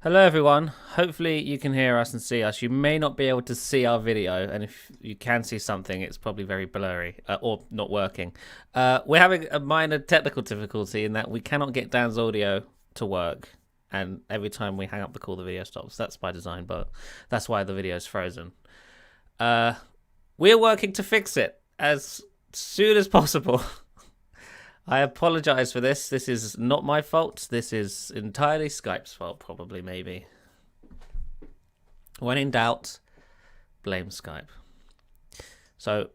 Hello everyone, hopefully you can hear us and see us. You may not be able to see our video, and if you can see something it's probably very blurry or not working. We're having a minor technical difficulty in that we cannot get Dan's audio to work, and every time we hang up the call the video stops. That's by design, but that's why the video is frozen. We're working to fix it as soon as possible. I apologize for this. This is not my fault. This is entirely Skype's fault, probably, maybe. When in doubt, blame Skype. So,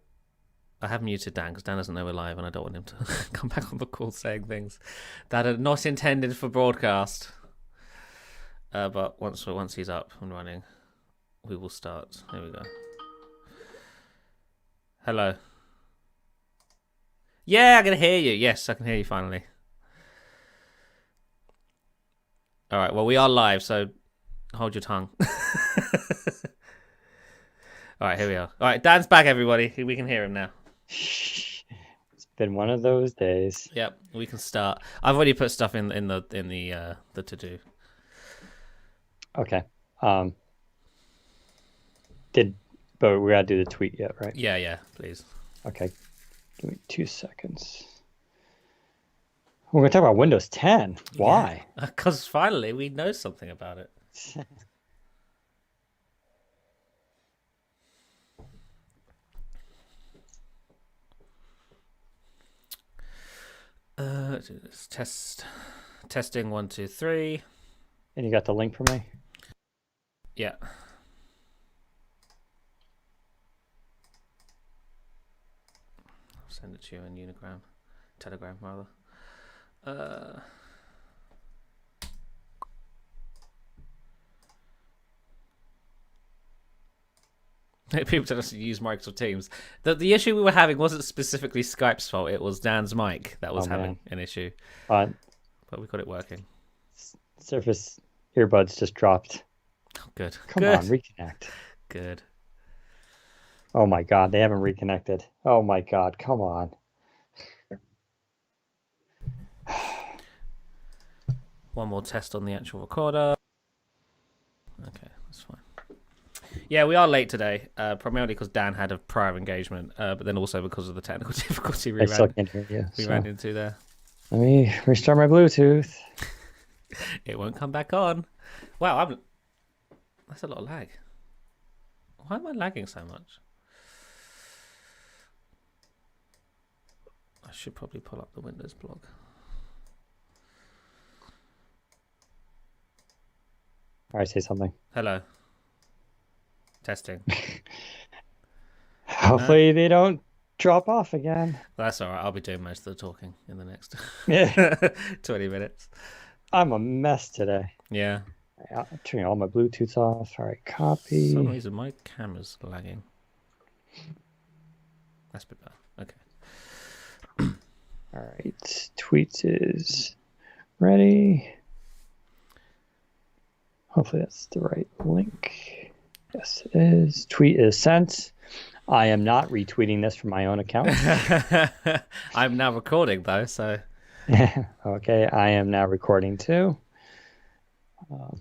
I have muted Dan because Dan doesn't know we're live and I don't want him to come back on the call saying things that are not intended for broadcast. But once he's up and running, we will start. Here we go. Hello. Yeah, I can hear you. Yes, I can hear you finally. All right, well, we are live, so hold your tongue. All right, here we are. All right, Dan's back, everybody. We can hear him now. It's been one of those days. Yep, we can start. I've already put stuff in the to do. Okay. But we gotta do the tweet yet, right? Yeah, please. Okay. Give me 2 seconds. We're gonna talk about Windows 10. Why? Because finally we know something about it. Testing 1 2 3. And you got the link for me? Yeah. I'll send it to you in Telegram rather. People tell us to use Microsoft Teams. The issue we were having wasn't specifically Skype's fault. It was Dan's mic that was having an issue. But we got it working. Surface earbuds just dropped. Oh, good. Come on, reconnect. Good. Oh my God, they haven't reconnected. Oh my God, come on. One more test on the actual recorder. Okay, that's fine. Yeah, we are late today, primarily because Dan had a prior engagement, but then also because of the technical difficulty we ran into there. Let me restart my Bluetooth. It won't come back on. Wow, that's a lot of lag. Why am I lagging so much? I should probably pull up the Windows blog. All right, say something. Hello. Testing. Hopefully they don't drop off again. That's all right. I'll be doing most of the talking in the next 20 minutes. I'm a mess today. Yeah. I'm turning all my Bluetooths off. All right, copy. For some reason, my camera's lagging. That's a bit bad. Okay. All right. Tweets is ready. Hopefully that's the right link. Yes, it is. Tweet is sent. I am not retweeting this from my own account. I'm now recording, though, so... Okay, I am now recording, too. All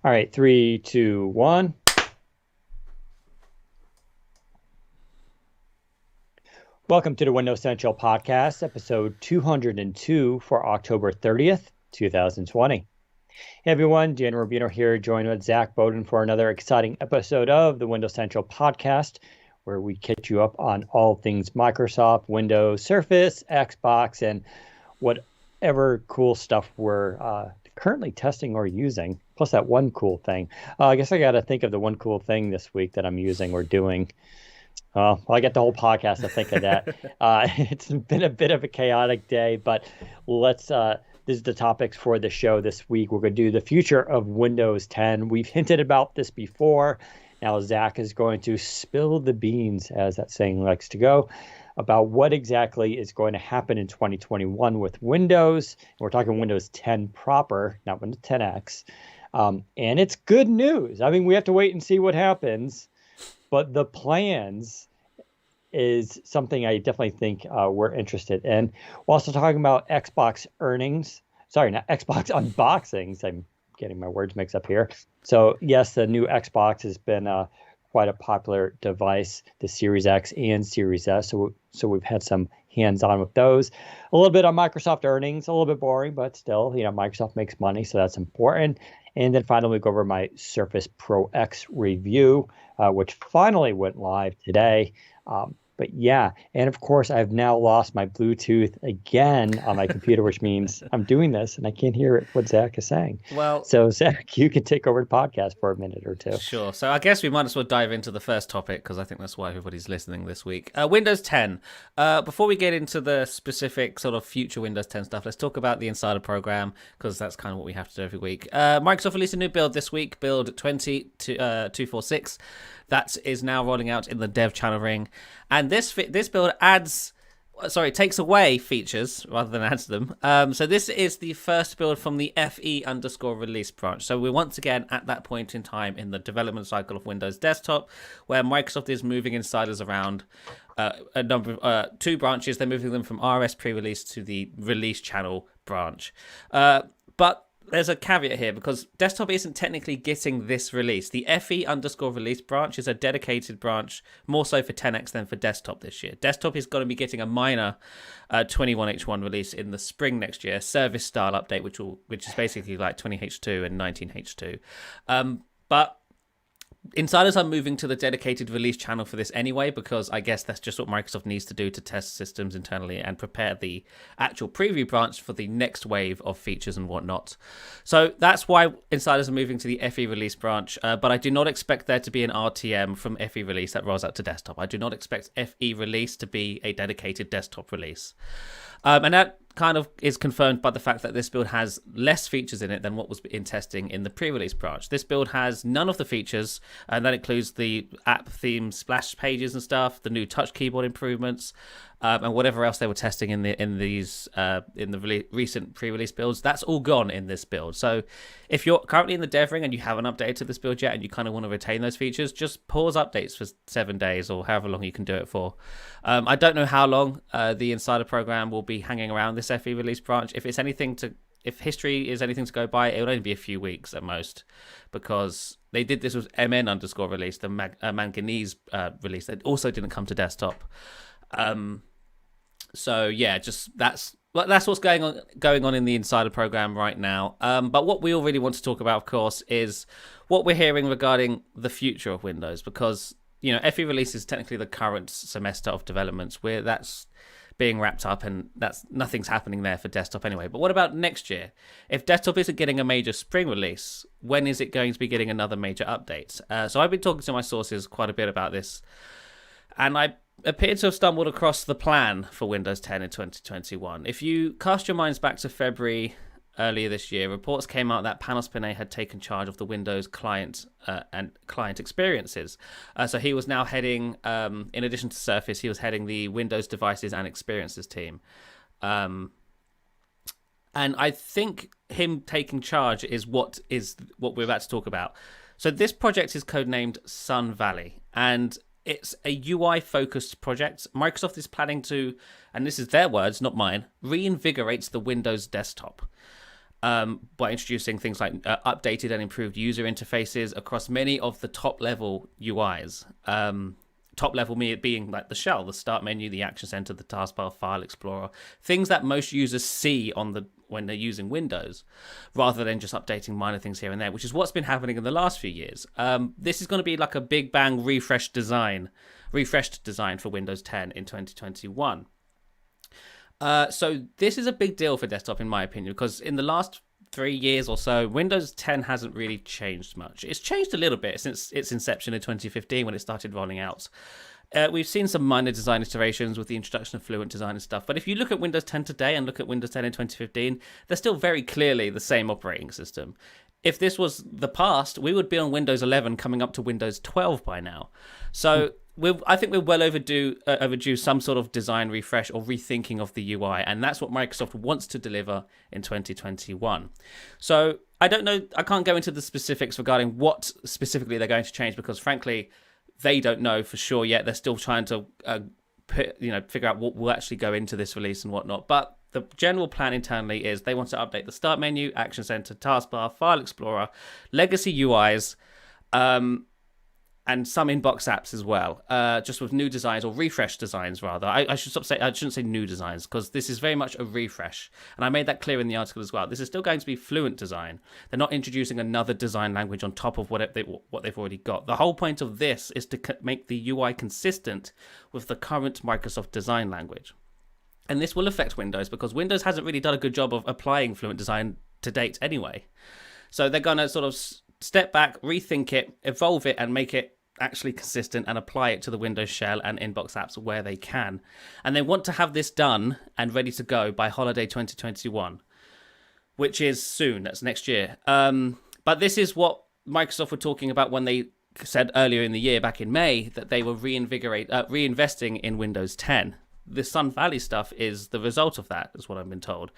right, 3, 2, 1. Welcome to the Windows Central Podcast, episode 202 for October 30th, 2020. Hey everyone, Dan Rubino here, joined with Zach Bowden for another exciting episode of the Windows Central Podcast, where we catch you up on all things Microsoft, Windows, Surface, Xbox, and whatever cool stuff we're currently testing or using, plus that one cool thing. I guess I got to think of the one cool thing this week that I'm using or doing. Well, I get the whole podcast to think of that. It's been a bit of a chaotic day, but let's... This is the topics for the show this week. We're going to do the future of Windows 10. We've hinted about this before. Now Zach is going to spill the beans, as that saying likes to go, about what exactly is going to happen in 2021 with Windows. We're talking Windows 10 proper, not Windows 10X. And it's good news. I mean, we have to wait and see what happens. But the plans is something I definitely think we're interested in. We're also talking about Xbox earnings. Sorry, not Xbox unboxings. I'm getting my words mixed up here. So yes, the new Xbox has been quite a popular device, the Series X and Series S. So we've had some hands-on with those. A little bit on Microsoft earnings, a little bit boring, but still, Microsoft makes money, so that's important. And then finally, we go over my Surface Pro X review, which finally went live today. But yeah, and of course, I've now lost my Bluetooth again on my computer, which means I'm doing this and I can't hear what Zach is saying. Well, so Zach, you can take over the podcast for a minute or two. Sure. So I guess we might as well dive into the first topic because I think that's why everybody's listening this week. Windows 10. Before we get into the specific sort of future Windows 10 stuff, let's talk about the Insider program because that's kind of what we have to do every week. Microsoft released a new build this week, build 20246. That is now rolling out in the dev channel ring. And this build takes away features rather than adds them. So this is the first build from the FE_release branch. So we're once again at that point in time in the development cycle of Windows Desktop where Microsoft is moving insiders around a number of two branches. They're moving them from RS pre-release to the release channel branch. But there's a caveat here because Desktop isn't technically getting this release. The FE_release branch is a dedicated branch, more so for 10X than for Desktop this year. Desktop is going to be getting a minor 21H1 release in the spring next year, service style update, which is basically like 20H2 and 19H2. But insiders are moving to the dedicated release channel for this anyway, because I guess that's just what Microsoft needs to do to test systems internally and prepare the actual preview branch for the next wave of features and whatnot. So that's why insiders are moving to the FE release branch, but I do not expect there to be an RTM from FE release that rolls out to desktop. I do not expect FE release to be a dedicated desktop release. And that kind of is confirmed by the fact that this build has less features in it than what was in testing in the pre-release branch. This build has none of the features, and that includes the app theme splash pages and stuff, the new touch keyboard improvements, and whatever else they were testing in the recent pre-release builds. That's all gone in this build. So if you're currently in the dev ring and you haven't updated this build yet and you kind of want to retain those features, just pause updates for 7 days or however long you can do it for. I don't know how long the Insider program will be hanging around this FE release branch. If history is anything to go by, it will only be a few weeks at most, because they did this with MN_release, the manganese release that also didn't come to desktop. So yeah, just that's what's going on in the Insider program right now. But what we all really want to talk about, of course, is what we're hearing regarding the future of Windows, because FE release is technically the current semester of developments where that's being wrapped up, and nothing's happening there for desktop anyway. But what about next year? If desktop isn't getting a major spring release, when is it going to be getting another major update? So I've been talking to my sources quite a bit about this, and I appear to have stumbled across the plan for Windows 10 in 2021. If you cast your minds back to February earlier this year, reports came out that Panos Panay had taken charge of the Windows client and client experiences. So he was now heading, in addition to Surface, he was heading the Windows devices and experiences team. And I think him taking charge is what we're about to talk about. So this project is codenamed Sun Valley, and it's a UI-focused project. Microsoft is planning to, and this is their words, not mine, reinvigorate the Windows desktop by introducing things like updated and improved user interfaces across many of the top-level UIs. Top level being like the shell, the start menu, the action center, the taskbar, file explorer, things that most users see when they're using Windows, rather than just updating minor things here and there, which is what's been happening in the last few years. This is going to be like a big bang refreshed design for Windows 10 in 2021. So this is a big deal for desktop, in my opinion, because in the last 3 years or so, Windows 10 hasn't really changed much. It's changed a little bit since its inception in 2015 when it started rolling out. We've seen some minor design iterations with the introduction of Fluent Design and stuff, but if you look at Windows 10 today and look at Windows 10 in 2015, they're still very clearly the same operating system. If this was the past, we would be on Windows 11 coming up to Windows 12 by now. So I think we're well overdue some sort of design refresh or rethinking of the UI, and that's what Microsoft wants to deliver in 2021. So I don't know, I can't go into the specifics regarding what specifically they're going to change, because frankly, they don't know for sure yet. They're still trying to figure out what will actually go into this release and whatnot. But the general plan internally is they want to update the Start menu, Action Center, Taskbar, File Explorer, legacy UIs, and some inbox apps as well, just with new designs or refresh designs rather. I shouldn't say new designs, because this is very much a refresh, and I made that clear in the article as well. This is still going to be Fluent design. They're not introducing another design language on top of what they've already got. The whole point of this is to make the UI consistent with the current Microsoft design language. And this will affect Windows, because Windows hasn't really done a good job of applying Fluent design to date anyway. So they're going to sort of step back, rethink it, evolve it, and make it actually consistent and apply it to the Windows shell and inbox apps where they can. And they want to have this done and ready to go by holiday 2021, which is soon. That's next year. But this is what Microsoft were talking about when they said earlier in the year, back in May, that they were reinvesting in Windows 10. The Sun Valley stuff is the result of that, is what I've been told.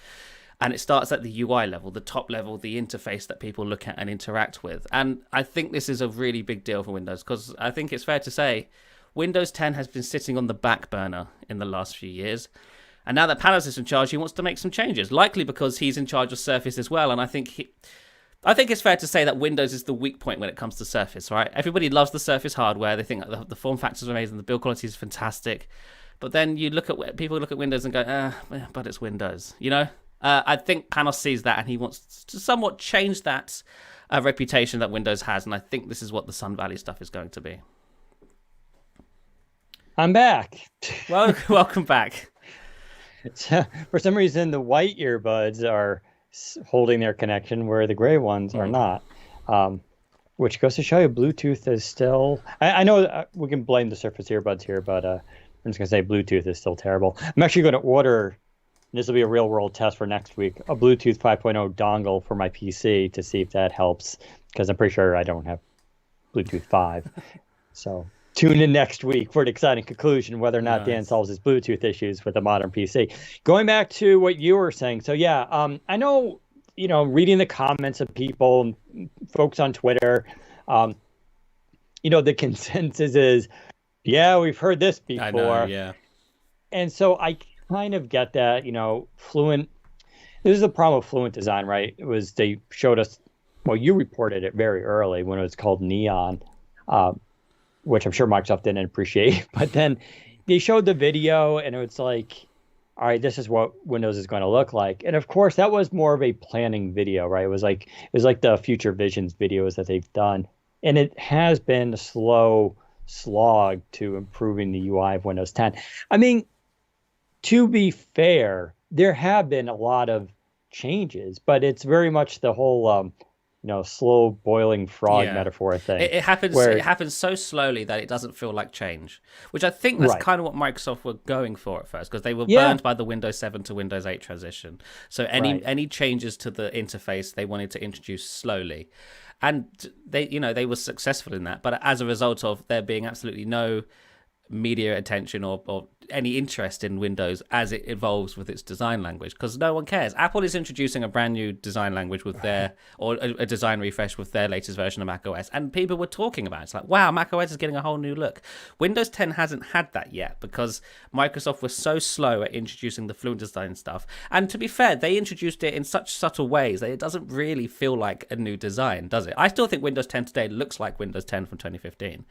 And it starts at the UI level, the top level, the interface that people look at and interact with. And I think this is a really big deal for Windows, because I think it's fair to say Windows 10 has been sitting on the back burner in the last few years. And now that Panos is in charge, he wants to make some changes, likely because he's in charge of Surface as well. And I think it's fair to say that Windows is the weak point when it comes to Surface, right? Everybody loves the Surface hardware. They think the form factors are amazing, the build quality is fantastic. But then people look at Windows and go, but it's Windows, you know? I think Panos sees that, and he wants to somewhat change that reputation that Windows has, and I think this is what the Sun Valley stuff is going to be. I'm back. Well, welcome back. For some reason, the white earbuds are holding their connection where the gray ones are not, which goes to show you Bluetooth is still... I know we can blame the Surface earbuds here, but I'm just going to say Bluetooth is still terrible. I'm actually going to order... This will be a real-world test for next week, a Bluetooth 5.0 dongle for my PC to see if that helps, because I'm pretty sure I don't have Bluetooth 5. So tune in next week for an exciting conclusion whether or not Dan solves his Bluetooth issues with a modern PC. Going back to what you were saying, so yeah, I know, reading the comments of people, folks on Twitter, the consensus is, yeah, we've heard this before. I know, yeah. And so I kind of get that, Fluent. This is the problem with Fluent design, right? It was they showed us, well, you reported it very early when it was called Neon, which I'm sure Microsoft didn't appreciate. But then they showed the video, and it was like, all right, this is what Windows is going to look like. And of course, that was more of a planning video, right? It was like the Future Visions videos that they've done, and it has been a slow slog to improving the UI of Windows 10. I mean, to be fair, there have been a lot of changes, but it's very much the whole, slow boiling frog metaphor thing. It happens so slowly that it doesn't feel like change, which I think that's kind of what Microsoft were going for at first, because they were burned by the Windows 7 to Windows 8 transition. So any changes to the interface they wanted to introduce slowly. And they were successful in that. But as a result of there being absolutely no media attention or any interest in Windows as it evolves with its design language, because no one cares. Apple is introducing a brand new design language with or a design refresh with their latest version of macOS, and people were talking about it. It's like, wow, macOS is getting a whole new look. Windows 10 hasn't had that yet because Microsoft was so slow at introducing the Fluent design stuff. And to be fair, they introduced it in such subtle ways that it doesn't really feel like a new design, does it? I still think Windows 10 today looks like Windows 10 from 2015.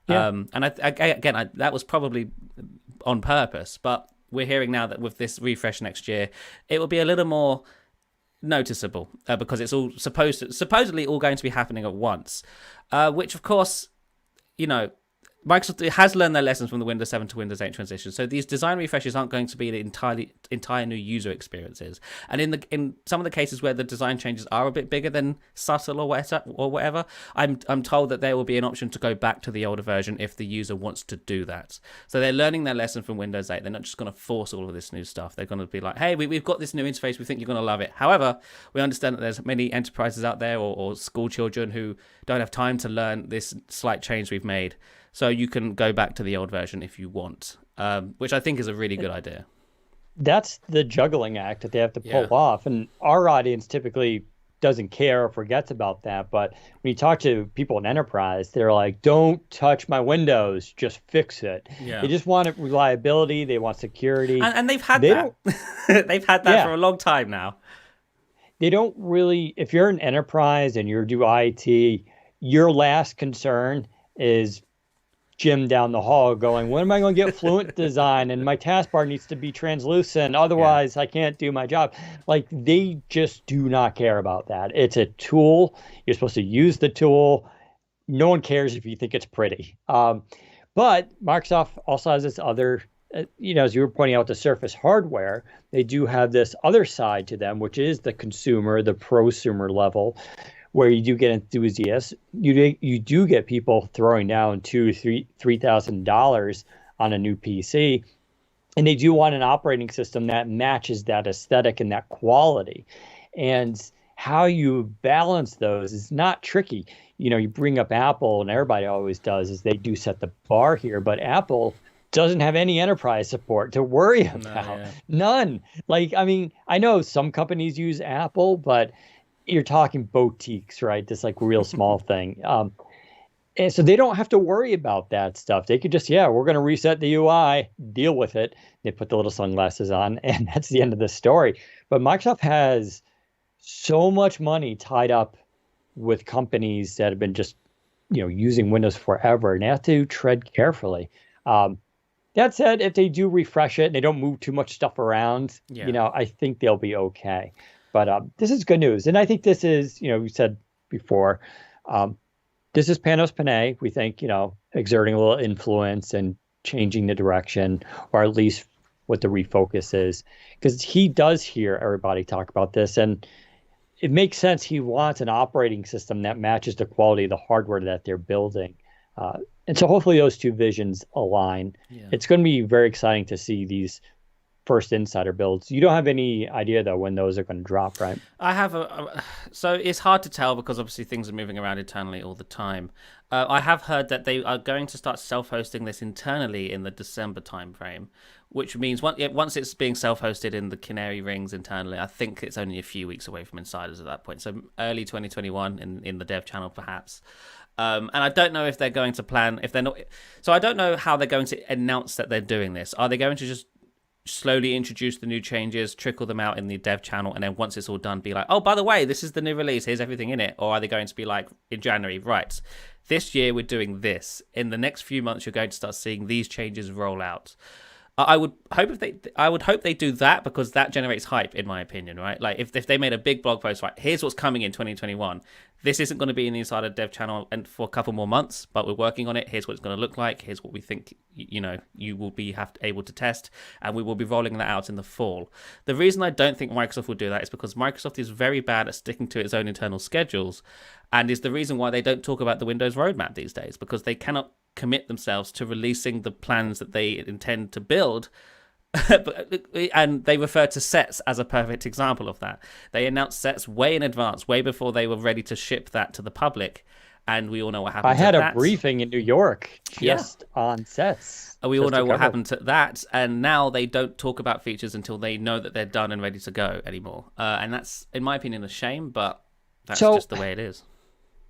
Yeah. And that was probably on purpose, but we're hearing now that with this refresh next year, it will be a little more noticeable because it's all supposedly all going to be happening at once, which of course, Microsoft has learned their lessons from the Windows 7 to Windows 8 transition. So these design refreshes aren't going to be entire new user experiences. And in some of the cases where the design changes are a bit bigger than subtle or whatever, I'm told that there will be an option to go back to the older version if the user wants to do that. So they're learning their lesson from Windows 8. They're not just going to force all of this new stuff. They're going to be like, hey, we've got this new interface. We think you're going to love it. However, we understand that there's many enterprises out there or school children who don't have time to learn this slight change we've made. So you can go back to the old version if you want, which I think is a really good idea. That's the juggling act that they have to pull off. And our audience typically doesn't care or forgets about that. But when you talk to people in enterprise, they're like, don't touch my Windows, just fix it. They Yeah. just want reliability, they want security. And they've had They that. don't, They've had that yeah, for a long time now. they don't really, if you're an enterprise and you're do IT, your last concern is Jim down the hall going, when am I going to get fluent design? And my taskbar needs to be translucent. Yeah. Otherwise, I can't do my job. Like they just do not care about that. It's a tool. You're supposed to use the tool. No one cares if you think it's pretty. But Microsoft also has this other, as you were pointing out, the Surface hardware, they do have this other side to them, which is the consumer, the prosumer level, where you do get enthusiasts. You do get people throwing down $2,000-$3,000 on a new PC, and they do want an operating system that matches that aesthetic and that quality. And how you balance those is not tricky. You bring up Apple, and everybody always does, is they do set the bar here, but Apple doesn't have any enterprise support to worry No, about. yeah. None. Like, I mean, I know some companies use Apple, but you're talking boutiques, right? This like real small thing. And so they don't have to worry about that stuff. They could just, yeah, we're going to reset the UI, deal with it. They put the little sunglasses on, and that's the end of the story. But Microsoft has so much money tied up with companies that have been just, using Windows forever, and they have to tread carefully. That said, if they do refresh it and they don't move too much stuff around, Yeah. I think they'll be okay. But this is good news. And I think this is, we said before, this is Panos Panay, we think, exerting a little influence and changing the direction, or at least what the refocus is. Because he does hear everybody talk about this. And it makes sense. He wants an operating system that matches the quality of the hardware that they're building. And so hopefully those two visions align. Yeah. It's going to be very exciting to see these first insider builds. You don't have any idea though when those are going to drop, right? I have so it's hard to tell because obviously things are moving around internally all the time. I have heard that they are going to start self-hosting this internally in the December timeframe, which means once it's being self-hosted in the Canary Rings internally, I think it's only a few weeks away from insiders at that point. So early 2021 in the dev channel perhaps. And I don't know if they're going to plan, if they're not. So I don't know how they're going to announce that they're doing this. Are they going to just slowly introduce the new changes, trickle them out in the dev channel, and then once it's all done, be like, oh, by the way, this is the new release, here's everything in it? Or are they going to be like, in January, right, this year we're doing this. In the next few months, you're going to start seeing these changes roll out. I would hope they do that, because that generates hype, in my opinion, right? Like if they made a big blog post, right, here's what's coming in 2021. This isn't going to be in the Insider Dev channel and for a couple more months, but we're working on it. Here's what it's going to look like. Here's what we think you will be able to test, and we will be rolling that out in the fall. The reason I don't think Microsoft will do that is because Microsoft is very bad at sticking to its own internal schedules, and is the reason why they don't talk about the Windows roadmap these days, because they cannot commit themselves to releasing the plans that they intend to build. And they refer to sets as a perfect example of that. They announced sets way in advance, way before they were ready to ship that to the public, and we all know what happened. I had to a that. briefing in New York just on sets. We all just know to what cover. happened to that, and now they don't talk about features until they know that they're done and ready to go anymore. And that's, in my opinion, a shame, but that's just the way it is.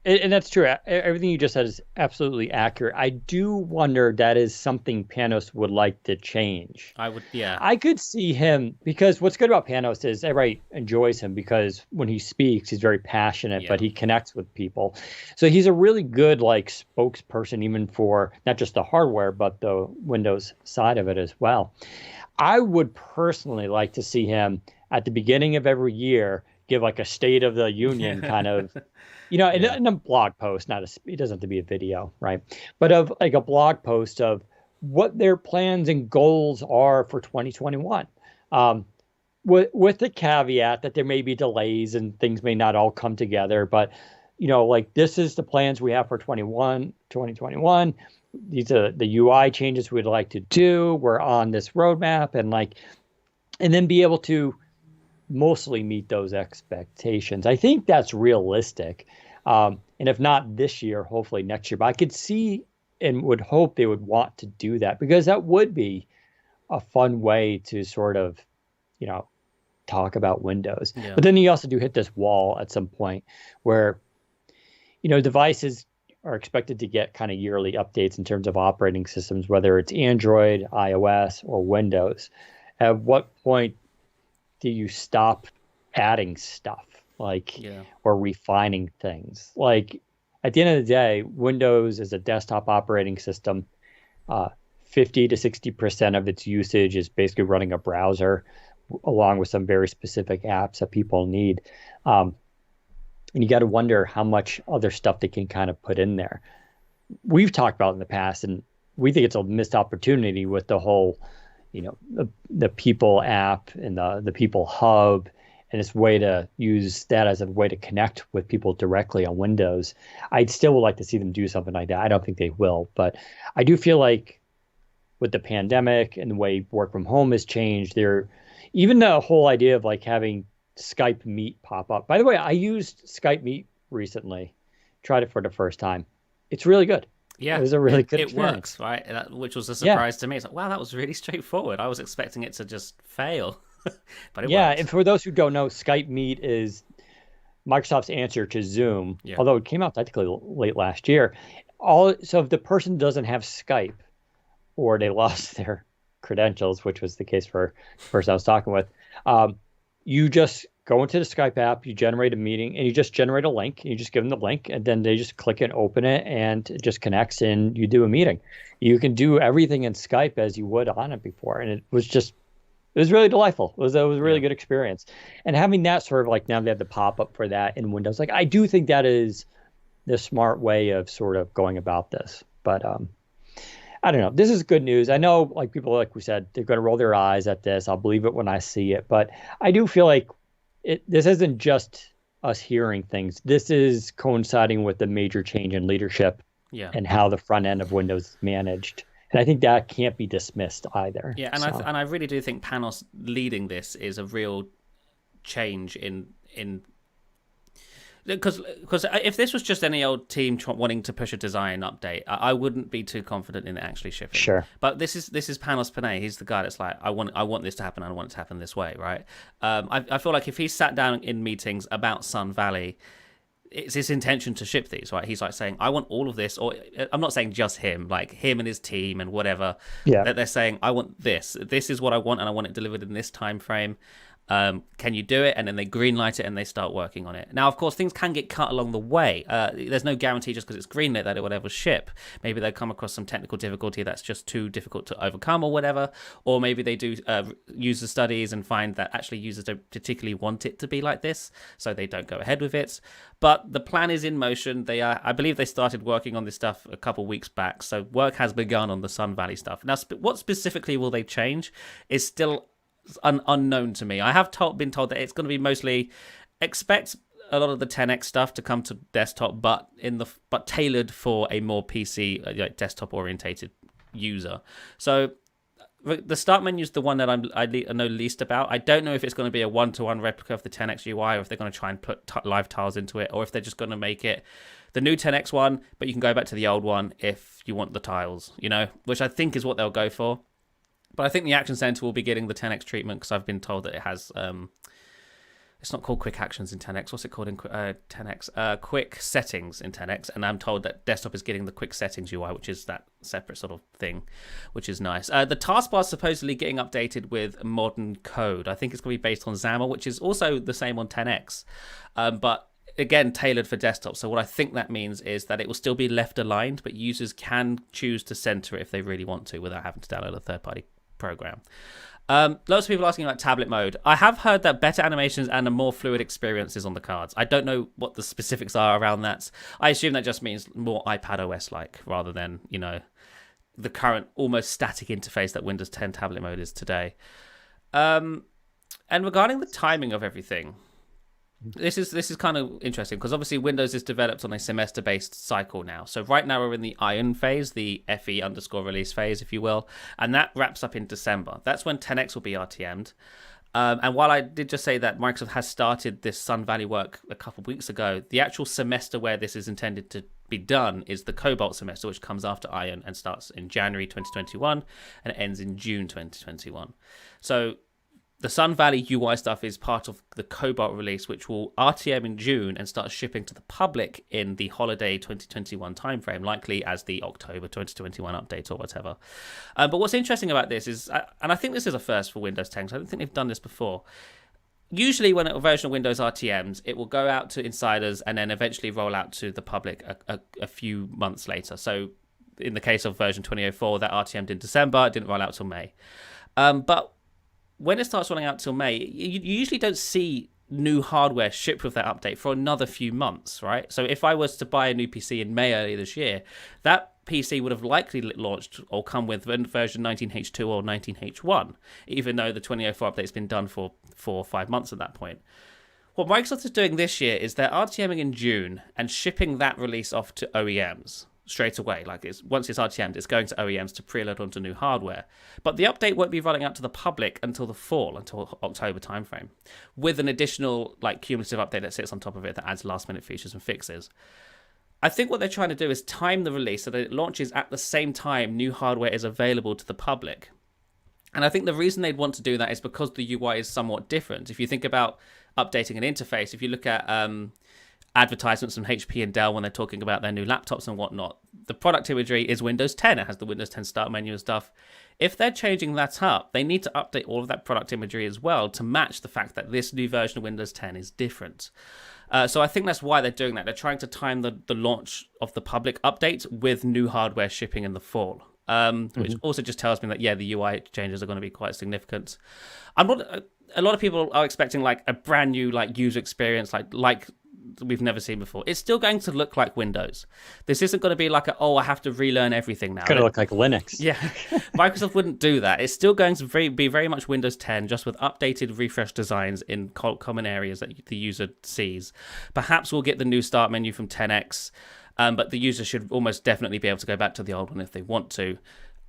And that's true. Everything you just said is absolutely accurate. I do wonder that is something Panos would like to change. Yeah. I could see him, because what's good about Panos is everybody enjoys him because when he speaks, he's very passionate, but he connects with people. So he's a really good spokesperson, even for not just the hardware, but the Windows side of it as well. I would personally like to see him at the beginning of every year give like a State of the Union kind of, in a blog post, it doesn't have to be a video, right? But of like a blog post of what their plans and goals are for 2021. With the caveat that there may be delays and things may not all come together, but this is the plans we have for 2021. These are the UI changes we'd like to do. We're on this roadmap, and then be able to mostly meet those expectations. I think that's realistic. And if not this year, hopefully next year. But I could see and would hope they would want to do that, because that would be a fun way to sort of, talk about Windows. Yeah. But then you also do hit this wall at some point where, devices are expected to get kind of yearly updates in terms of operating systems, whether it's Android, iOS, or Windows. At what point do you stop adding stuff, Yeah. or refining things? Like, at the end of the day, Windows is a desktop operating system. 50 to 60% of its usage is basically running a browser along with some very specific apps that people need. And you got to wonder how much other stuff they can kind of put in there. We've talked about in the past, and we think it's a missed opportunity with the whole, the People app and the People Hub, and its way to use that as a way to connect with people directly on Windows. I'd still would like to see them do something like that. I don't think they will, but I do feel like with the pandemic and the way work from home has changed, even the whole idea of like having Skype Meet pop up. By the way, I used Skype Meet recently, tried it for the first time. It's really good. Yeah, it was a really good it experience. works, right? Which was a surprise to me. It's like, wow, that was really straightforward. I was expecting it to just fail, but it works. And for those who don't know, Skype Meet is Microsoft's answer to Zoom, Yeah. although it came out technically late last year. So if the person doesn't have Skype or they lost their credentials, which was the case for the person I was talking with, you just go into the Skype app, you generate a meeting, and you just generate a link. You just give them the link, and then they just click and open it, and it just connects, and you do a meeting. You can do everything in Skype as you would on it before, and it was really delightful. It was a really good experience. And having that sort of like, now they have the pop-up for that in Windows, like I do think that is the smart way of sort of going about this. But I don't know. This is good news. I know, like people, like we said, they're going to roll their eyes at this. I'll believe it when I see it. But I do feel like this isn't just us hearing things. This is coinciding with the major change in leadership and how the front end of Windows is managed. And I think that can't be dismissed either. Yeah, and I really do think Panos leading this is a real change in because if this was just any old team wanting to push a design update, I wouldn't be too confident in it actually shipping. Sure. But this is Panos Panay. He's the guy that's like, I want this to happen. I want it to happen this way, right? I feel like if he sat down in meetings about Sun Valley, it's his intention to ship these, right? He's like saying, I want all of this, or I'm not saying just him, like him and his team and whatever. Yeah. That they're saying, I want this. This is what I want, and I want it delivered in this time frame. Can you do it? And then they greenlight it and they start working on it. Now, of course, things can get cut along the way. There's no guarantee just because it's greenlit that it will ever ship. Maybe they come across some technical difficulty that's just too difficult to overcome or whatever. Or maybe they do user studies and find that actually users don't particularly want it to be like this, so they don't go ahead with it. But the plan is in motion. I believe they started working on this stuff a couple weeks back, so work has begun on the Sun Valley stuff. Now, what specifically will they change is still unknown to me. I have been told that it's going to be mostly expect a lot of the 10x stuff to come to desktop, but tailored for a more PC desktop orientated user. So the start menu is the one that I know least about. I don't know if it's going to be a one-to-one replica of the 10x UI, or if they're going to try and put live tiles into it, or if they're just going to make it the new 10x one, but you can go back to the old one if you want the tiles, which I think is what they'll go for. But I think the Action Center will be getting the 10x treatment, because I've been told that it has... it's not called Quick Actions in 10x. What's it called in 10x? Quick Settings in 10x. And I'm told that desktop is getting the Quick Settings UI, which is that separate sort of thing, which is nice. The taskbar is supposedly getting updated with modern code. I think it's going to be based on XAML, which is also the same on 10x. But again, tailored for desktop. So what I think that means is that it will still be left aligned, but users can choose to center it if they really want to without having to download a third-party program. Lots of people asking about tablet mode. I have heard that better animations and a more fluid experience is on the cards. I don't know what the specifics are around that. I assume that just means more iPad OS like, rather than the current almost static interface that Windows 10 tablet mode is today. And regarding the timing of everything, this is kind of interesting, because obviously Windows is developed on a semester-based cycle now. So right now we're in the Iron phase, the FE_release phase, if you will, and that wraps up in December. That's when 10x will be RTM'd. And while I did just say that Microsoft has started this Sun Valley work a couple of weeks ago, the actual semester where this is intended to be done is the Cobalt semester, which comes after Iron and starts in January 2021 and ends in June 2021. So the Sun Valley UI stuff is part of the Cobalt release, which will RTM in June and start shipping to the public in the holiday 2021 timeframe, likely as the October 2021 update or whatever. But what's interesting about this is, and I think this is a first for Windows 10, because I don't think they've done this before. Usually when a version of Windows RTMs, it will go out to insiders and then eventually roll out to the public a few months later. So in the case of version 2004, that RTM'd in December, it didn't roll out till May. But when it starts rolling out till May, you usually don't see new hardware shipped with that update for another few months, right? So if I was to buy a new PC in May earlier this year, that PC would have likely launched or come with version 19H2 or 19H1, even though the 2004 update's been done for 4 or 5 months at that point. What Microsoft is doing this year is they're RTMing in June and shipping that release off to OEMs straight away. Like once it's RTM'd, it's going to OEMs to preload onto new hardware. But the update won't be rolling out to the public until the fall, until October timeframe, with an additional like cumulative update that sits on top of it that adds last minute features and fixes. I think what they're trying to do is time the release so that it launches at the same time new hardware is available to the public. And I think the reason they'd want to do that is because the UI is somewhat different. If you think about updating an interface, if you look at advertisements from HP and Dell when they're talking about their new laptops and whatnot, the product imagery is Windows 10. It has the Windows 10 start menu and stuff. If they're changing that up, they need to update all of that product imagery as well to match the fact that this new version of Windows 10 is different. So I think that's why they're doing that. They're trying to time the launch of the public update with new hardware shipping in the fall. Which also just tells me that, yeah, the UI changes are going to be quite significant. A lot of people are expecting like a brand new like user experience, like we've never seen before. It's still going to look like Windows. This isn't going to be like I have to relearn everything now. It's going to look like Linux. Yeah, Microsoft wouldn't do that. It's still going to be very much Windows 10, just with updated, refreshed designs in common areas that the user sees. Perhaps we'll get the new start menu from 10X, but the user should almost definitely be able to go back to the old one if they want to.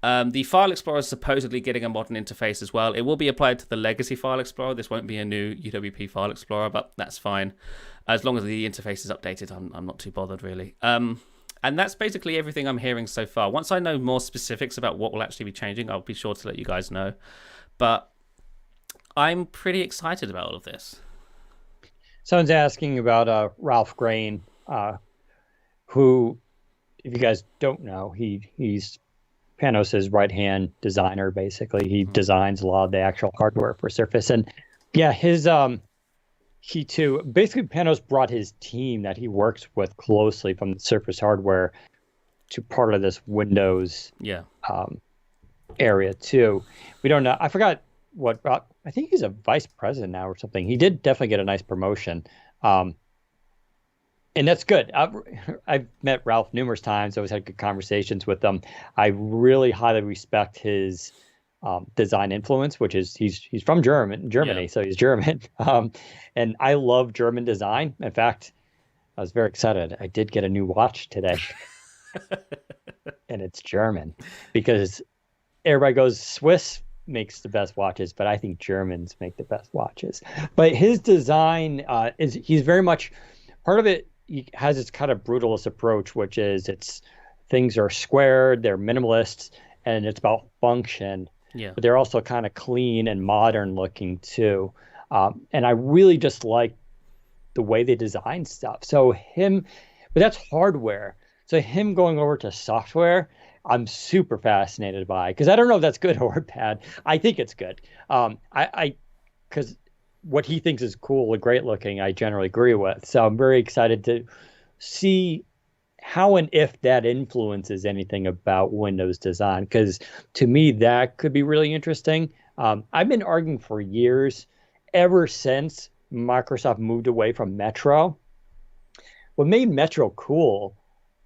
The File Explorer is supposedly getting a modern interface as well. It will be applied to the legacy File Explorer. This won't be a new UWP File Explorer, but that's fine. As long as the interface is updated, I'm not too bothered, really. And that's basically everything I'm hearing so far. Once I know more specifics about what will actually be changing, I'll be sure to let you guys know. But I'm pretty excited about all of this. Someone's asking about Ralph Grain, who, if you guys don't know, he's Panos' right-hand designer, basically. He designs a lot of the actual hardware for Surface. And yeah, he too, basically Panos brought his team that he works with closely from the Surface hardware to part of this Windows area too. We don't know. I forgot what, I think he's a vice president now or something. He did definitely get a nice promotion. And that's good. I've met Ralph numerous times. I always had good conversations with him. I really highly respect his design influence, which is he's from Germany, so he's German. And I love German design. In fact, I was very excited. I did get a new watch today, and it's German because everybody goes Swiss makes the best watches, but I think Germans make the best watches. But his design he's very much part of it. He has this kind of brutalist approach, which is things are squared, they're minimalist, and it's about function. Yeah. But they're also kind of clean and modern looking too. And I really just like the way they design stuff. But that's hardware. So him going over to software, I'm super fascinated by, because I don't know if that's good or bad. I think it's good. Because what he thinks is cool and great looking, I generally agree with. So I'm very excited to see how and if that influences anything about Windows design, because to me, that could be really interesting. I've been arguing for years, ever since Microsoft moved away from Metro. What made Metro cool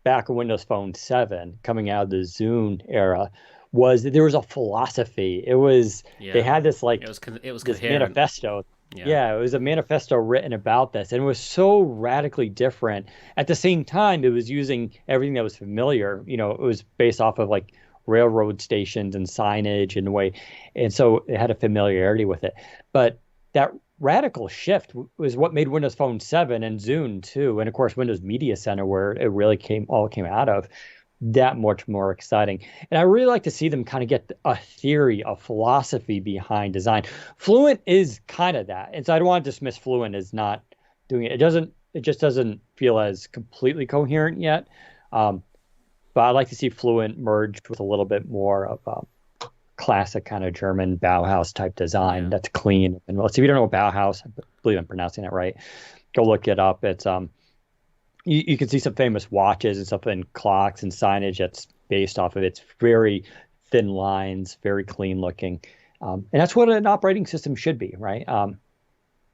back in Windows Phone 7, coming out of the Zune era, was that there was a philosophy. They had this it was this manifesto. Yeah, it was a manifesto written about this, and it was so radically different. At the same time, it was using everything that was familiar. It was based off of like railroad stations and signage and the way, and so it had a familiarity with it. But that radical shift was what made Windows Phone 7 and Zune too, and of course Windows Media Center, where it really came out of. that much more exciting. And I really like to see them kind of get a theory, a philosophy behind design. Fluent is kind of that. And so I don't want to dismiss Fluent as not doing it. It just doesn't feel as completely coherent yet. Um, but I like to see Fluent merged with a little bit more of classic kind of German Bauhaus type design Yeah. that's clean. And well, so if you don't know what Bauhaus, I believe I'm pronouncing it right, go look it up. It's you can see some famous watches and stuff and clocks and signage that's based off of it. It's very thin lines, very clean looking. And that's what an operating system should be, right?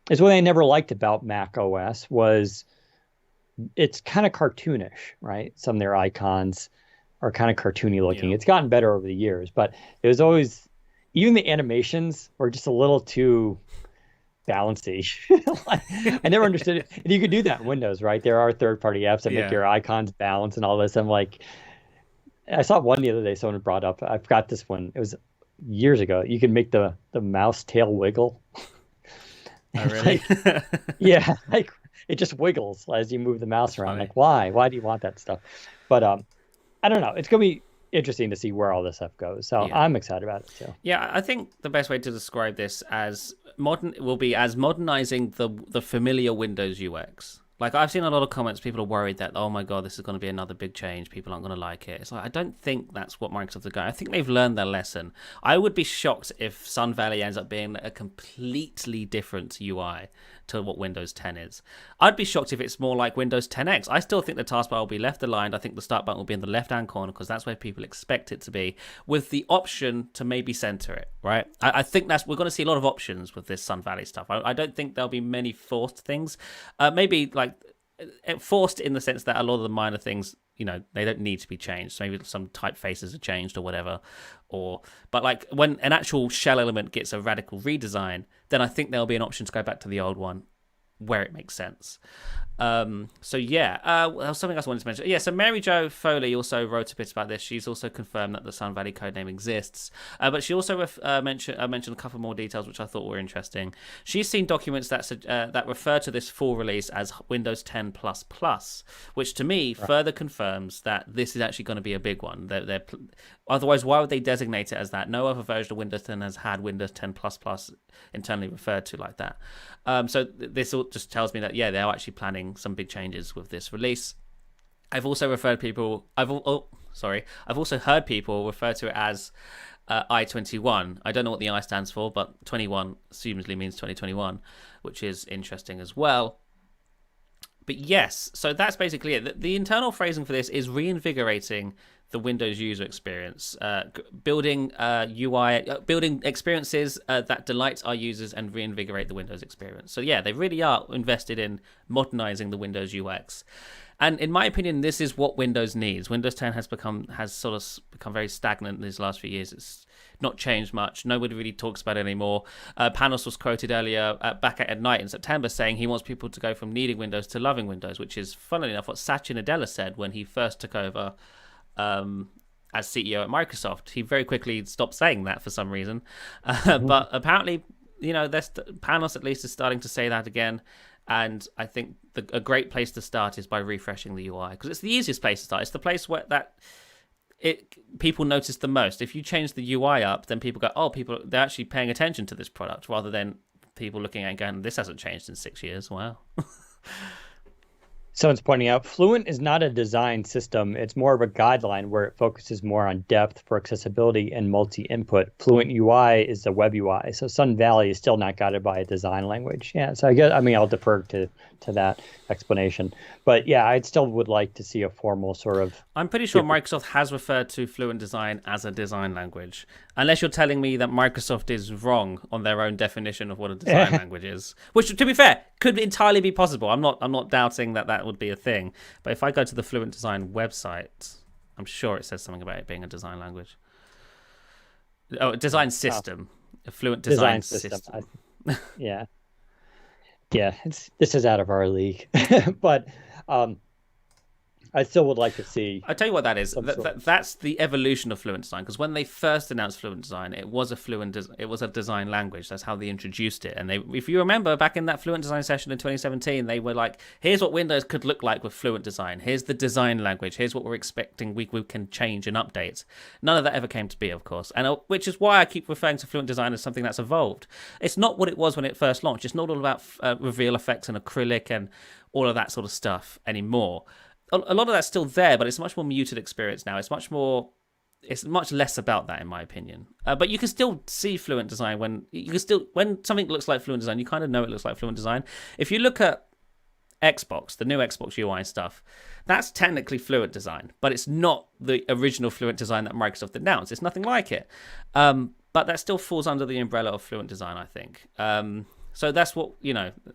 It's what I never liked about Mac OS was it's kind of cartoonish, right? Some of their icons are kind of cartoony looking. Yeah. It's gotten better over the years, but it was always even the animations were just a little too bouncy. Like, I never understood it. And you could do that in Windows, right? There are third-party apps that make Yeah. your icons bounce and all this. I'm like, I saw one the other day. Someone brought up. I've got this one. It was years ago. You can make the mouse tail wiggle. Oh, And really? like, yeah, like it just wiggles as you move the mouse That's around. funny. Like, why? Why do you want that stuff? But I don't know. It's gonna be interesting to see where all this stuff goes. So Yeah. I'm excited about it too. Yeah, I think the best way to describe this as modern will be as modernizing the familiar Windows UX. Like I've seen a lot of comments, people are worried that oh my god, this is going to be another big change. People aren't going to like it. It's like I don't think that's what Microsoft are going. I think they've learned their lesson. I would be shocked if Sun Valley ends up being a completely different UI to what Windows 10 is. I'd be shocked if it's more like Windows 10X. I still think the taskbar will be left aligned. I think the start button will be in the left-hand corner because that's where people expect it to be, with the option to maybe center it, right? I think we're going to see a lot of options with this Sun Valley stuff. I don't think there'll be many forced things. Maybe like forced in the sense that a lot of the minor things, they don't need to be changed. So maybe some typefaces are changed or whatever. But like when an actual shell element gets a radical redesign, then I think there'll be an option to go back to the old one where it makes sense. So yeah, something else I wanted to mention. Yeah, so Mary Jo Foley also wrote a bit about this. She's also confirmed that the Sun Valley codename exists, but she also mentioned a couple more details which I thought were interesting. She's seen documents that refer to this full release as Windows 10 plus, which to me further confirms that this is actually going to be a big one. Otherwise, why would they designate it as that? No other version of Windows 10 has had Windows 10 internally referred to like that. So this all just tells me that they're actually planning some big changes with this release. I've also heard people refer to it as I-21. I don't know what the I stands for, but 21 assumedly means 2021, which is interesting as well. But yes, so that's basically it. The internal phrasing for this is reinvigorating the Windows user experience, building building experiences that delight our users and reinvigorate the Windows experience. So yeah, they really are invested in modernizing the Windows UX. And in my opinion, this is what Windows needs. Windows 10 has sort of become very stagnant in these last few years. It's not changed much. Nobody really talks about it anymore. Panos was quoted earlier back at night in September saying he wants people to go from needing Windows to loving Windows, which is, funnily enough, what Satya Nadella said when he first took over as CEO at Microsoft. He very quickly stopped saying that for some reason. But apparently, Panos at least is starting to say that again. And I think a great place to start is by refreshing the UI, because it's the easiest place to start. It's the place where people notice the most. If you change the UI up, then people go, oh, they're actually paying attention to this product, rather than people looking at it and going, this hasn't changed in 6 years. Wow. Someone's pointing out Fluent is not a design system. It's more of a guideline where it focuses more on depth for accessibility and multi-input. Fluent UI is the web UI. So Sun Valley is still not guided by a design language. Yeah, so I'll defer to that explanation. But yeah, I still would like to see a formal sort of... I'm pretty sure Microsoft has referred to Fluent Design as a design language, unless you're telling me that Microsoft is wrong on their own definition of what a design language is, which, to be fair, could entirely be possible. I'm not doubting that would be a thing. But if I go to the Fluent Design website, I'm sure it says something about it being a design language. Oh, a design system. A Fluent design system. Yeah. Yeah, this is out of our league. But I still would like to see I tell you what that is. some sort. That's the evolution of Fluent Design. Because when they first announced Fluent Design, it was it was a design language. That's how they introduced it. And if you remember back in that Fluent Design session in 2017, they were like, "Here's what Windows could look like with Fluent Design. Here's the design language. Here's what we're expecting. We can change and update." None of that ever came to be, of course, and which is why I keep referring to Fluent Design as something that's evolved. It's not what it was when it first launched. It's not all about reveal effects and acrylic and all of that sort of stuff anymore. A lot of that's still there, but it's a much more muted experience now. It's much less about that, in my opinion. But you can still see Fluent Design when something looks like Fluent Design, you kind of know it looks like Fluent Design. If you look at Xbox, the new Xbox UI stuff, that's technically Fluent Design, but it's not the original Fluent Design that Microsoft announced. It's nothing like it. But that still falls under the umbrella of Fluent Design, I think. So that's what,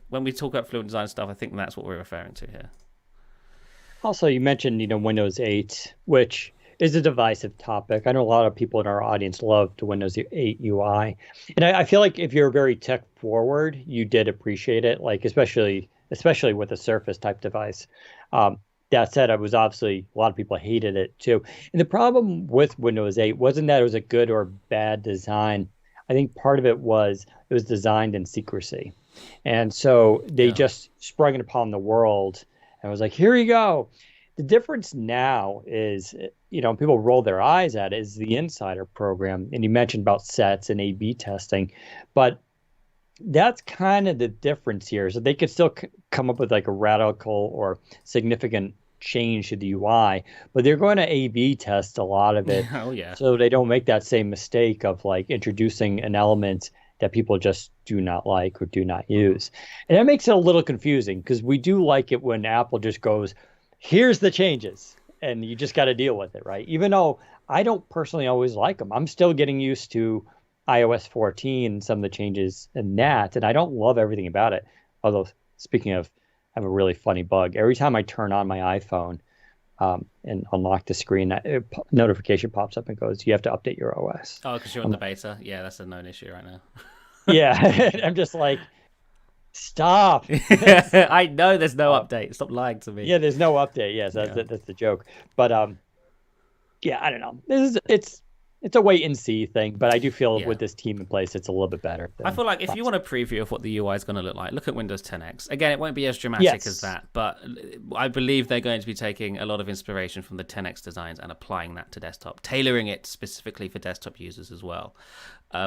when we talk about Fluent Design stuff, I think that's what we're referring to here. Also, you mentioned, Windows 8, which is a divisive topic. I know a lot of people in our audience love the Windows 8 UI. And I feel like if you're very tech forward, you did appreciate it, like especially with a Surface type device. That said, it was obviously a lot of people hated it too. And the problem with Windows 8 wasn't that it was a good or bad design. I think part of it was designed in secrecy. And so they just sprung it upon the world. I was like, here you go. The difference now is, people roll their eyes at it, is the insider program. And you mentioned about sets and A/B testing, but that's kind of the difference here. So they could still come up with like a radical or significant change to the UI, but they're going to A/B test a lot of it. Oh, yeah. So they don't make that same mistake of like introducing an element that people just do not like or do not use. And that makes it a little confusing because we do like it when Apple just goes, here's the changes, and you just got to deal with it, right? Even though I don't personally always like them. I'm still getting used to iOS 14 and some of the changes in that, and I don't love everything about it. Although, speaking of, I have a really funny bug. Every time I turn on my iPhone and unlock the screen, notification pops up and goes, you have to update your OS. Oh, because you're in the beta? Yeah, that's a known issue right now. Yeah, I'm just like, stop. I know there's no update. Stop lying to me. Yeah, there's no update. Yes, that's the joke. But yeah, I don't know. It's a wait and see thing, but I do feel with this team in place, it's a little bit better. I feel like if you want a preview of what the UI is going to look like, look at Windows 10X. Again, it won't be as dramatic as that, but I believe they're going to be taking a lot of inspiration from the 10X designs and applying that to desktop, tailoring it specifically for desktop users as well,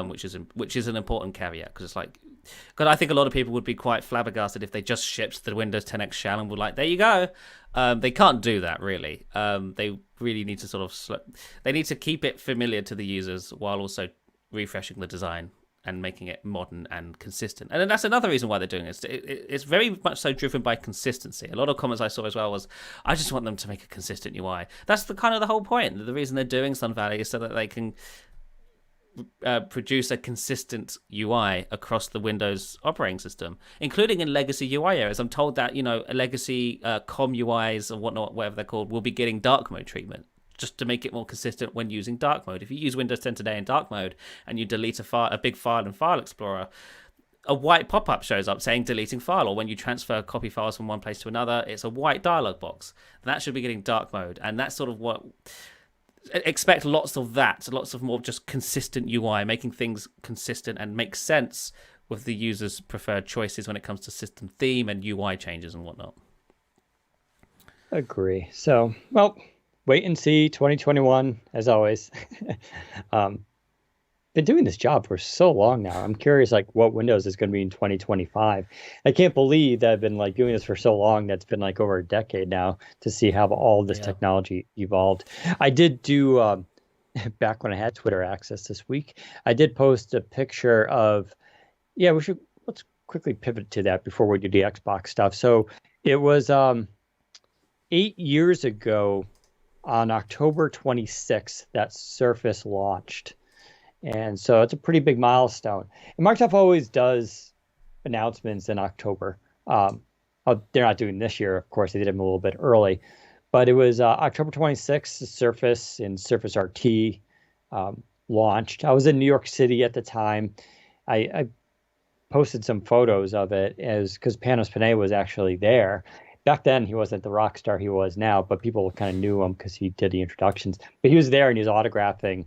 which is an important caveat because I think a lot of people would be quite flabbergasted if they just shipped the Windows 10X shell and were like, there you go. They can't do that, really. They really need to they need to keep it familiar to the users while also refreshing the design and making it modern and consistent. And then that's another reason why they're doing this. It's very much so driven by consistency. A lot of comments I saw as well was, I just want them to make a consistent UI. That's the whole point. The reason they're doing Sun Valley is so that they can produce a consistent UI across the Windows operating system, including in legacy UI areas. I'm told that legacy COM UIs and whatnot, whatever they're called, will be getting dark mode treatment just to make it more consistent when using dark mode. If you use Windows 10 today in dark mode and you delete a big file in File Explorer, a white pop-up shows up saying deleting file, or when you transfer copy files from one place to another, it's a white dialog box. That should be getting dark mode, and that's sort of what. Expect lots of that, lots of more just consistent UI, making things consistent and make sense with the user's preferred choices when it comes to system theme and UI changes and whatnot. Agree. So, well, wait and see. 2021, as always. Been doing this job for so long now. I'm curious, what Windows is going to be in 2025. I can't believe that I've been doing this for so long. That's been over a decade now to see how all this technology evolved. I did do back when I had Twitter access this week. I did post a picture of. Yeah, let's quickly pivot to that before we do the Xbox stuff. So it was 8 years ago, on October 26th, that Surface launched. And so it's a pretty big milestone. And Microsoft always does announcements in October. They're not doing this year, of course. They did them a little bit early. But it was October 26th, the Surface and Surface RT launched. I was in New York City at the time. I posted some photos of it because Panos Panay was actually there. back then he wasn't the rock star he was now, but people kind of knew him because he did the introductions. But he was there and he was autographing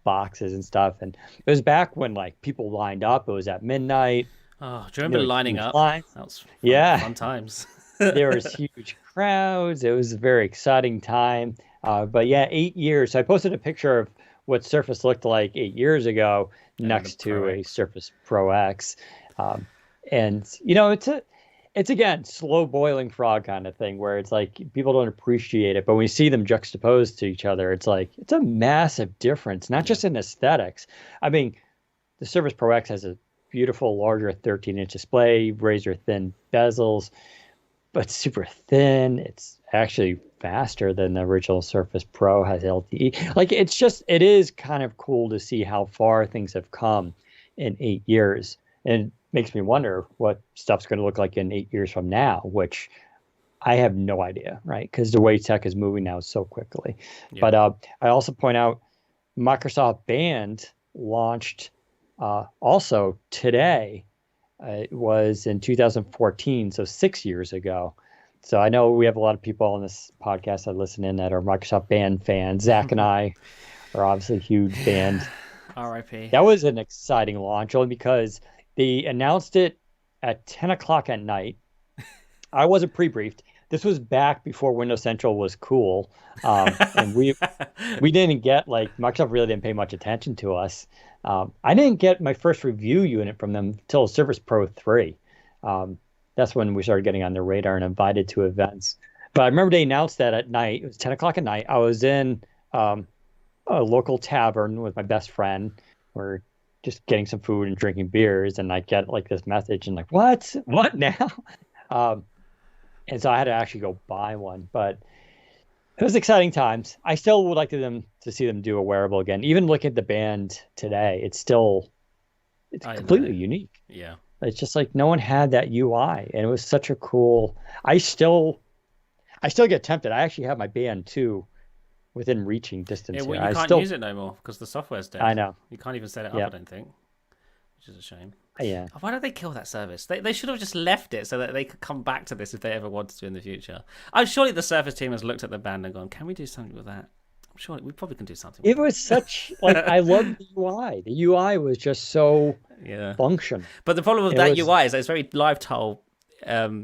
boxes and stuff. And it was back when like people lined up. It was at midnight. Oh, do you remember lining up? Lines. That was Yeah. fun times. There was huge crowds. It was a very exciting time. But yeah, 8 years. So I posted a picture of what Surface looked like 8 years ago next to a Surface Pro X. And it's again slow boiling frog kind of thing where it's like people don't appreciate it, but when you see them juxtaposed to each other, it's like it's a massive difference, not just in aesthetics. I mean, the Surface Pro X has a beautiful larger 13-inch display, razor thin bezels, but super thin. It's actually faster than the original Surface Pro, has LTE. Like it is kind of cool to see how far things have come in 8 years. And it makes me wonder what stuff's going to look like in 8 years from now, which I have no idea, right? Because the way tech is moving now so quickly. Yeah. But I also point out Microsoft Band launched also today. It was in 2014, so 6 years ago. So I know we have a lot of people on this podcast that listen in that are Microsoft Band fans. Zach and I are obviously huge Band. R.I.P. That was an exciting launch only because they announced it at 10 o'clock at night. I wasn't pre-briefed. This was back before Windows Central was cool. And we didn't get, like, Microsoft really didn't pay much attention to us. I didn't get my first review unit from them until Surface Pro 3. That's when we started getting on their radar and invited to events. But I remember they announced that at night. It was 10 o'clock at night. I was in a local tavern with my best friend. We're just getting some food and drinking beers, and I get like this message and like, what now? And so I had to actually go buy one, but it was exciting times. I still would like to see them do a wearable again. Even looking at the Band today, it's completely unique. Yeah. It's just like no one had that UI, and it was such a cool. I still get tempted. I actually have my Band 2 within reaching distance. Yeah, well, here. you can't use it no more because the software's dead. I know. You can't even set it up, I don't think, which is a shame. Yeah. Why don't they kill that service? They should have just left it so that they could come back to this if they ever wanted to in the future. I'm surely the Surface team has looked at the Band and gone, can we do something with that? I'm sure we probably can do something with it. Was such, like, I love the UI. The UI was just so functional. But the problem with that UI is that it's very LiveTile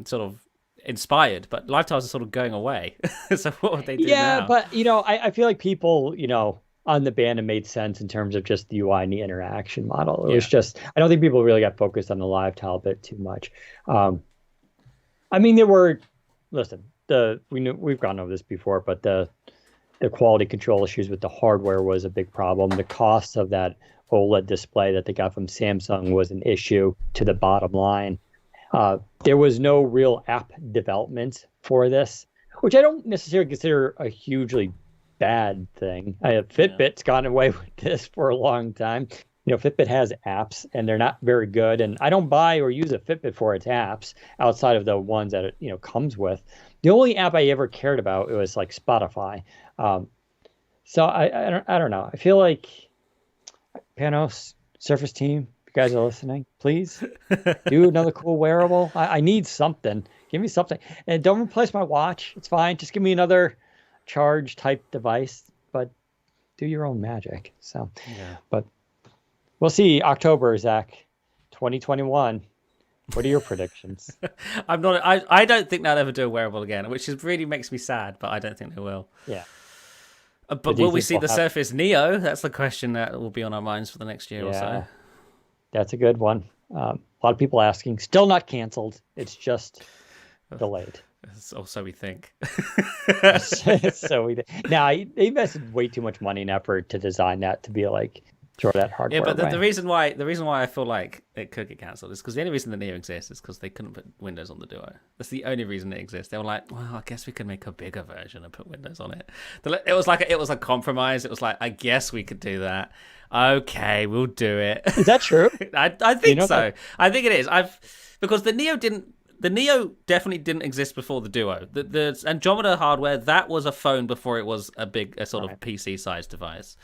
sort of inspired, but LiveTiles are sort of going away. So what would they do now? Yeah, but, I feel like people, on the Band, it made sense in terms of just the UI and the interaction model. It was just, I don't think people really got focused on the LiveTile bit too much. I mean, we've gone over this before, but the quality control issues with the hardware was a big problem. The cost of that OLED display that they got from Samsung was an issue to the bottom line. There was no real app development for this, which I don't necessarily consider a hugely bad thing. Fitbit's gone away with this for a long time. Fitbit has apps and they're not very good. And I don't buy or use a Fitbit for its apps outside of the ones that it comes with. The only app I ever cared about, it was like Spotify. So I don't know. I feel like Panos, Surface team, if you guys are listening, please do another cool wearable. I need something. Give me something. And don't replace my watch. It's fine. Just give me another charge type device, but do your own magic. So, but we'll see. October, Zach, 2021. What are your predictions? I don't think they'll ever do a wearable again, which really makes me sad, but I don't think they will. Yeah. But will we see the Surface Neo? That's the question that will be on our minds for the next year or so. That's a good one. A lot of people asking. Still not canceled. It's just delayed. Or so we think. Now, they invested way too much money and effort to design that to be like throw that hardware. Yeah, but the reason why I feel like it could get cancelled is because the only reason the Neo exists is because they couldn't put Windows on the Duo. That's the only reason it exists. They were like, well, I guess we could make a bigger version and put Windows on it. It was a compromise. It was like, I guess we could do that. Okay, we'll do it. Is that true? I think so. I think it is. Because the Neo definitely didn't exist before the Duo. The Andromeda hardware, that was a phone before it was a sort of PC-sized device.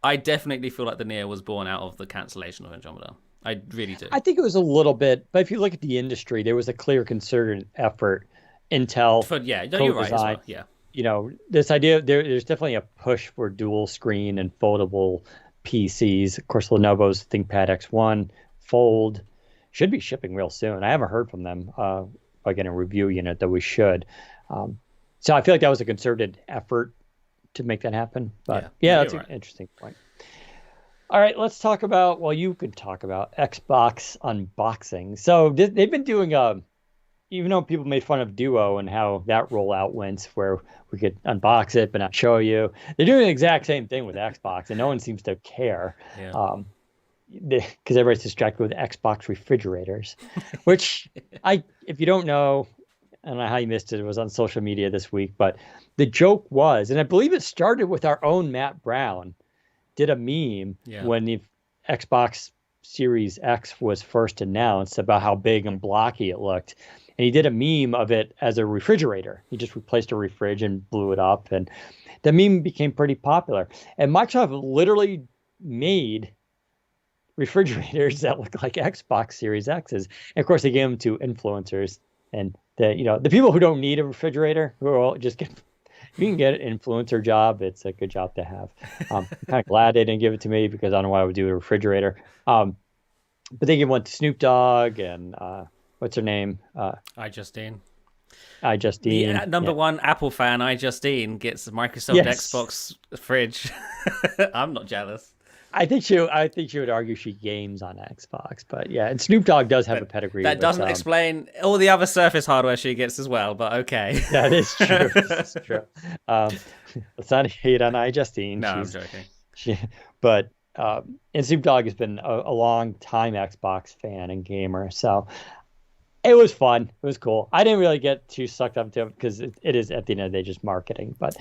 I definitely feel like the Neo was born out of the cancellation of Andromeda. I really do. I think it was a little bit, but if you look at the industry, there was a clear concerted effort Intel Yeah, no, you're right as co-design. well. Yeah. This idea there's definitely a push for dual screen and foldable PCs. Of course, Lenovo's ThinkPad X1 Fold should be shipping real soon. I haven't heard from them about getting a review unit, though we should. So I feel like that was a concerted effort to make that happen. But yeah, that's an interesting point. All right, let's talk about, well, you could talk about Xbox unboxing. So they've been doing even though people made fun of Duo and how that rollout went, where we could unbox it but not show you, they're doing the exact same thing with Xbox, and no one seems to care. Yeah. Because everybody's distracted with Xbox refrigerators, which if you don't know, I don't know how you missed it. It was on social media this week, but the joke was, and I believe it started with our own Matt Brown, did a meme when the Xbox Series X was first announced about how big and blocky it looked. And he did a meme of it as a refrigerator. He just replaced a fridge and blew it up. And the meme became pretty popular. And Microsoft literally made refrigerators that look like Xbox Series X's. And of course, they gave them to influencers. And the people who don't need a refrigerator, who are all just if you can get an influencer job, it's a good job to have. I'm kind of glad they didn't give it to me because I don't know why I would do a refrigerator. But they gave one to Snoop Dogg and what's her name? iJustine. iJustine. Number one Apple fan, iJustine, gets Microsoft Xbox fridge. I'm not jealous. I think she would argue she games on Xbox, but yeah, and Snoop Dogg does have a pedigree. That doesn't explain all the other Surface hardware she gets as well, but okay. That is true. That's true. Let's not hate on iJustine. No, I'm joking. But and Snoop Dogg has been a long time Xbox fan and gamer, so it was fun. It was cool. I didn't really get too sucked up to it because it is at the end of the day just marketing. But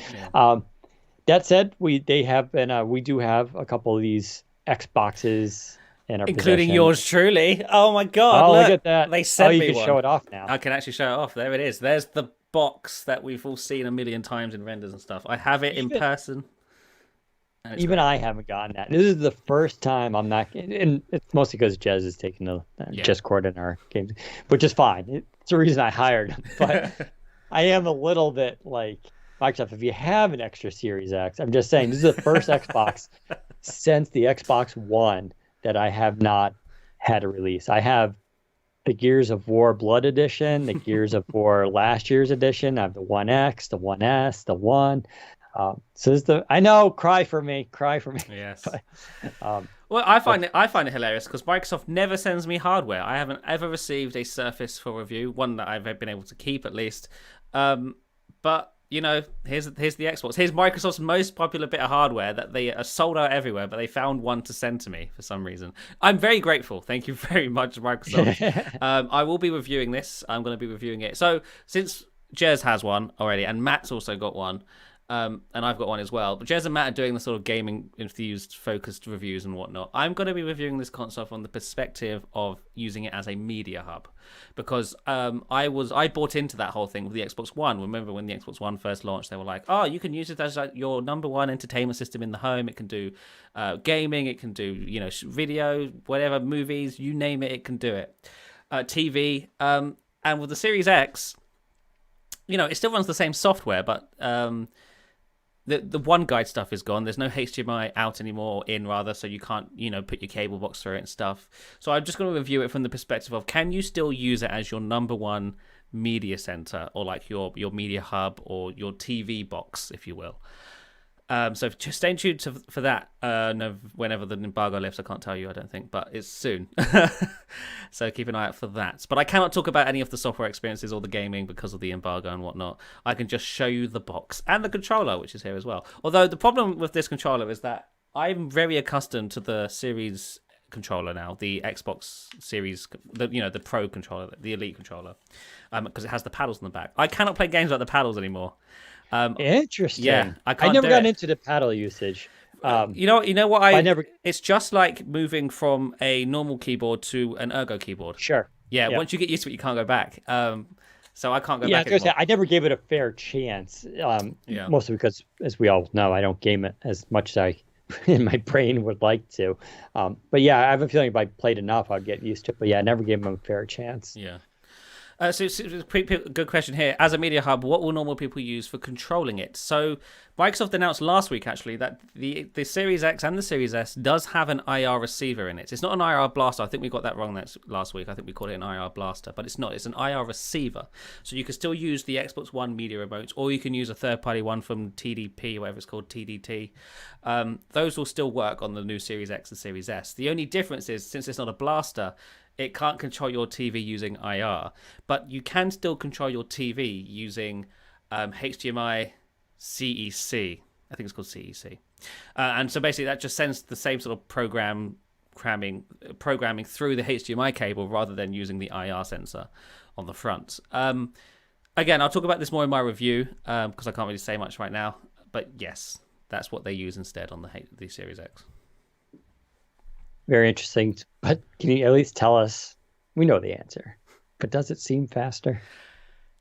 that said, we do have a couple of these Xboxes in our including possession. Yours truly. Oh my god! Look at that! They sent me you can one. show it off now. I can actually show it off. There it is. There's the box that we've all seen a million times in renders and stuff. I have it in person. Even I haven't gotten that. This is the first time I'm not, and it's mostly because Jez is taking the Discord in our games, which is fine. It's the reason I hired him. But I am a little bit like Microsoft. If you have an extra Series X, I'm just saying this is the first Xbox since the Xbox One that I have not had a release. I have the Gears of War Blood Edition, the Gears of War last year's edition. I have the One X, the One S, the One. So this I know, cry for me. Yes. But, well, I find it hilarious because Microsoft never sends me hardware. I haven't ever received a Surface for review, one that I've been able to keep at least. But here's the Xbox. Here's Microsoft's most popular bit of hardware that they are sold out everywhere, but they found one to send to me for some reason. I'm very grateful. Thank you very much, Microsoft. I will be reviewing this. I'm going to be reviewing it. So since Jez has one already, and Matt's also got one. And I've got one as well. But Jez and Matt are doing the sort of gaming infused focused reviews and whatnot. I'm going to be reviewing this console from the perspective of using it as a media hub, because I bought into that whole thing with the Xbox One. Remember when the Xbox One first launched, they were like, "Oh, you can use it as your number one entertainment system in the home. It can do gaming, it can do video, whatever, movies, you name it, it can do it. TV, and with the Series X, it still runs the same software, but the One Guide stuff is gone. There's no HDMI out anymore, in rather, so you can't, put your cable box through it and stuff. So I'm just going to review it from the perspective of, can you still use it as your number one media center, or like your media hub, or your TV box, if you will? So just stay tuned for that. Whenever the embargo lifts, I can't tell you, I don't think, but it's soon. So keep an eye out for that. But I cannot talk about any of the software experiences or the gaming because of the embargo and whatnot. I can just show you the box and the controller, which is here as well. Although the problem with this controller is that I'm very accustomed to the Series controller now, the Xbox Series, the Pro controller, the Elite controller, because it has the paddles on the back. I cannot play games without the paddles anymore. Interesting. Yeah, I never got into the paddle usage. You know what? It's just like moving from a normal keyboard to an ergo keyboard. Sure. Yeah. Once you get used to it, you can't go back. So I can't go back anymore. I never gave it a fair chance. Mostly because, as we all know, I don't game it as much as I, in my brain, would like to. But yeah, I have a feeling if I played enough, I'd get used to it. But yeah, I never gave them a fair chance. Yeah. Good question here. As a media hub, what will normal people use for controlling it? So Microsoft announced last week, actually, that the Series X and the Series S does have an IR receiver in it. It's not an IR blaster. I think we got that wrong last week. I think we called it an IR blaster, but it's not. It's an IR receiver. So you can still use the Xbox One media remotes, or you can use a third-party one from TDP, whatever it's called, TDT. Those will still work on the new Series X and Series S. The only difference is, since it's not a blaster, it can't control your TV using IR, but you can still control your TV using HDMI CEC. I think it's called CEC. And so basically that just sends the same sort of programming through the HDMI cable rather than using the IR sensor on the front. Again, I'll talk about this more in my review because I can't really say much right now. But yes, that's what they use instead on the Series X. Very interesting. But can you at least tell us? We know the answer, but does it seem faster?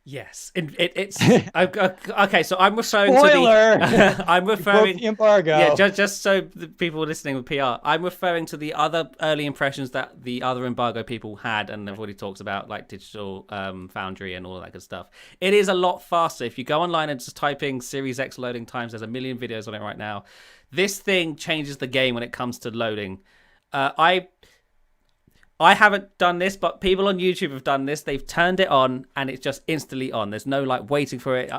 Yes, it's okay. So I'm referring Spoiler! to the. I'm referring the embargo. Yeah, just so the people listening with PR, I'm referring to the other early impressions that the other embargo people had, and they've already talked about, like Digital Foundry and all of that good stuff. It is a lot faster. If you go online and just type in Series X loading times, there's a million videos on it right now. This thing changes the game when it comes to loading. I haven't done this, but people on YouTube have done this. They've turned it on, and it's just instantly on. There's no like waiting for it.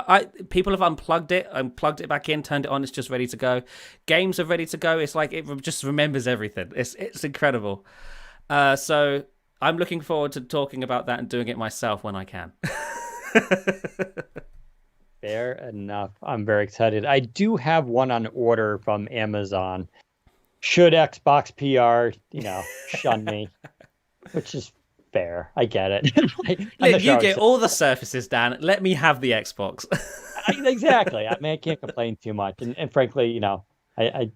People have unplugged it back in, turned it on. It's just ready to go. Games are ready to go. It's like it just remembers everything. It's incredible. So I'm looking forward to talking about that and doing it myself when I can. Fair enough. I'm very excited. I do have one on order from Amazon. Should Xbox PR, shun me, which is fair. I get it. Look, you get all the Surfaces, Dan. Let me have the Xbox. Exactly. I mean, I can't complain too much. And frankly, I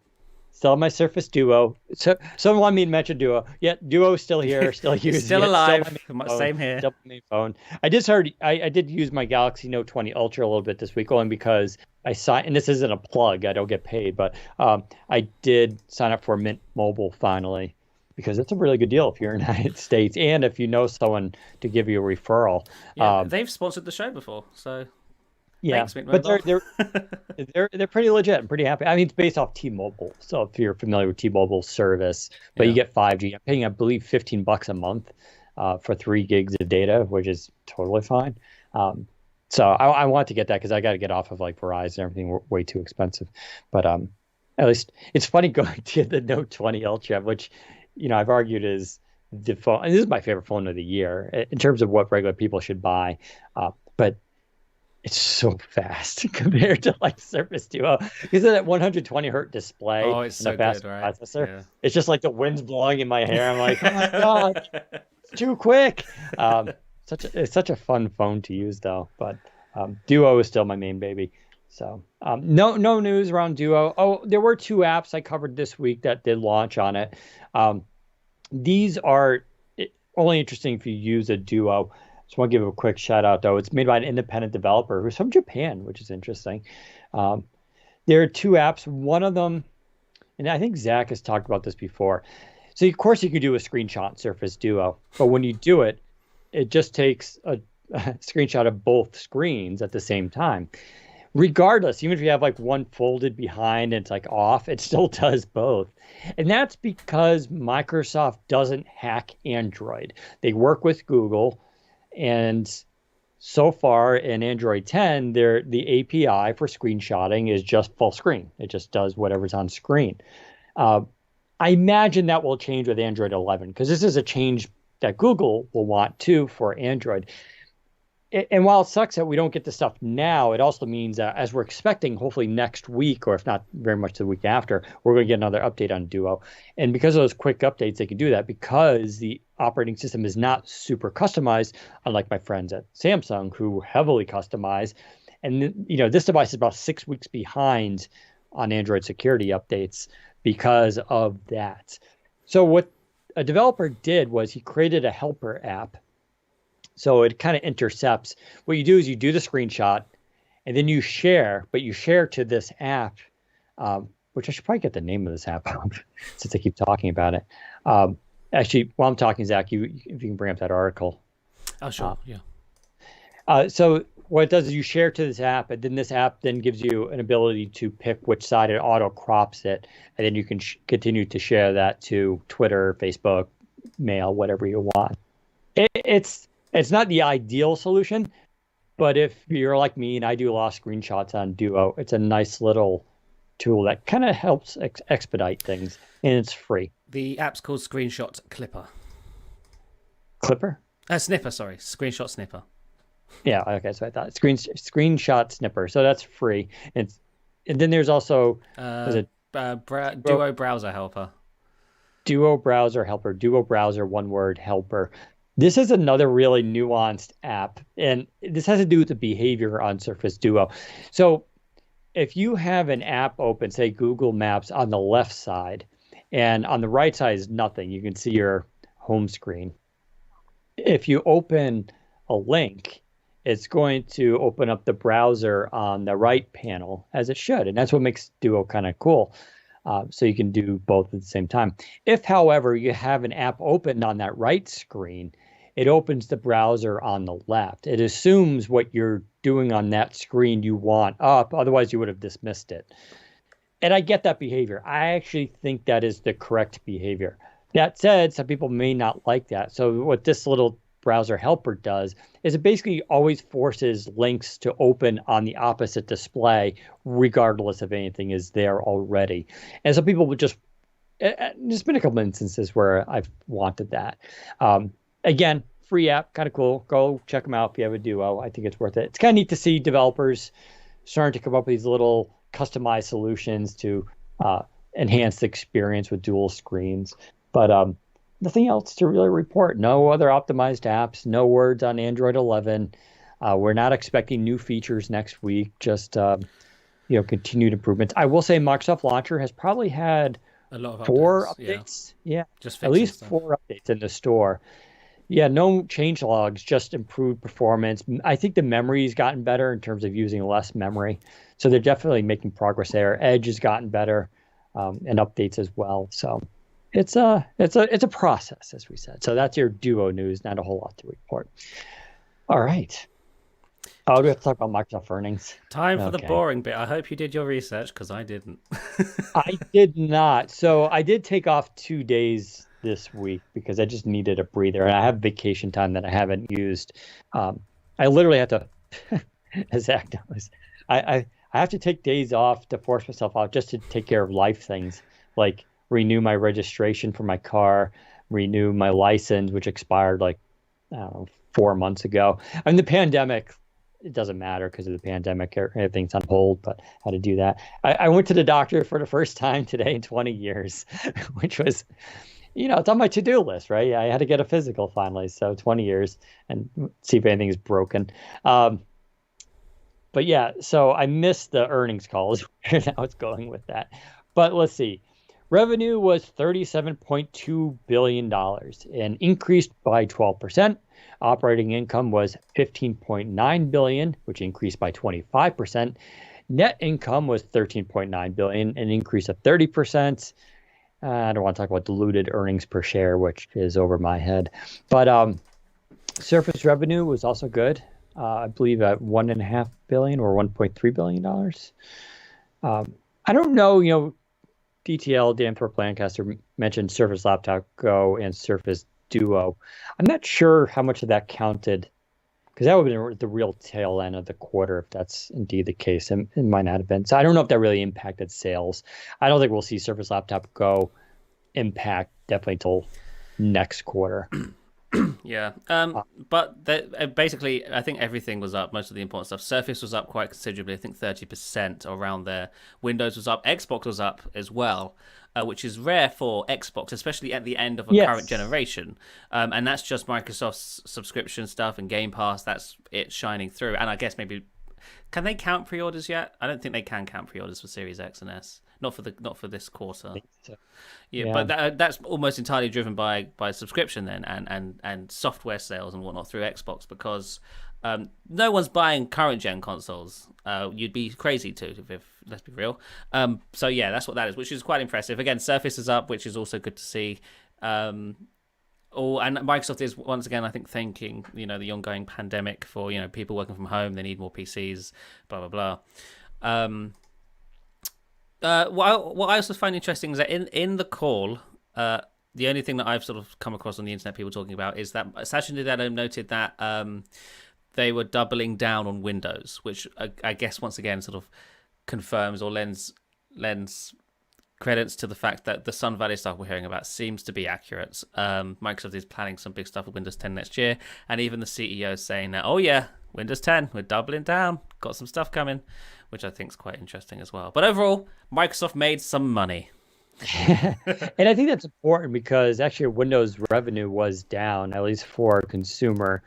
still have my Surface Duo. So someone wanted me to mention Duo. Yeah, Duo's still here, still using still it. alive. Same here. Still my main phone. I just heard I did use my Galaxy Note 20 Ultra a little bit this week, only because I signed, and this isn't a plug, I don't get paid, but I did sign up for Mint Mobile finally, because it's a really good deal if you're in the United States, and if you know someone to give you a referral. Yeah, they've sponsored the show before, so yeah, thanks, Mint Mobile. But they're pretty legit. I'm pretty happy. I mean, it's based off T-Mobile, so if you're familiar with T-Mobile's service, but you get 5G. I'm paying, I believe, $15 a month for 3 gigs of data, which is totally fine. So I want to get that because I got to get off of like Verizon and everything, way too expensive. But at least it's funny going to the Note 20 Ultra, which I've argued is the phone. And this is my favorite phone of the year in terms of what regular people should buy. But it's so fast compared to like Surface Duo because of that 120 hertz display. Oh, it's so fast good, right? processor. Yeah. It's just like the wind's blowing in my hair. I'm like, oh my god, it's too quick. It's such a fun phone to use though, but Duo is still my main baby. So no news around Duo. Oh, there were 2 apps I covered this week that did launch on it. These are only interesting if you use a Duo. Just want to give a quick shout out though. It's made by an independent developer who's from Japan, which is interesting. There are 2 apps. One of them, and I think Zach has talked about this before. So of course you could do a screenshot in Surface Duo, but when you do it, it just takes a screenshot of both screens at the same time. Regardless, even if you have like one folded behind and it's like off, it still does both. And that's because Microsoft doesn't hack Android. They work with Google, and so far in Android 10, the API for screenshotting is just full screen. It just does whatever's on screen. I imagine that will change with Android 11 because this is a change that Google will want too for Android. And while it sucks that we don't get the stuff now, it also means that as we're expecting, hopefully next week, or if not very much the week after, we're going to get another update on Duo. And because of those quick updates, they can do that because the operating system is not super customized, unlike my friends at Samsung who heavily customize. And this device is about 6 weeks behind on Android security updates because of that. So what a developer did was he created a helper app. So it kind of intercepts. What you do is you do the screenshot and then you share, but you share to this app, which I should probably get the name of this app since I keep talking about it. Actually, while I'm talking, Zach, if you can bring up that article. Oh, sure. Yeah. So what it does is you share to this app, and then this app then gives you an ability to pick which side it auto crops it, and then you can continue to share that to Twitter, Facebook, Mail, whatever you want. It's not the ideal solution, but if you're like me and I do a lot of screenshots on Duo, it's a nice little tool that kind of helps expedite things, and it's free. The app's called Screenshot Clipper. Clipper? Snipper, sorry. Screenshot Snipper. Yeah, okay, so I thought screenshot snipper. So that's free. And then there's also Duo Browser Helper. Duo Browser Helper, Duo Browser, one word helper. This is another really nuanced app, and this has to do with the behavior on Surface Duo. So if you have an app open, say Google Maps on the left side, and on the right side is nothing, you can see your home screen. If you open a link, it's going to open up the browser on the right panel as it should. And that's what makes Duo kind of cool. So you can do both at the same time. If, however, you have an app opened on that right screen, it opens the browser on the left. It assumes what you're doing on that screen you want up. Otherwise, you would have dismissed it. And I get that behavior. I actually think that is the correct behavior. That said, some people may not like that. So what this little browser helper does is it basically always forces links to open on the opposite display, regardless if anything is there already. And some people would just, there's been a couple instances where I've wanted that. Again, free app, kind of cool. Go check them out if you have a Duo. I think it's worth it. It's kind of neat to see developers starting to come up with these little customized solutions to enhance the experience with dual screens. But nothing else to really report. No other optimized apps, no words on Android 11. We're not expecting new features next week, just continued improvements. I will say Microsoft Launcher has probably had a lot of four updates. Yeah. Just at least stuff. 4 updates in the store. Yeah, no change logs, just improved performance. I think the memory's gotten better in terms of using less memory. So they're definitely making progress there. Edge has gotten better, and updates as well. So it's a process, as we said. So that's your Duo news. Not a whole lot to report. All right. Oh, we have to talk about Microsoft earnings. Time for the boring bit. I hope you did your research because I didn't. I did not. So I did take off 2 days this week because I just needed a breather, and I have vacation time that I haven't used. I literally have to, as Zach knows, I have to take days off to force myself out just to take care of life things, like renew my registration for my car, renew my license, which expired like, I don't know, 4 months ago. I mean, the pandemic, it doesn't matter because of the pandemic, everything's on hold, but how to do that. I went to the doctor for the first time today in 20 years, which was, it's on my to-do list, right? I had to get a physical finally, so 20 years and see if anything is broken. But yeah, so I missed the earnings calls. Now it's going with that. But let's see. Revenue was $37.2 billion and increased by 12%. Operating income was $15.9 billion, which increased by 25%. Net income was $13.9 billion, an increase of 30%. I don't want to talk about diluted earnings per share, which is over my head. But Surface revenue was also good. I believe at $1.5 billion or $1.3 billion. I don't know, DTL, Danforth Lancaster, mentioned Surface Laptop Go and Surface Duo. I'm not sure how much of that counted, because that would have been the real tail end of the quarter if that's indeed the case. It might not have been. So I don't know if that really impacted sales. I don't think we'll see Surface Laptop Go impact definitely till next quarter. Yeah. But basically, I think everything was up. Most of the important stuff. Surface was up quite considerably. I think 30% around there. Windows was up. Xbox was up as well, which is rare for Xbox, especially at the end of a current generation. And that's just Microsoft's subscription stuff and Game Pass. That's it shining through. And I guess maybe, can they count pre-orders yet? I don't think they can count pre-orders for Series X and S. Not for this quarter. So. Yeah, but that's almost entirely driven by subscription then and software sales and whatnot through Xbox, because no one's buying current gen consoles. You'd be crazy to if let's be real. So yeah, that's what that is, which is quite impressive. Again, Surface is up, which is also good to see. Oh, and Microsoft is once again, I think, thanking the ongoing pandemic for people working from home. They need more PCs, blah blah blah. What I also find interesting is that in the call, the only thing that I've sort of come across on the internet, people talking about, is that Satya Nadella noted that they were doubling down on Windows, which I guess once again sort of confirms or lends credits to the fact that the Sun Valley stuff we're hearing about seems to be accurate. Microsoft is planning some big stuff with Windows 10 next year, and even the CEO is saying that, oh yeah, Windows 10, we're doubling down, got some stuff coming, which I think is quite interesting as well. But overall, Microsoft made some money. And I think that's important because actually Windows revenue was down, at least for consumer.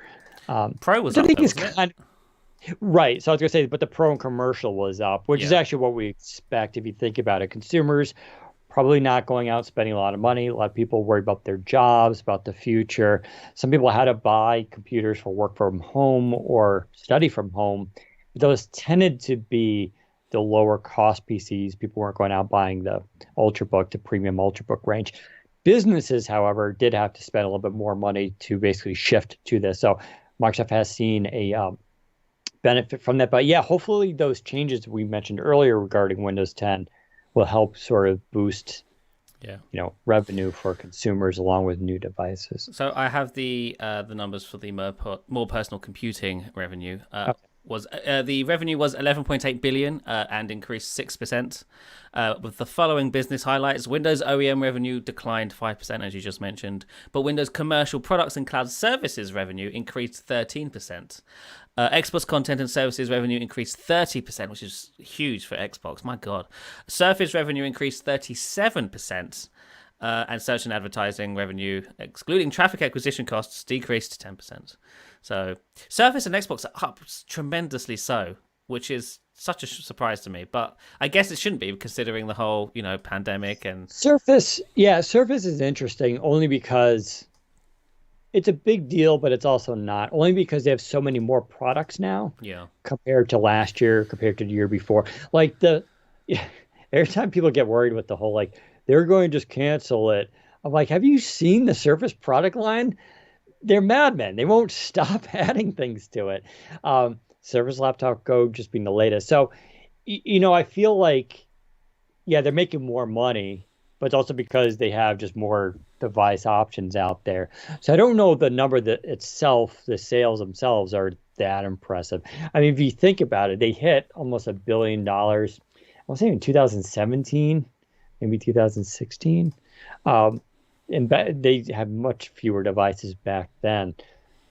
Pro was up, though, wasn't it? Right. So I was going to say, but the pro and commercial was up, which is actually what we expect if you think about it. Consumers probably not going out spending a lot of money. A lot of people worry about their jobs, about the future. Some people had to buy computers for work from home or study from home. But those tended to be the lower cost PCs. People weren't going out buying the Ultrabook, the premium Ultrabook range. Businesses, however, did have to spend a little bit more money to basically shift to this. So Microsoft has seen a benefit from that. But yeah, hopefully those changes we mentioned earlier regarding Windows 10 will help sort of boost revenue for consumers along with new devices. So I have the numbers for the more personal computing revenue. The revenue was 11.8 billion and increased 6%. With the following business highlights: Windows OEM revenue declined 5%, as you just mentioned, but Windows commercial products and cloud services revenue increased 13%. Xbox content and services revenue increased 30%, which is huge for Xbox. My God. Surface revenue increased 37%. And search and advertising revenue, excluding traffic acquisition costs, decreased 10%. So Surface and Xbox are up tremendously so, which is such a surprise to me. But I guess it shouldn't be, considering the whole, pandemic and... Surface is interesting only because it's a big deal, but it's also not. Only because they have so many more products now compared to last year, compared to the year before. Like every time people get worried with the whole, they're going to just cancel it. I'm like, have you seen the Surface product line? They're madmen. They won't stop adding things to it. Surface Laptop Go just being the latest. So, I feel like, they're making more money, but it's also because they have just more device options out there. So I don't know the number that itself, the sales themselves are that impressive. I mean, if you think about it, they hit almost $1 billion. I was saying in 2017. Maybe 2016. And they had much fewer devices back then.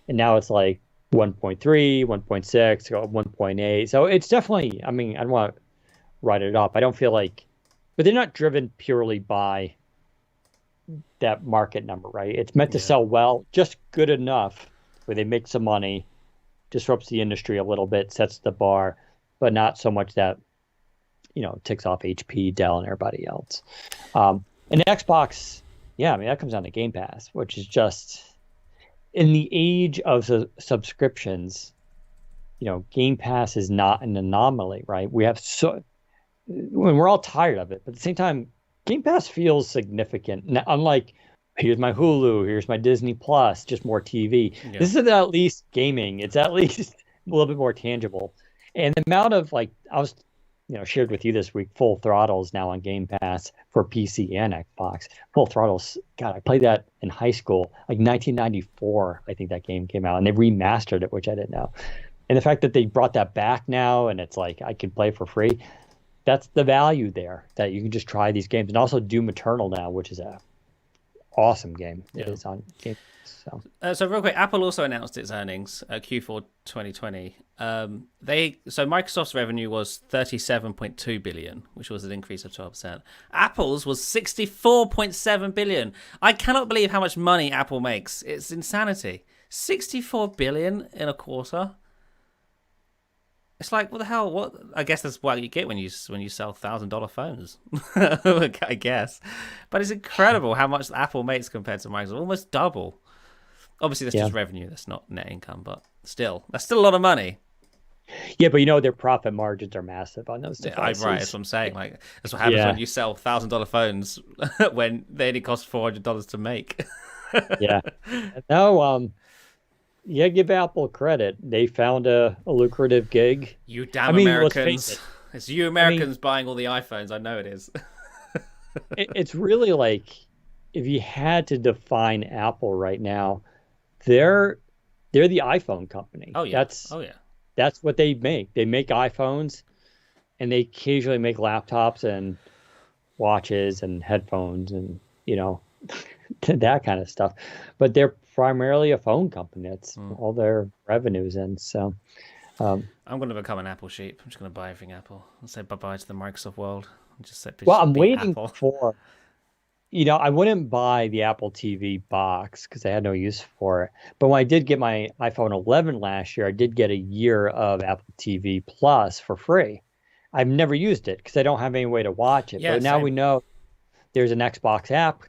And now it's like 1.3, 1.6, 1.8. So it's definitely, I mean, I don't want to write it up. I don't feel like, but they're not driven purely by that market number, right? It's meant to sell well, just good enough where they make some money, disrupts the industry a little bit, sets the bar, but not so much that ticks off HP, Dell, and everybody else. And Xbox, that comes down to Game Pass, which is just, in the age of subscriptions, Game Pass is not an anomaly, right? We're all tired of it, but at the same time, Game Pass feels significant. Now, unlike, here's my Hulu, here's my Disney Plus, just more TV. Yeah. This is at least gaming. It's at least a little bit more tangible. And the amount of, I was shared with you this week, Full Throttle is now on Game Pass for PC and Xbox. Full Throttle's, God, I played that in high school, 1994, I think that game came out, and they remastered it, which I didn't know. And the fact that they brought that back now, and it's I can play for free, that's the value there, that you can just try these games. And also Doom Eternal now, which is a awesome game. It is on Game Pass. So real quick, Apple also announced its earnings, Q4 2020. So Microsoft's revenue was 37.2 billion, which was an increase of 12%. Apple's was 64.7 billion. I cannot believe how much money Apple makes. It's insanity. 64 billion in a quarter. It's like, what the hell? What? I guess that's what you get when you sell $1,000 phones. I guess, but it's incredible how much Apple makes compared to Microsoft. Almost double. Obviously, that's just revenue. That's not net income, but still, that's still a lot of money. Yeah, but their profit margins are massive on those devices. Right, that's what I'm saying. That's what happens when you sell $1,000 phones when they only cost $400 to make. Yeah. No, yeah, give Apple credit. They found a lucrative gig. You I damn mean, let's face Americans. it. It's you I mean, Americans buying all the iPhones. I know it is. it's really like if you had to define Apple right now, they're they're the iPhone company. Oh yeah. That's Oh yeah. that's what they make. They make iPhones and they occasionally make laptops and watches and headphones and that kind of stuff. But they're primarily a phone company. That's Mm. all their revenues in. So I'm going to become an Apple sheep. I'm just going to buy everything Apple and say bye bye to the Microsoft world and just say well, just I'm be waiting Apple. for I wouldn't buy the Apple TV box because I had no use for it. But when I did get my iPhone 11 last year, I did get a year of Apple TV Plus for free. I've never used it because I don't have any way to watch it. Yeah, But now we same. know there's an Xbox app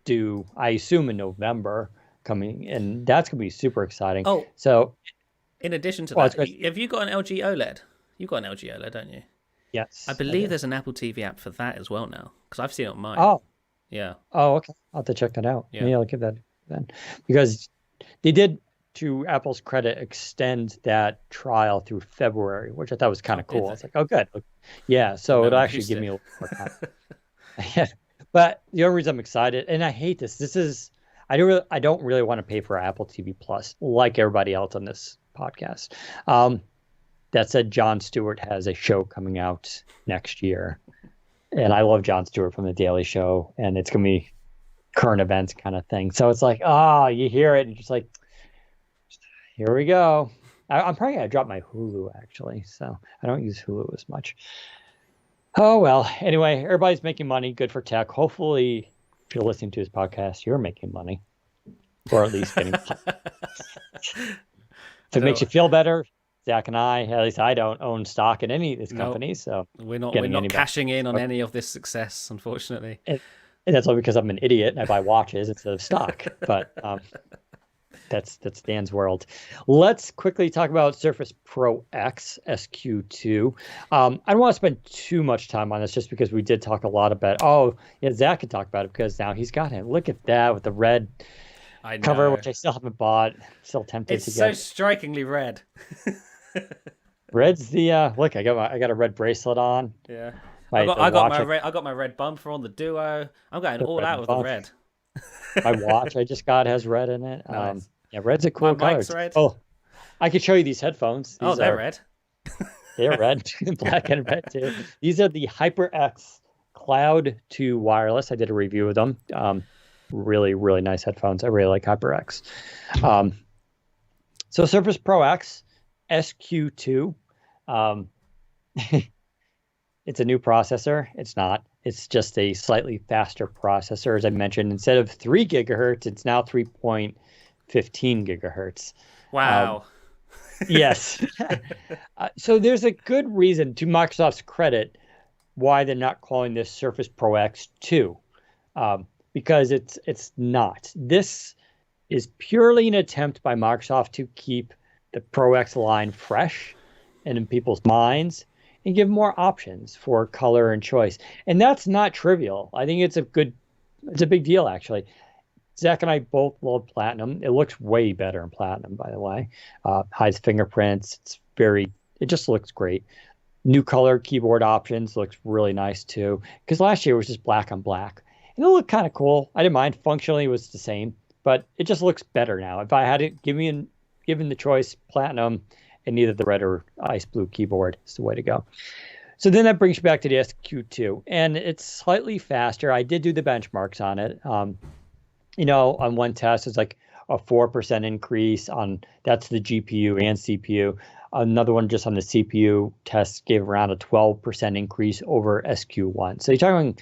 due, I assume, in November coming, and that's gonna be super exciting. Oh, So, in addition to well, that, have you got an LG OLED? You've got an LG OLED, don't you? I yes, I believe do. there's an Apple TV app for that as well now because I've seen it on mine. Oh, Yeah, oh, okay. I'll have to check that out. yeah. Maybe I'll give that then, because they did, to Apple's credit, extend that trial through February, which I thought was kind Oh, of did cool. they? It's like, oh, good. Yeah, So so no it'll one actually used give it. me a little more time. Yeah. But the only reason I'm excited, and I hate this, I don't really want to pay for Apple TV Plus like everybody else on this podcast. Um, that said, Jon Stewart has a show coming out next year, and I love Jon Stewart from The Daily Show, and it's gonna be current events kind of thing. So it's like, oh, you hear it, and you're just like, here we go. I'm probably gonna drop my Hulu actually, so I don't use Hulu as much. Oh well. Anyway, everybody's making money. Good for tech. Hopefully, if you're listening to this podcast, you're making money, or at least getting. If I it makes don't. you feel better, Zach and I, at least I don't own stock in any of these No, companies, so we're getting not any better. cashing in on any of this success, unfortunately. And, and that's all because I'm an idiot and I buy watches instead of stock. But that's Dan's world. Let's quickly talk about Surface Pro X SQ2. I don't want to spend too much time on this just because we did talk a lot about. Oh, yeah, Zach could talk about it because now he's got it. Look at that with the red I cover, know. which I still haven't bought. Still tempted It's to so get. strikingly red. Red's the look. I got a red bracelet on. Yeah. The watch. I got my red bumper on the Duo. I'm going The all red out with the buff. red. My watch I just got has red in it. Nice. Yeah, red's a My cool color. mic's red. Oh, I could show you these headphones. Oh, These they're are red. they're red, black and red too. These are the HyperX Cloud 2 wireless. I did a review of them. Really, really nice headphones. I really like HyperX. Um, so Surface Pro X SQ2. Um, it's a new processor. It's not. It's just a slightly faster processor. As I mentioned, instead of 3 gigahertz, it's now 3.15 gigahertz. Wow. Yes. So there's a good reason, to Microsoft's credit, why they're not calling this Surface Pro X2, because it's not. This is purely an attempt by Microsoft to keep the Pro X line fresh and in people's minds and give more options for color and choice. And that's not trivial. I think it's a big deal actually. Zach and I both love platinum. It looks way better in platinum, by the way. Hides fingerprints. It just looks great. New color keyboard options looks really nice too. Because last year it was just black on black. And it looked kind of cool. I didn't mind. Functionally, it was the same, but it just looks better now. If I had it given the choice, platinum and either the red or ice blue keyboard is the way to go. So then that brings you back to the SQ2, and it's slightly faster. I did do the benchmarks on it. On one test, it's like a 4% increase on that's the GPU and CPU. Another one just on the CPU test gave around a 12% increase over SQ1. So you're talking,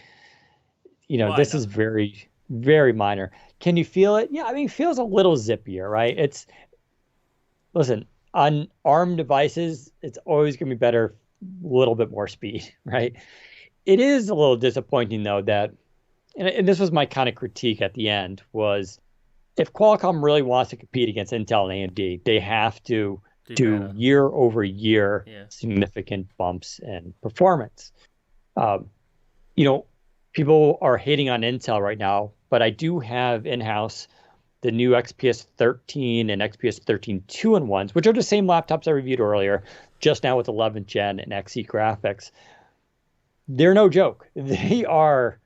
this is very, very minor. Can you feel it? Yeah, I mean, it feels a little zippier, right? Listen, on ARM devices, it's always going to be better, a little bit more speed, right? It is a little disappointing, though, that, and this was my kind of critique at the end, was if Qualcomm really wants to compete against Intel and AMD, they have to do year over year significant bumps in performance. People are hating on Intel right now, but I do have in-house the new XPS 13 and XPS 13 2-in-1s, which are the same laptops I reviewed earlier, just now with 11th gen and XE graphics. They're no joke. They are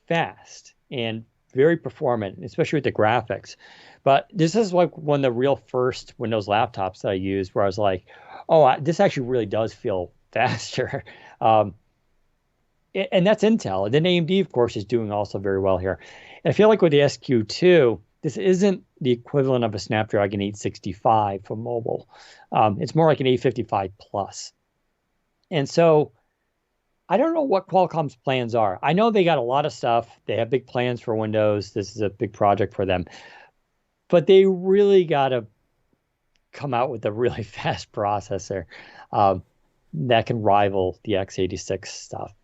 fast and very performant, especially with the graphics. But this is like one of the real first Windows laptops that I used where I was like, oh, this actually really does feel faster. Um, and that's Intel. And then AMD, of course, is doing also very well here. And I feel like with the SQ2, this isn't the equivalent of a Snapdragon 865 for mobile. It's more like an 855 plus. And so I don't know what Qualcomm's plans are. I know they got a lot of stuff. They have big plans for Windows. This is a big project for them. But they really got to come out with a really fast processor that can rival the x86 stuff.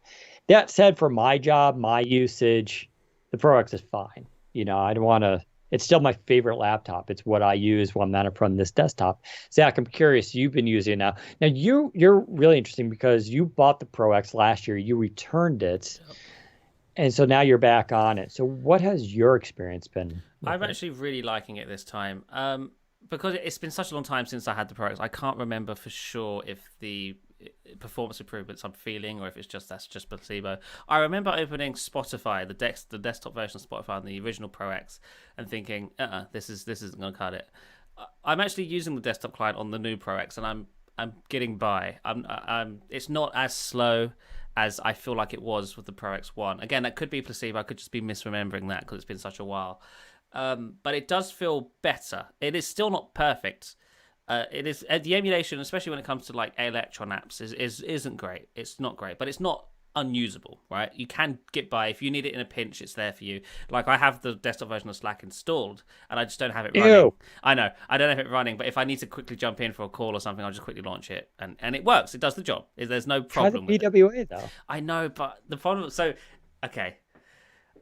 That said, for my job, my usage, the Pro X is fine. I don't want to. It's still my favorite laptop. It's what I use when I'm not from this desktop. Zach, I'm curious. You've been using it now. Now you're really interesting because you bought the Pro X last year. You returned it, and so now you're back on it. So what has your experience been? I'm actually really liking it this time. Because it's been such a long time since I had the Pro X, I can't remember for sure if the performance improvements I'm feeling or if that's just placebo. I remember opening Spotify, the desktop version of Spotify on the original Pro X, and thinking, this isn't gonna cut it. I'm actually using the desktop client on the new Pro X, and I'm getting by. It's not as slow as I feel like it was with the Pro X1. Again, that could be placebo. I could just be misremembering that because it's been such a while. But it does feel better. It is still not perfect. It is the emulation, especially when it comes to like Electron apps, isn't great. It's not great, but it's not unusable, right? You can get by. If you need it in a pinch, it's there for you. Like I have the desktop version of Slack installed, and I just don't have it running. Ew. I know, I don't have it running, but if I need to quickly jump in for a call or something, I'll just quickly launch it, and it works. It does the job. There's no problem with it. Try the PWA though. I know, but the problem. So, okay,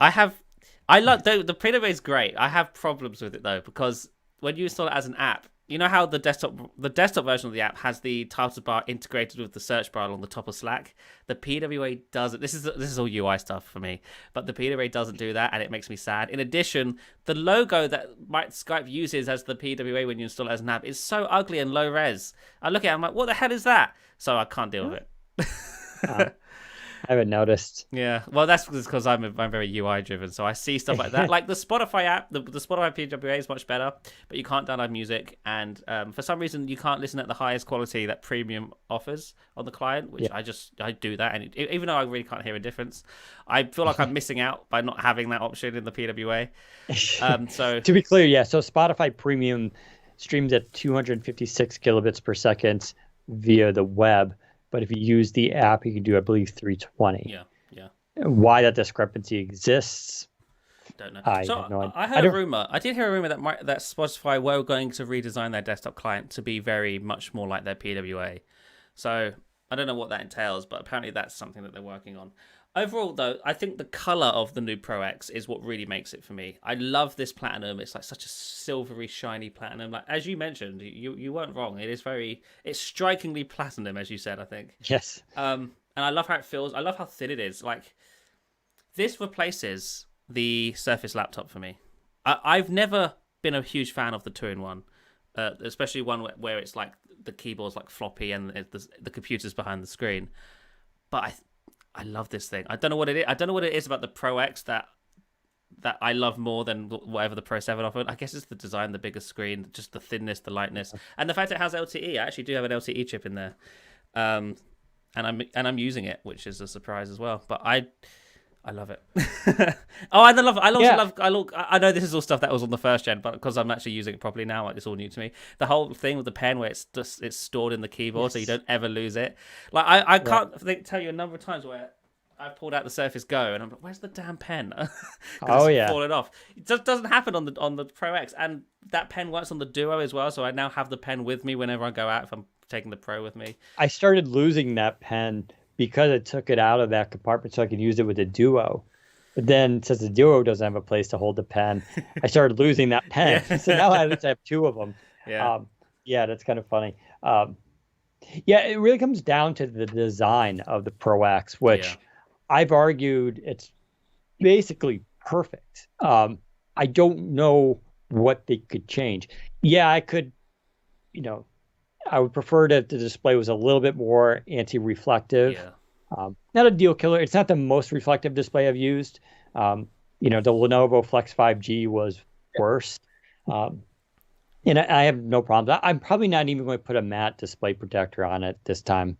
I love the PWA is great. I have problems with it though because when you install it as an app, you know how the desktop version of the app has the title bar integrated with the search bar along the top of Slack. The PWA doesn't. This is all UI stuff for me, but the PWA doesn't do that, and it makes me sad. In addition, the logo that Skype uses as the PWA when you install it as an app is so ugly and low res. I look at it, I'm like, what the hell is that? So I can't deal with it. I haven't noticed. Yeah, well, that's because I'm very UI driven, so I see stuff like that. Like the Spotify app, the Spotify PWA is much better, but you can't download music, and for some reason you can't listen at the highest quality that Premium offers on the client, which I do that, and even though I really can't hear a difference, I feel like I'm missing out by not having that option in the PWA. So to be clear, yeah, so Spotify Premium streams at 256 kilobits per second via the web. But if you use the app, you can do, I believe, 320. Yeah. Why that discrepancy exists, don't know. I have no idea. I heard a rumor. I did hear a rumor that Spotify were going to redesign their desktop client to be very much more like their PWA. So I don't know what that entails, but apparently that's something that they're working on. Overall, though, I think the color of the new Pro X is what really makes it for me. I love this platinum. It's like such a silvery, shiny platinum. Like as you mentioned, you weren't wrong. It's strikingly platinum, as you said, I think. Yes. And I love how it feels. I love how thin it is. Like this replaces the Surface laptop for me. I've never been a huge fan of the 2-in-1, especially one where it's like the keyboard's like floppy and the computer's behind the screen. But I love this thing. I don't know what it is. I don't know what it is about the Pro X that I love more than whatever the Pro 7 offered. I guess it's the design, the bigger screen, just the thinness, the lightness, and the fact it has LTE. I actually do have an LTE chip in there, and I'm using it, which is a surprise as well. But I love it. I know this is all stuff that was on the first gen, but because I'm actually using it properly now, it's all new to me. The whole thing with the pen where it's stored in the keyboard, so you don't ever lose it. Like I can't tell you a number of times where I've pulled out the Surface Go and I'm like, "Where's the damn pen?" It's fallen off. It just doesn't happen on the Pro X, and that pen works on the Duo as well. So I now have the pen with me whenever I go out if I'm taking the Pro with me. I started losing that pen because I took it out of that compartment so I could use it with the Duo. But then since the Duo doesn't have a place to hold the pen, I started losing that pen. Yeah. So now I have two of them. Yeah. That's kind of funny. It really comes down to the design of the Pro X, which I've argued it's basically perfect. I don't know what they could change. Yeah, I could, you know, I would prefer that the display was a little bit more anti-reflective. Yeah. Not a deal killer. It's not the most reflective display I've used. The Lenovo Flex 5G was worse. Um, and I have no problems. I'm probably not even going to put a matte display protector on it this time,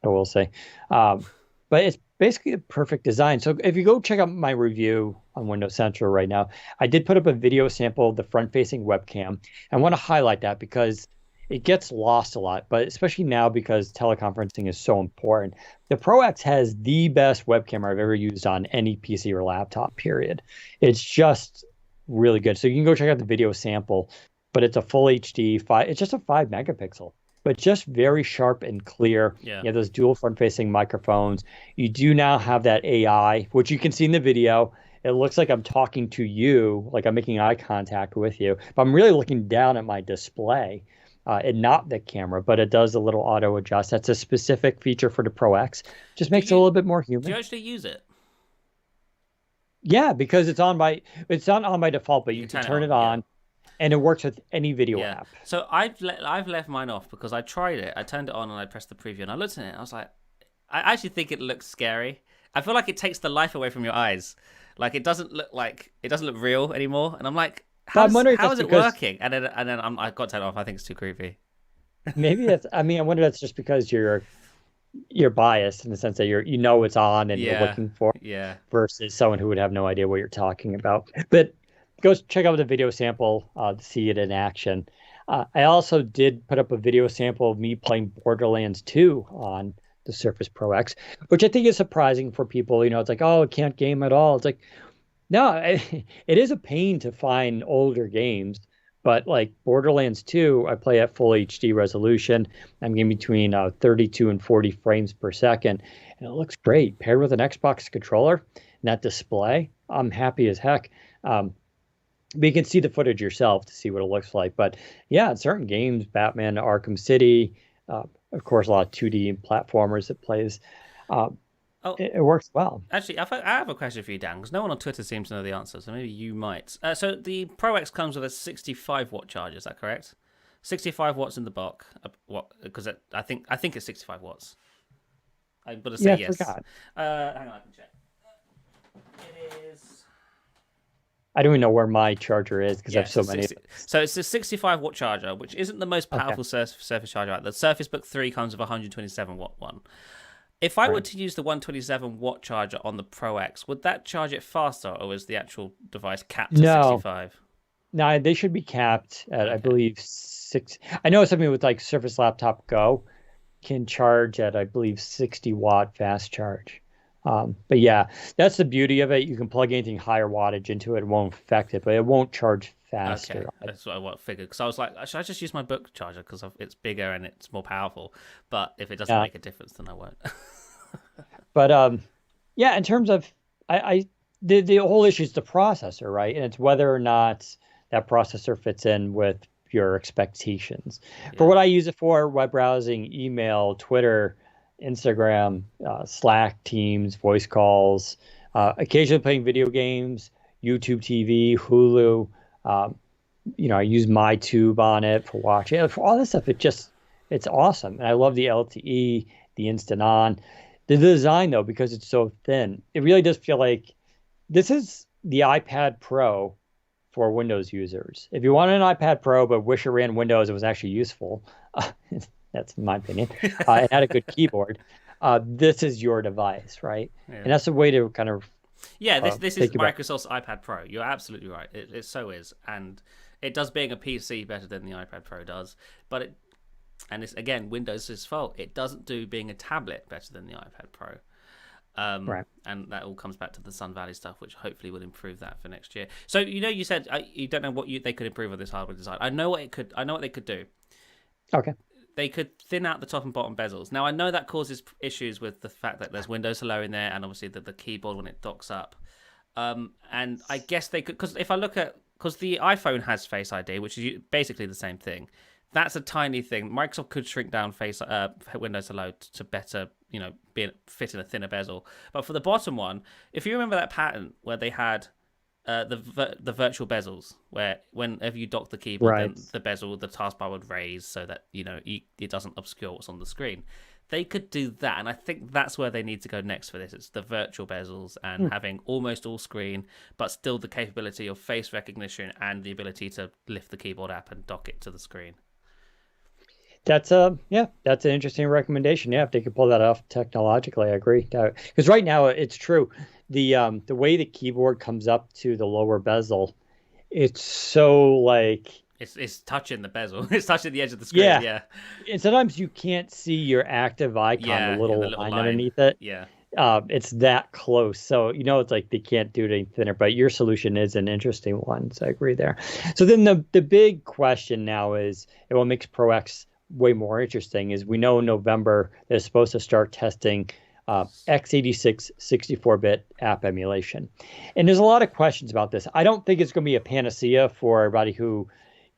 I will say. Um, but it's basically a perfect design. So if you go check out my review on Windows Central right now, I did put up a video sample of the front-facing webcam. I want to highlight that because it gets lost a lot, but especially now because teleconferencing is so important. The Pro X has the best webcam I've ever used on any PC or laptop, period. It's just really good. So you can go check out the video sample, but it's a full HD five. It's just a 5 megapixel, but just very sharp and clear. Yeah. You have those dual front-facing microphones. You do now have that AI, which you can see in the video. It looks like I'm talking to you, like I'm making eye contact with you, but I'm really looking down at my display. And not the camera, but it does a little auto adjust. That's a specific feature for the Pro X. Just makes it a little bit more Do you human. actually use it? Yeah, because it's not on by default, but you can turn it Yeah. on, and it works with any video Yeah. app. So I've left mine off because I tried it. I turned it on and I pressed the preview and I looked at it and I was like, I actually think it looks scary. I feel like it takes the life away from your eyes. Like it doesn't look real anymore. And I'm like, But I'm wondering if how that's is it because working? And then I got turned off. I think it's too creepy. maybe it's. I mean, I wonder if that's just because you're biased in the sense that it's on and you're Yeah. looking for Yeah. versus someone who would have no idea what you're talking about. But go check out the video sample to see it in action. I also did put up a video sample of me playing Borderlands 2 on the Surface Pro X, which I think is surprising for people. It's like, oh, it can't game at all. It's like, no, it is a pain to find older games, but like Borderlands 2, I play at full HD resolution. I'm getting between 32 and 40 frames per second, and it looks great paired with an Xbox controller and that display. I'm happy as heck. But you can see the footage yourself to see what it looks like. But yeah, in certain games, Batman, Arkham City, of course, a lot of 2D platformers it plays. Uh, Oh, it works well. actually, I have a question for you, Dan, because no one on Twitter seems to know the answer, so maybe you might. So the Pro X comes with a 65-watt charger. Is that correct? 65 watts in the box. What? Because I think it's 65 watts. I'm gonna say Yeah, I yes. forgot. Hang on, I can check. It is. I don't even know where my charger is because I have so many. So it's a 65-watt charger, which isn't the most Okay. powerful Surface charger out there. The Surface Book 3 comes with a 127-watt one. If I were Right. to use the 127-watt charger on the Pro X, would that charge it faster, or is the actual device capped to No, 65? no, they should be capped at, I Okay. believe, 6. I know something with like Surface Laptop Go can charge at, I believe, 60-watt fast charge. But yeah, that's the beauty of it. You can plug anything higher wattage into it. It won't affect it, but it won't charge Okay, faster. that's what I figured. Because I was like, should I just use my book charger because it's bigger and it's more powerful? But if it doesn't Yeah. make a difference, then I won't. But yeah, in terms of the whole issue is the processor, right? And it's whether or not that processor fits in with your expectations. For Yeah. what I use it for, web browsing, email, Twitter, Instagram, Slack, Teams, voice calls, occasionally playing video games, YouTube TV, Hulu. Um, I use MyTube on it for watching. For all this stuff, it's awesome. And I love the LTE, the Instant On. The design, though, because it's so thin, it really does feel like this is the iPad Pro for Windows users. If you wanted an iPad Pro but wish it ran Windows, it was actually useful. That's my opinion. It had a good keyboard. This is your device, right? Yeah. And that's the way to kind of Yeah, this is think about. Microsoft's iPad Pro. You're absolutely right. It so is, and it does being a PC better than the iPad Pro does. But it's again Windows' fault. It doesn't do being a tablet better than the iPad Pro. Right. And that all comes back to the Sun Valley stuff, which hopefully will improve that for next year. So you said you don't know what they could improve on this hardware design. I know what they could do. Okay. They could thin out the top and bottom bezels. Now I know that causes issues with the fact that there's Windows Hello in there, and obviously the keyboard when it docks up. And I guess they could, because if I look at, because the iPhone has Face ID, which is basically the same thing. That's a tiny thing. Microsoft could shrink down Windows Hello to better, fit in a thinner bezel. But for the bottom one, if you remember that patent where they had the virtual bezels, where whenever you dock the keyboard, Right. then the bezel, the taskbar would raise so that it doesn't obscure what's on the screen. They could do that, and I think that's where they need to go next for this. It's the virtual bezels and having almost all screen, but still the capability of face recognition and the ability to lift the keyboard app and dock it to the screen. That's that's an interesting recommendation. Yeah, if they could pull that off technologically, I agree. Because right now it's true. The way the keyboard comes up to the lower bezel, it's so like it's touching the bezel. It's touching the edge of the screen. Yeah. And sometimes you can't see your active icon, the little line underneath it. Yeah. It's that close. So, it's like they can't do it any thinner, but your solution is an interesting one. So I agree there. So then the big question now is, and what makes Pro X way more interesting is we know in November they're supposed to start testing x86 64-bit app emulation. And there's a lot of questions about this. I don't think it's going to be a panacea for everybody who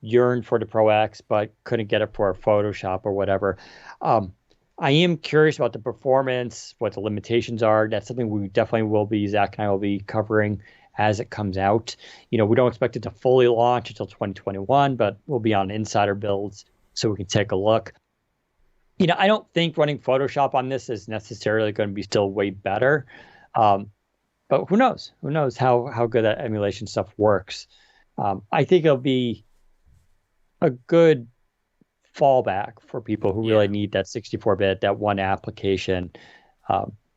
yearned for the Pro X but couldn't get it for Photoshop or whatever. I am curious about the performance, what the limitations are. That's something we definitely will be, Zach and I will be covering as it comes out. We don't expect it to fully launch until 2021, but we'll be on insider builds so we can take a look. I don't think running Photoshop on this is necessarily going to be still way better. But who knows? Who knows how good that emulation stuff works? I think it'll be a good fallback for people who really need that 64-bit, that one application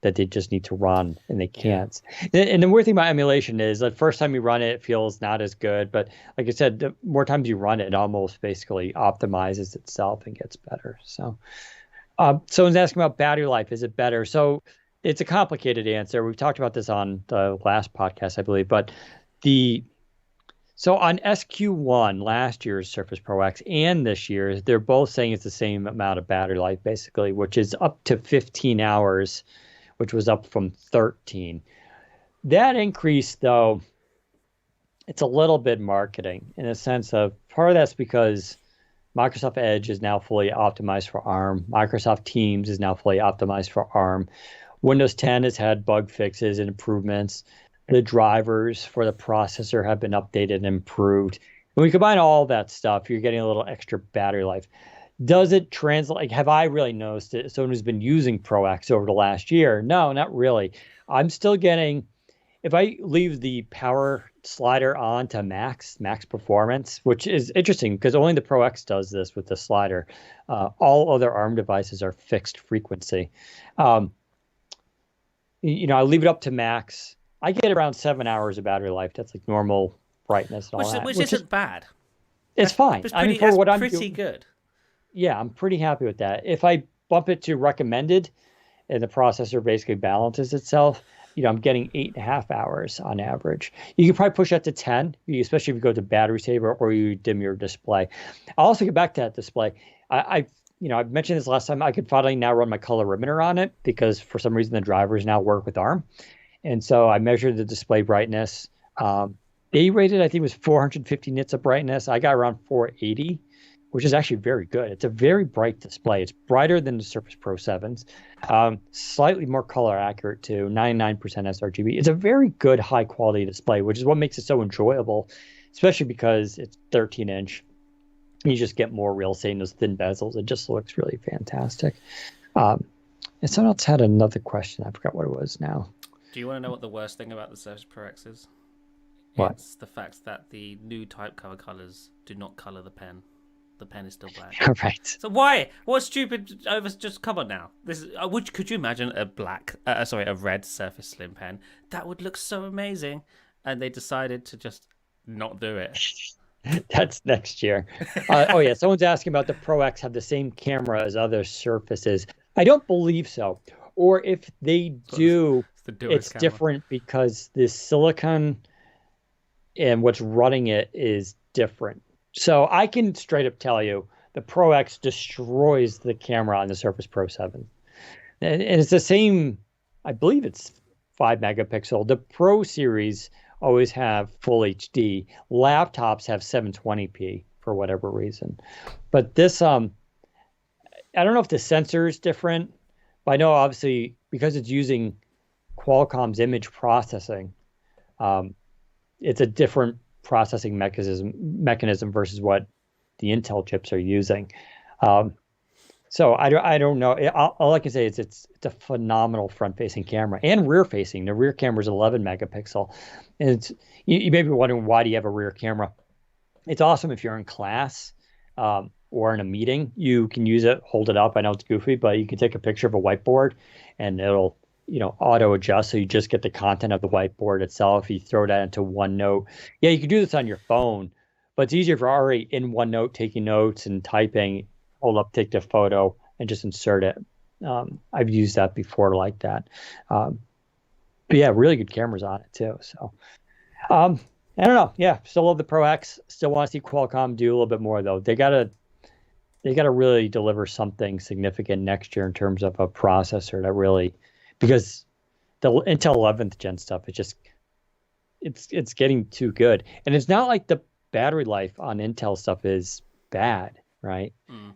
that they just need to run and they can't. And the weird thing about emulation is the first time you run it, it feels not as good. But like I said, the more times you run it, it almost basically optimizes itself and gets better. So someone's asking about battery life. Is it better? So it's a complicated answer. We've talked about this on the last podcast, I believe. But so on SQ1, last year's Surface Pro X and this year's, they're both saying it's the same amount of battery life, basically, which is up to 15 hours, which was up from 13. That increase, though, it's a little bit marketing in a sense of part of that's because Microsoft Edge is now fully optimized for ARM. Microsoft Teams is now fully optimized for ARM. Windows 10 has had bug fixes and improvements. The drivers for the processor have been updated and improved. When we combine all that stuff, you're getting a little extra battery life. Does it translate? Like, have I really noticed it? Someone who's been using Pro X over the last year? No, not really. I'm still getting, if I leave the power slider on to max performance, which is interesting because only the Pro X does this with the slider. All other ARM devices are fixed frequency. I leave it up to max. I get around 7 hours of battery life. That's like normal brightness and all that. Which isn't bad. It's fine. That's pretty good. Yeah, I'm pretty happy with that. If I bump it to recommended and the processor basically balances itself, I'm getting 8.5 hours on average. You can probably push that to 10, especially if you go to battery saver or you dim your display. I'll also get back to that display. I've mentioned this last time. I could finally now run my colorimeter on it because for some reason the drivers now work with ARM. And so I measured the display brightness. They rated, I think it was 450 nits of brightness. I got around 480, which is actually very good. It's a very bright display. It's brighter than the Surface Pro 7s. Slightly more color accurate too, 99% sRGB. It's a very good high quality display, which is what makes it so enjoyable, especially because it's 13-inch. You just get more real estate in those thin bezels. It just looks really fantastic. And someone else had another question. I forgot what it was now. Do you want to know what the worst thing about the Surface Pro X is? What? It's the fact that the new type cover colors do not color the pen. The pen is still black. Right. So why? What stupid over? Just come on now. This is. Could you imagine a red Surface Slim pen? That would look so amazing. And they decided to just not do it. That's next year. Yeah. Someone's asking about the Pro X have the same camera as other Surfaces. I don't believe so. Or if they do, it's different because the silicon and what's running it is different. So I can straight up tell you the Pro X destroys the camera on the Surface Pro 7. And it's the same, I believe it's 5 megapixel. The Pro series always have full HD. Laptops have 720p for whatever reason. But this, I don't know if the sensor is different, but I know obviously because it's using Qualcomm's image processing, it's a different processing mechanism versus what the Intel chips are using. Um, so I don't know. All I can say is it's a phenomenal front-facing camera and rear-facing. The rear camera is 11 megapixel, and you may be wondering, why do you have a rear camera? It's awesome if you're in class or in a meeting. You can use it, hold it up. I know it's goofy, but you can take a picture of a whiteboard and it'll, auto adjust. So you just get the content of the whiteboard itself. You throw that into OneNote. Yeah, you can do this on your phone, but it's easier if you're already in OneNote taking notes and typing, hold up, take the photo, and just insert it. I've used that before like that. But yeah, really good cameras on it too. So I don't know. Yeah, still love the Pro X. Still want to see Qualcomm do a little bit more though. They gotta really deliver something significant next year in terms of a processor that really, because the Intel 11th gen stuff is just it's getting too good. And it's not like the battery life on Intel stuff is bad, right?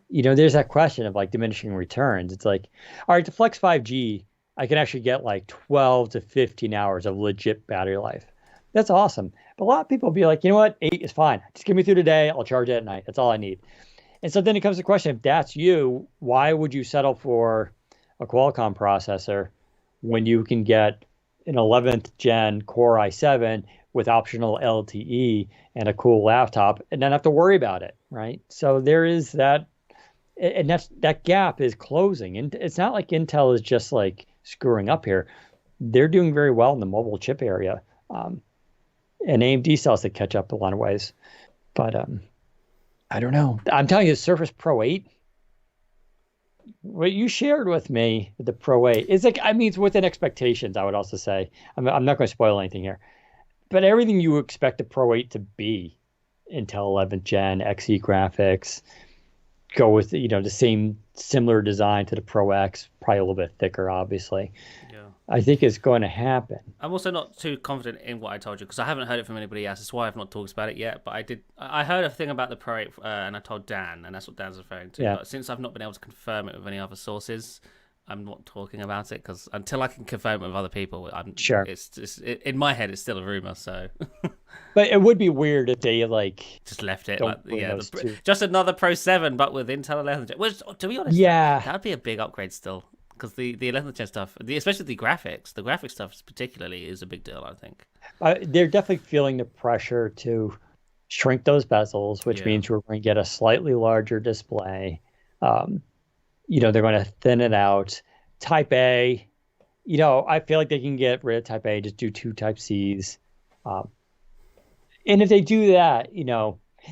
There's that question of like diminishing returns. It's like, all right, the Flex 5G, I can actually get like 12 to 15 hours of legit battery life. That's awesome. But a lot of people will be like, you know what, 8 is fine. Just get me through the day. I'll charge it at night. That's all I need. And so then it comes to the question, if that's you, why would you settle for a Qualcomm processor when you can get an 11th gen Core i7 with optional LTE and a cool laptop and not have to worry about it, right? So there is that, and that gap is closing. And it's not like Intel is just like screwing up here. They're doing very well in the mobile chip area. And AMD still has to catch up a lot of ways. But I don't know. I'm telling you, the Surface Pro 8, what you shared with me, the Pro 8, is like, I mean, it's within expectations, I would also say. I'm not going to spoil anything here. But everything you expect the Pro 8 to be, Intel 11th Gen, Xe graphics, go with, the same similar design to the Pro X, probably a little bit thicker, obviously. Yeah. I think it's going to happen. I'm also not too confident in what I told you because I haven't heard it from anybody else. That's why I've not talked about it yet. But I heard a thing about the Pro 8 and I told Dan, and that's what Dan's referring to. Yeah. But since I've not been able to confirm it with any other sources, I'm not talking about it because until I can confirm it with other people, I'm sure. In my head, it's still a rumor. So, but it would be weird if they just left it. Just another Pro 7, but with Intel 11th. Which, to be honest, that would be a big upgrade still. Because the 11th gen stuff, especially the graphics stuff particularly is a big deal, I think. They're definitely feeling the pressure to shrink those bezels, which means we're going to get a slightly larger display. They're going to thin it out. Type A, I feel like they can get rid of Type A, just do 2 Type Cs. And if they do that,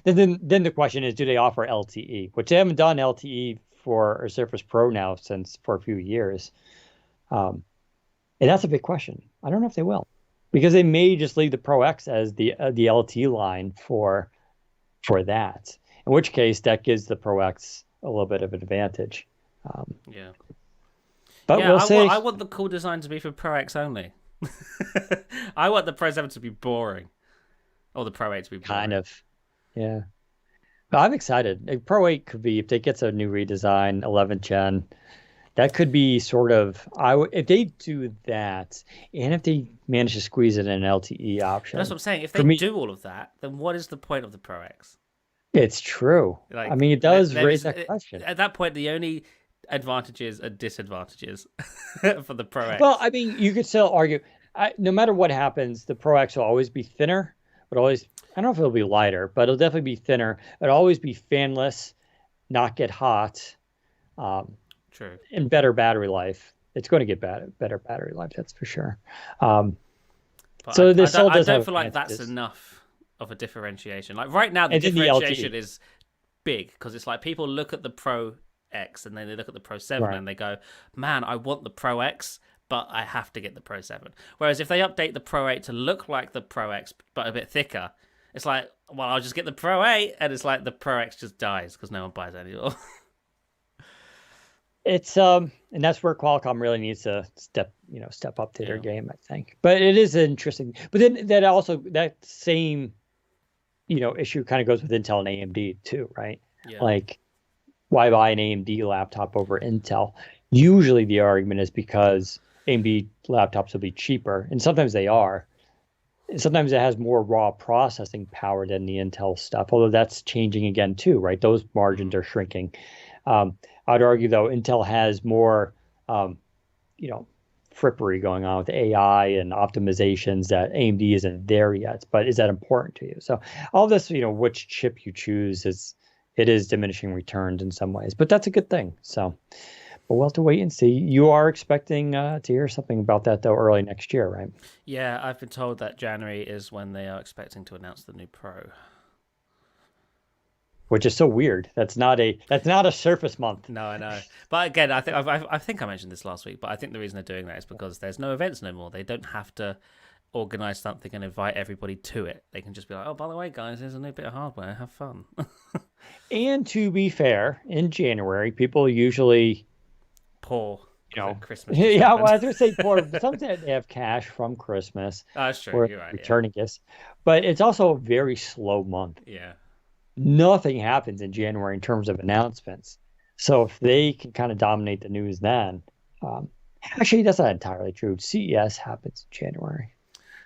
then the question is, do they offer LTE? Which they haven't done LTE for a Surface Pro now for a few years. And that's a big question. I don't know if they will, because they may just leave the Pro X as the LTE line for that, in which case that gives the Pro X a little bit of an advantage. But we'll see. I want the cool design to be for Pro X only. I want the Pro 7 to be boring. Or the Pro 8 to be boring. Kind of. Yeah. But I'm excited. Pro 8 could be, if they get a new redesign, 11th gen, that could be sort of, if they do that, and if they manage to squeeze in an LTE option. That's what I'm saying. If they do all of that, then what is the point of the Pro X? It's true. It does raise that question. At that point, the only advantages are disadvantages for the Pro X. Well, you could still argue, no matter what happens, the Pro X will always be thinner, but always, I don't know if it'll be lighter, but it'll definitely be thinner. It'll always be fanless, not get hot. True. And better battery life. It's going to get better battery life, that's for sure. I don't feel like that's enough of a differentiation. Like right now, the differentiation is big because it's like people look at the Pro X and then they look at the Pro 7 and they go, man, I want the Pro X, but I have to get the Pro 7. Whereas if they update the Pro 8 to look like the Pro X, but a bit thicker, it's like, well, I'll just get the Pro 8, and it's like the Pro X just dies because no one buys it anymore. It's and that's where Qualcomm really needs to step up to their game, I think. But it is interesting. But then that same issue kind of goes with Intel and AMD too, right? Yeah. Like, why buy an AMD laptop over Intel? Usually the argument is because AMD laptops will be cheaper, and sometimes they are. sometimes it has more raw processing power than the Intel stuff, although that's changing again too, right? Those margins Mm. are shrinking. I'd argue though Intel has more, um, you know, frippery going on with AI and optimizations that AMD isn't there yet. But is that important to you? So all this, which chip you choose it is diminishing returns in some ways, but that's a good thing. So, but we'll have to wait and see. You are expecting to hear something about that though early next year, right? Yeah, I've been told that January is when they are expecting to announce the new Pro. Which is so weird. That's not a Surface month. No, I know, but again, I think I mentioned this last week, but I think the reason they're doing that is because there's no events no more. They don't have to organize something and invite everybody to it. They can just be like, oh, by the way, guys, there's a new bit of hardware. Have fun. And to be fair, in January, people usually, Poor. Christmas just yeah, well, happened. I was going to say poor. Sometimes they have cash from Christmas Oh, that's true. or You're right. Yeah. returning gifts, but it's also a very slow month. Yeah. Nothing happens in January in terms of announcements. So if they can kind of dominate the news then, um, actually, that's not entirely true. CES happens in January.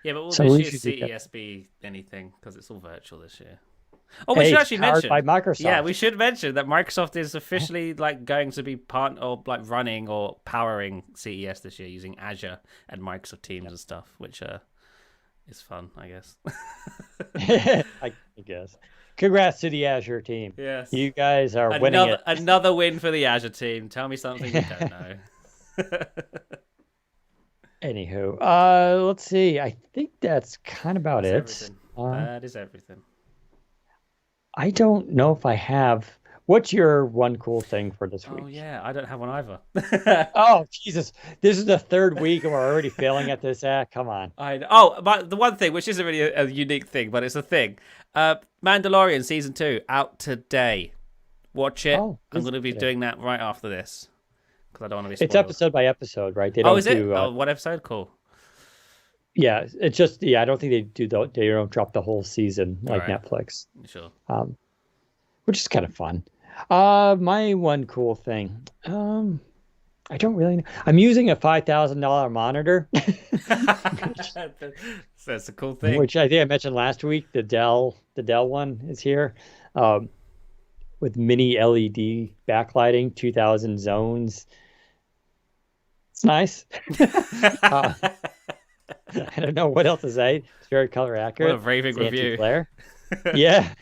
Yeah, but will So this we year's should be, CES be anything? Because it's all virtual this year. Oh, we hey, should it's actually powered by mention. Yeah, Microsoft. we should mention that Microsoft is officially like going to be part or like running or powering CES this year using Azure and Microsoft Teams and stuff, which is fun, I guess. I guess. Congrats to the Azure team. Yes. You guys are winning Another it. another win for the Azure team. Tell me something we don't know. Anywho, let's see. I think that's kind of about That's it. everything. That is everything. I don't know if I have. What's your one cool thing for this Oh week? yeah, I don't have one either. Oh, Jesus. This is the third week and we're already failing at this. Come on. But the one thing, which isn't really a unique thing, but it's a thing. Mandalorian season 2 out today. Watch it. Oh, I'm is going to it be today? doing that right after this because I don't want to be It's spoiled. episode by episode, right? They Oh, don't is it? do. Oh, one episode? Cool. Yeah, it's just I don't think they don't drop the whole season All like right. Netflix, Sure. which is kind of fun. My one cool thing. I don't really know. I'm using a $5,000 monitor, That's a cool thing. which I think I mentioned last week. The Dell one is here, um, with mini LED backlighting, 2000 zones. It's nice. uh, I don't know what else to say. It's very color What a accurate. raving It's review. anti-glare. Yeah,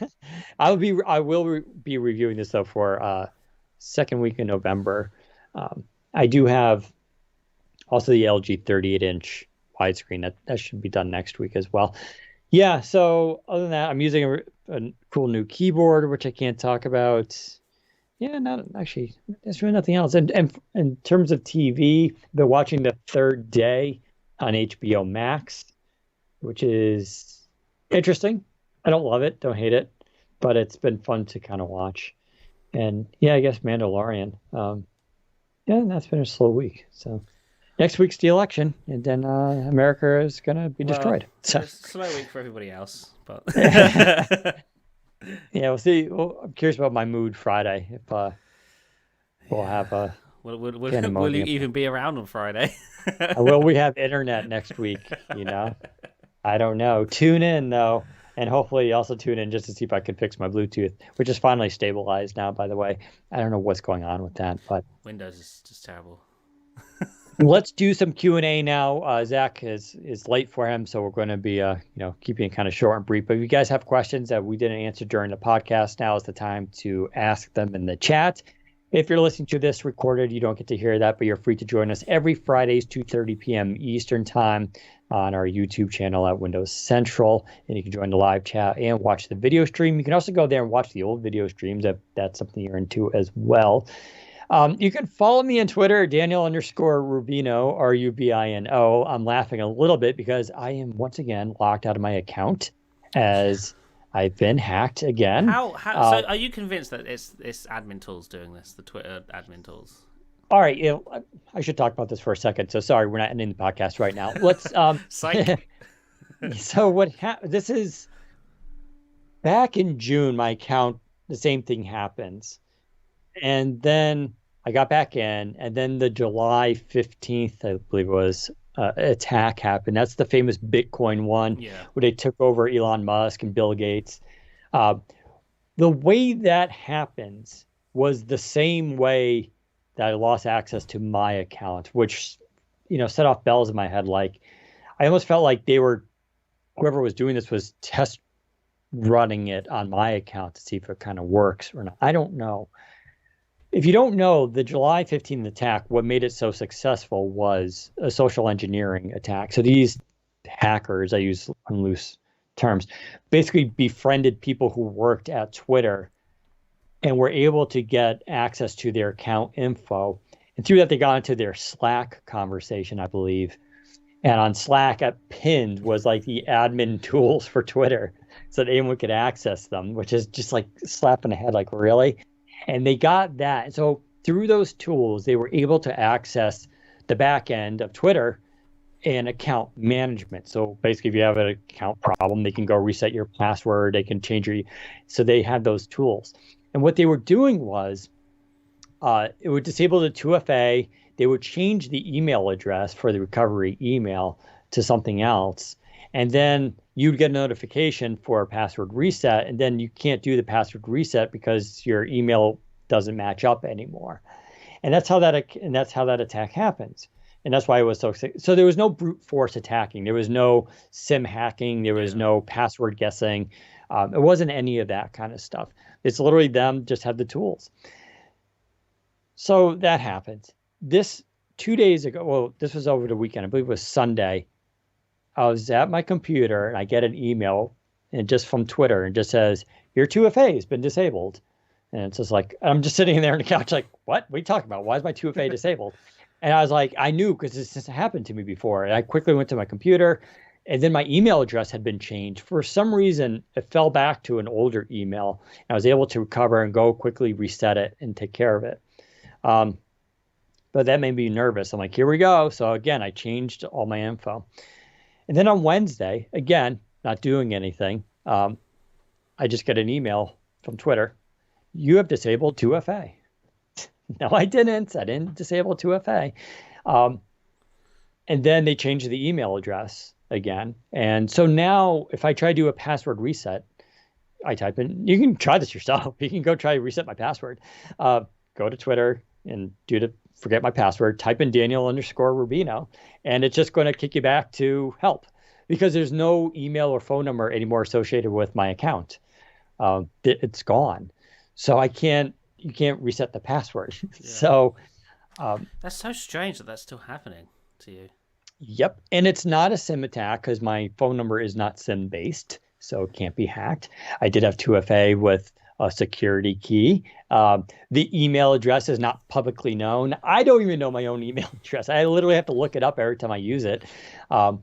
I will be reviewing this though for second week in November. I do have also the LG 38-inch widescreen that should be done next week as well. Yeah, so other than that, I'm using a cool new keyboard which I can't talk about. Yeah, not actually. There's really nothing else. And in terms of TV, I've been watching The Third Day on HBO Max, which is interesting. I don't love it, don't hate it, but it's been fun to kind of watch. And yeah, I guess Mandalorian. Yeah, and that's been a slow week. So next week's the election, and then America is gonna be Well, destroyed. So it's a slow week for everybody else, but yeah, we'll see. Well, I'm curious about my mood Friday if we'll have a will you pandemonium. even be around on Friday? Will we have internet next week? I don't know. Tune in though, and hopefully also tune in just to see if I can fix my Bluetooth, which is finally stabilized now, by the way. I don't know what's going on with that, but Windows is just terrible. let's do some Q&A now. Zach is late for him, so we're going to be keeping it kind of short and brief. But if you guys have questions that we didn't answer during the podcast, now is the time to ask them in the chat. If you're listening to this recorded, you don't get to hear that, but you're free to join us every Fridays, 2:30 p.m. Eastern Time on our YouTube channel at Windows Central. And you can join the live chat and watch the video stream. You can also go there and watch the old video streams if that's something you're into as well. You can follow me on Twitter, Daniel_Rubino, Rubino. I'm laughing a little bit because I am once again locked out of my account as I've been hacked again. So are you convinced that it's admin tools doing this, the Twitter admin tools? All right, I should talk about this for a second. So sorry, we're not ending the podcast right now. Let's Psych. So what happened? This is back in June. My account, the same thing happens, and then I got back in, and then the July 15th, I believe it was, attack happened. That's the famous Bitcoin one Yeah. where they took over Elon Musk and Bill Gates. Uh, the way that happens was the same way that I lost access to my account, which, set off bells in my head. Like, I almost felt like whoever was doing this was test running it on my account to see if it kind of works or not. I don't know. If you don't know, the July 15th attack, what made it so successful was a social engineering attack. So these hackers, I use in loose terms, basically befriended people who worked at Twitter and were able to get access to their account info. And through that, they got into their Slack conversation, I believe. And on Slack, at pinned was like the admin tools for Twitter so that anyone could access them, which is just like slapping the head, like, really? And they got that. So through those tools, they were able to access the back end of Twitter and account management. So basically, if you have an account problem, they can go reset your password, they can change your. So they had those tools. And what they were doing was it would disable the 2FA. They would change the email address for the recovery email to something else. And then you'd get a notification for a password reset. And then you can't do the password reset because your email doesn't match up anymore. And that's how that attack happens. And that's why it was so there was no brute force attacking. There was no SIM hacking. There was no password guessing. It wasn't any of that kind of stuff. It's literally them just had the tools. So that happened. This 2 days ago, well, this was over the weekend. I believe it was Sunday. I was at my computer and I get an email and just from Twitter and just says, your 2FA has been disabled. And it's just like, I'm just sitting there on the couch like, what are you talking about? Why is my 2FA disabled? And I was like, I knew because this has happened to me before. And I quickly went to my computer and then my email address had been changed. For some reason, it fell back to an older email. And I was able to recover and go quickly reset it and take care of it. But that made me nervous. I'm like, here we go. So again, I changed all my info. And then on Wednesday, again, not doing anything, I just get an email from Twitter. You have disabled 2FA. No, I didn't. I didn't disable 2FA. And then they changed the email address again. And so now if I try to do a password reset, I type in, you can try this yourself. You can go try to reset my password. Go to Twitter and forget my password, type in Daniel_Rubino, and it's just going to kick you back to help because there's no email or phone number anymore associated with my account. It's gone. So you can't reset the password. Yeah. So that's so strange that that's still happening to you. Yep. And it's not a SIM attack because my phone number is not SIM based, so it can't be hacked. I did have 2FA with a security key. The email address is not publicly known. I don't even know my own email address. I literally have to look it up every time I use it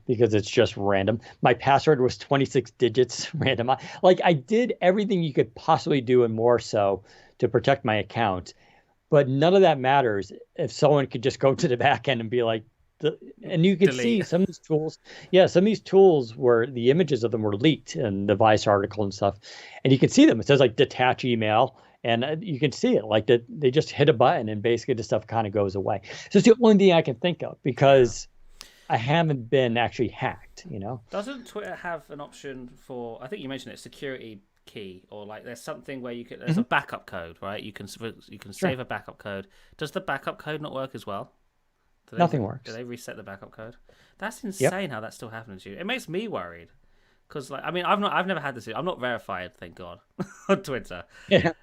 because it's just random. My password was 26 digits random. Like I did everything you could possibly do and more so to protect my account. But none of that matters if someone could just go to the back end and be like, and you can see some of these tools. Yeah, some of these tools where the images of them were leaked in the Vice article and stuff. And you can see them. It says like detach email. And you can see it like that. They just hit a button and basically the stuff kind of goes away. So it's the only thing I can think of because I haven't been actually hacked, Doesn't Twitter have an option for, I think you mentioned it, security key, or like there's something where there's a backup code, right? You can save a backup code. Does the backup code not work as well? Nothing works. Do they reset the backup code? That's insane how that's still happening to you. It makes me worried because, like, I mean, I've never had this. I'm not verified, thank God, on Twitter. Yeah.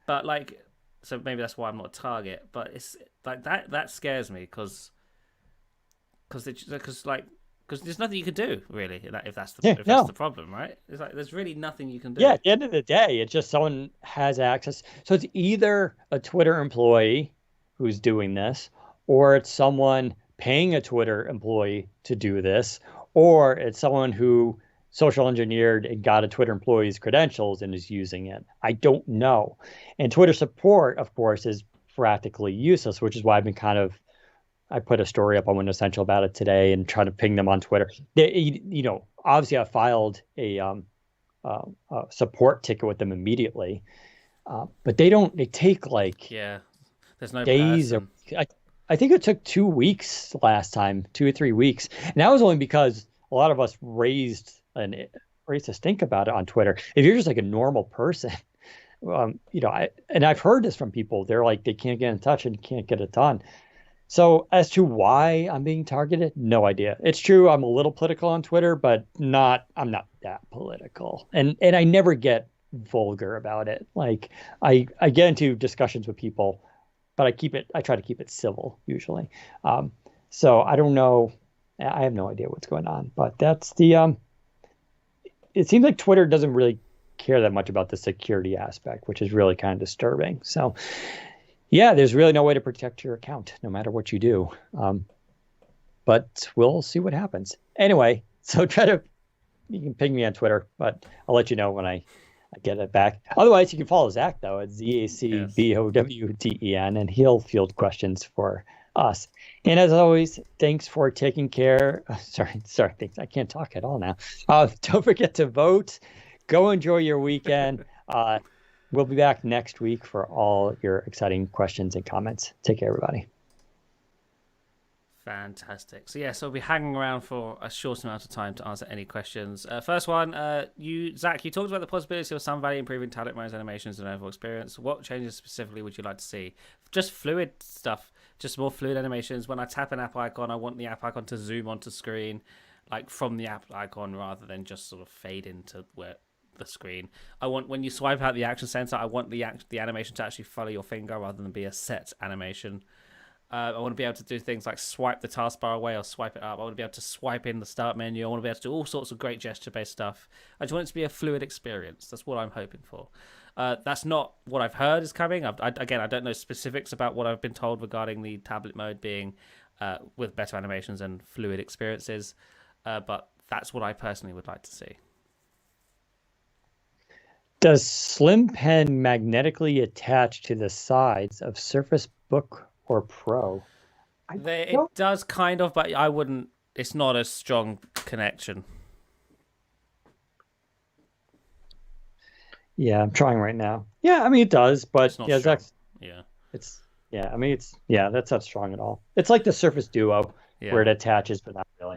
But like, so maybe that's why I'm not a target. But it's like that scares me because there's nothing you can do really if that's the problem, right? It's like there's really nothing you can do. Yeah. At the end of the day, it's just someone has access. So it's either a Twitter employee who's doing this, or it's someone paying a Twitter employee to do this, or it's someone who social engineered and got a Twitter employee's credentials and is using it. I don't know. And Twitter support, of course, is practically useless, which is why I put a story up on Windows Central about it today and trying to ping them on Twitter. Obviously I filed a support ticket with them immediately, but they take like there's no days person. I think it took 2 weeks last time, 2 or 3 weeks. And that was only because a lot of us raised a stink about it on Twitter. If you're just like a normal person, I've heard this from people. They're like they can't get in touch and can't get it done. So as to why I'm being targeted, no idea. It's true I'm a little political on Twitter, but I'm not that political. And I never get vulgar about it. Like I get into discussions with people, but I try to keep it civil usually. Um, so I don't know. I have no idea what's going on, but that's it seems like Twitter doesn't really care that much about the security aspect, which is really kind of disturbing. So yeah, there's really no way to protect your account, no matter what you do. But we'll see what happens. Anyway, so you can ping me on Twitter, but I'll let you know when I get it back. Otherwise, you can follow Zach, though, at Yes. ZACBOWDEN, and he'll field questions for us. And as always, thanks for taking care. Sorry, thanks. I can't talk at all now. Don't forget to vote. Go enjoy your weekend. We'll be back next week for all your exciting questions and comments. Take care, everybody. Fantastic. So yes, I'll be hanging around for a short amount of time to answer any questions. First one, Zach, you talked about the possibility of some value improving tablet modes, animations, and overall experience. What changes specifically would you like to see? Just fluid stuff, just more fluid animations. When I tap an app icon, I want the app icon to zoom onto screen, like from the app icon, rather than just sort of fade into where the screen. I want when you swipe out the action center, I want the animation to actually follow your finger rather than be a set animation. I want to be able to do things like swipe the taskbar away or swipe it up. I want to be able to swipe in the start menu. I want to be able to do all sorts of great gesture-based stuff. I just want it to be a fluid experience. That's what I'm hoping for. That's not what I've heard is coming. Again, I don't know specifics about what I've been told regarding the tablet mode being with better animations and fluid experiences, but that's what I personally would like to see. Does Slim Pen magnetically attach to the sides of Surface Book or Pro? I don't. It does kind of, but I wouldn't. It's not a strong connection. Yeah, I'm trying right now. Yeah, I mean it does, but It's not yeah, strong. Zach's Yeah, it's yeah, I mean that's not strong at all. It's like the Surface Duo where yeah. it attaches, but not really.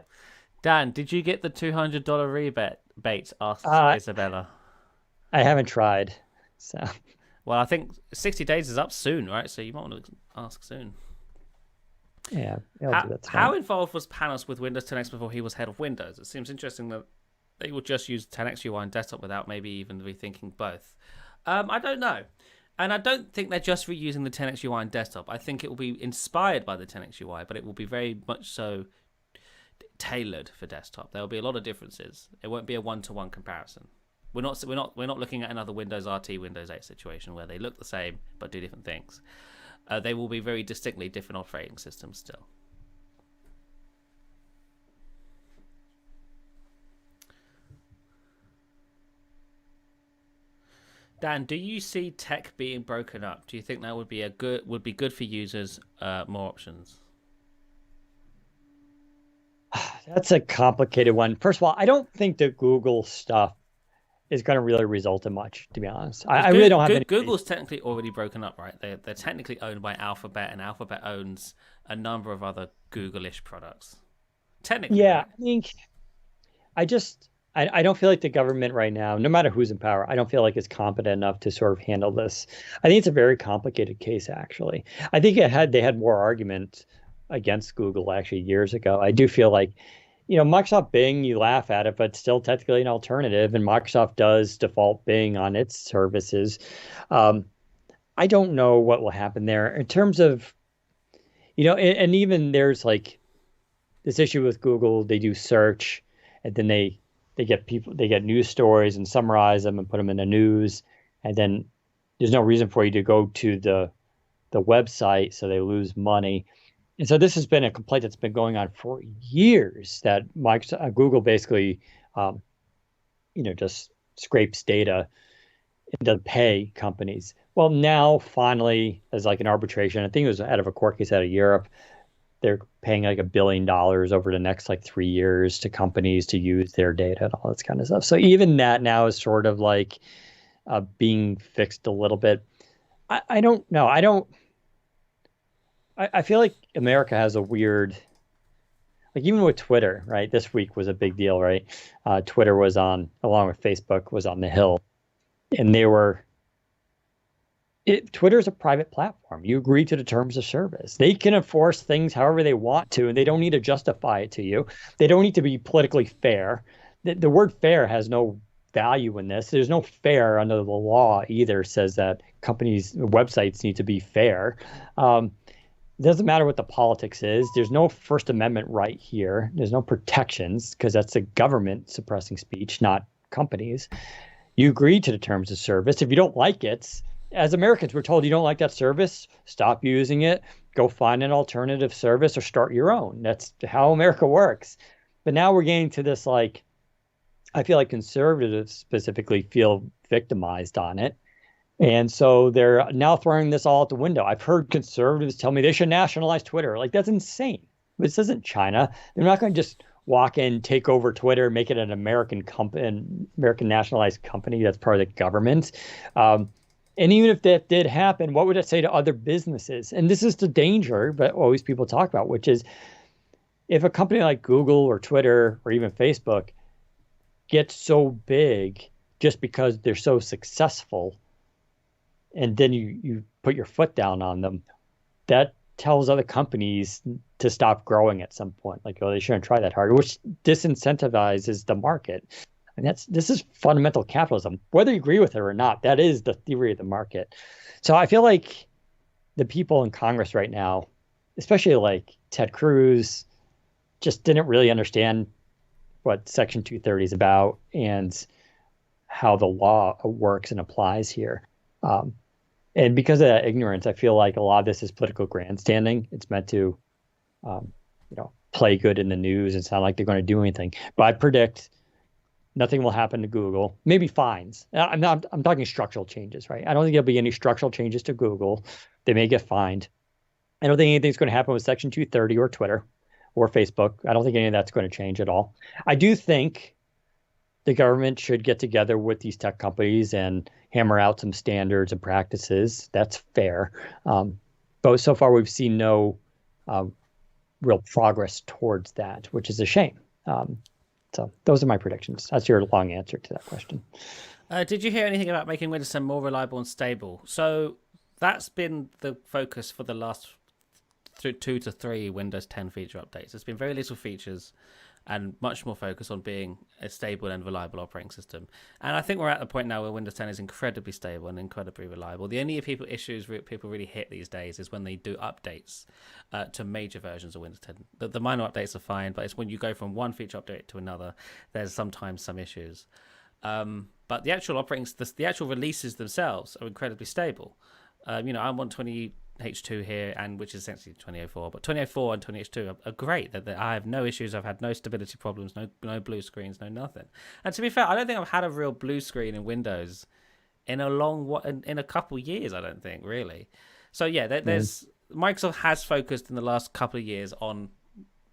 Dan, did you get the $200 rebate? Asked Uh, Isabella. I haven't tried, so Well, I think 60 days is up soon, right? So you might want to ask soon. yeah, I'll How do that how tonight. involved was Panos with Windows 10X before he was head of Windows? It seems interesting that they would just use 10X UI and desktop without maybe even rethinking both. I don't know. And I don't think they're just reusing the 10X UI and desktop. I think it will be inspired by the 10X UI, but it will be very much so tailored for desktop. There will be a lot of differences. It won't be a one-to-one comparison. We're not looking at another Windows RT Windows 8 situation where they look the same but do different things. They will be very distinctly different operating systems still. Dan, do you see tech being broken up? Do you think that would be good for users? More options. That's a complicated one. First of all, I don't think the Google stuff is going to really result in much, to be honest. Because I really don't have any. Google's technically already broken up, right? They're technically owned by Alphabet, and Alphabet owns a number of other Google-ish products. Technically, Yeah, right? I think I don't feel like the government right now, no matter who's in power, I don't feel like it's competent enough to sort of handle this. I think it's a very complicated case, actually. I think they had more argument against Google actually years ago. I do feel like, Microsoft Bing, you laugh at it, but it's still technically an alternative, and Microsoft does default Bing on its services. Um, I don't know what will happen there in terms of, and even there's like this issue with Google. They do search, and then they get news stories and summarize them and put them in the news, and then there's no reason for you to go to the website, so they lose money. And so this has been a complaint that's been going on for years that Google basically, um, just scrapes data and doesn't pay companies. Well, now finally, as like an arbitration, I think it was out of a court case out of Europe, they're paying like $1 billion over the next like 3 years to companies to use their data and all this kind of stuff. So even that now is sort of like being fixed a little bit. I don't know. I feel like America has a weird, like even with Twitter, right? This week was a big deal, right? Twitter was on, along with Facebook, was on the Hill, and they were. Twitter is a private platform. You agree to the terms of service. They can enforce things however they want to, and they don't need to justify it to you. They don't need to be politically fair. The word fair has no value in this. There's no fair under the law either, says that companies, websites need to be fair. It doesn't matter what the politics is. There's no First Amendment right here. There's no protections because that's the government suppressing speech, not companies. You agree to the terms of service. If you don't like it, as Americans, we're told you don't like that service, stop using it, go find an alternative service or start your own. That's how America works. But now we're getting to this, like, I feel like conservatives specifically feel victimized on it. And so they're now throwing this all out the window. I've heard conservatives tell me they should nationalize Twitter. Like, that's insane. This isn't China. They're not going to just walk in, take over Twitter, make it an American company, an American nationalized company that's part of the government. And even if that did happen, what would it say to other businesses? And this is the danger, but always people talk about, which is if a company like Google or Twitter or even Facebook gets so big just because they're so successful, and then you put your foot down on them, that tells other companies to stop growing at some point. Like, oh, they shouldn't try that hard, which disincentivizes the market. And this is fundamental capitalism. Whether you agree with it or not, that is the theory of the market. So I feel like the people in Congress right now, especially like Ted Cruz, just didn't really understand what Section 230 is about and how the law works and applies here. And because of that ignorance, I feel like a lot of this is political grandstanding. It's meant to, play good in the news and sound like they're going to do anything. But I predict nothing will happen to Google. Maybe fines. I'm talking structural changes, right? I don't think there'll be any structural changes to Google. They may get fined. I don't think anything's going to happen with Section 230 or Twitter or Facebook. I don't think any of that's going to change at all. I do think the government should get together with these tech companies and hammer out some standards and practices. That's fair. But so far, we've seen no real progress towards that, which is a shame. So those are my predictions. That's your long answer to that question. Did you hear anything about making Windows 10 more reliable and stable? So that's been the focus for the last 2 to 3 Windows 10 feature updates. There's been very little features and much more focus on being a stable and reliable operating system. And I think we're at the point now where Windows 10 is incredibly stable and incredibly reliable. The only issues people really hit these days is when they do updates to major versions of Windows 10. The minor updates are fine, but it's when you go from one feature update to another, there's sometimes some issues. But the actual the actual releases themselves are incredibly stable. I'm on 20H2 here, and which is essentially 2004. But 2004 and 20H2 are great. I have no issues. I've had no stability problems, no blue screens, no nothing. And to be fair, I don't think I've had a real blue screen in Windows in a couple years. I don't think really. So yeah, there's Microsoft has focused in the last couple of years on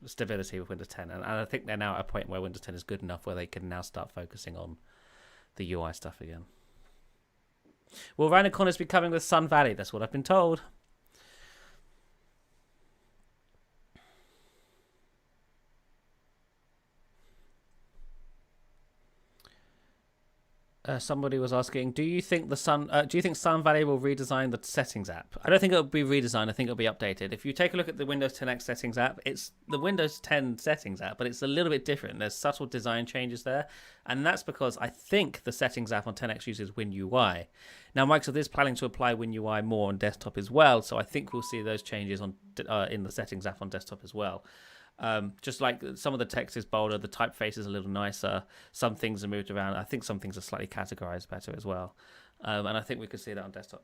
stability with Windows 10, and I think they're now at a point where Windows 10 is good enough where they can now start focusing on the UI stuff again. Will Rhino Corners be coming with Sun Valley? That's what I've been told. Somebody was asking, do you think Sun Valley will redesign the settings app? I don't think it'll be redesigned. I think it'll be updated. If you take a look at the Windows 10X settings app, it's the Windows 10 settings app, but it's a little bit different. There's subtle design changes there, and that's because I think the settings app on 10X uses WinUI. Now, Microsoft is planning to apply WinUI more on desktop as well, so I think we'll see those changes on in the settings app on desktop as well. Just like some of the text is bolder, the typeface is a little nicer, some things are moved around. I think some things are slightly categorized better as well, and I think we could see that on desktop.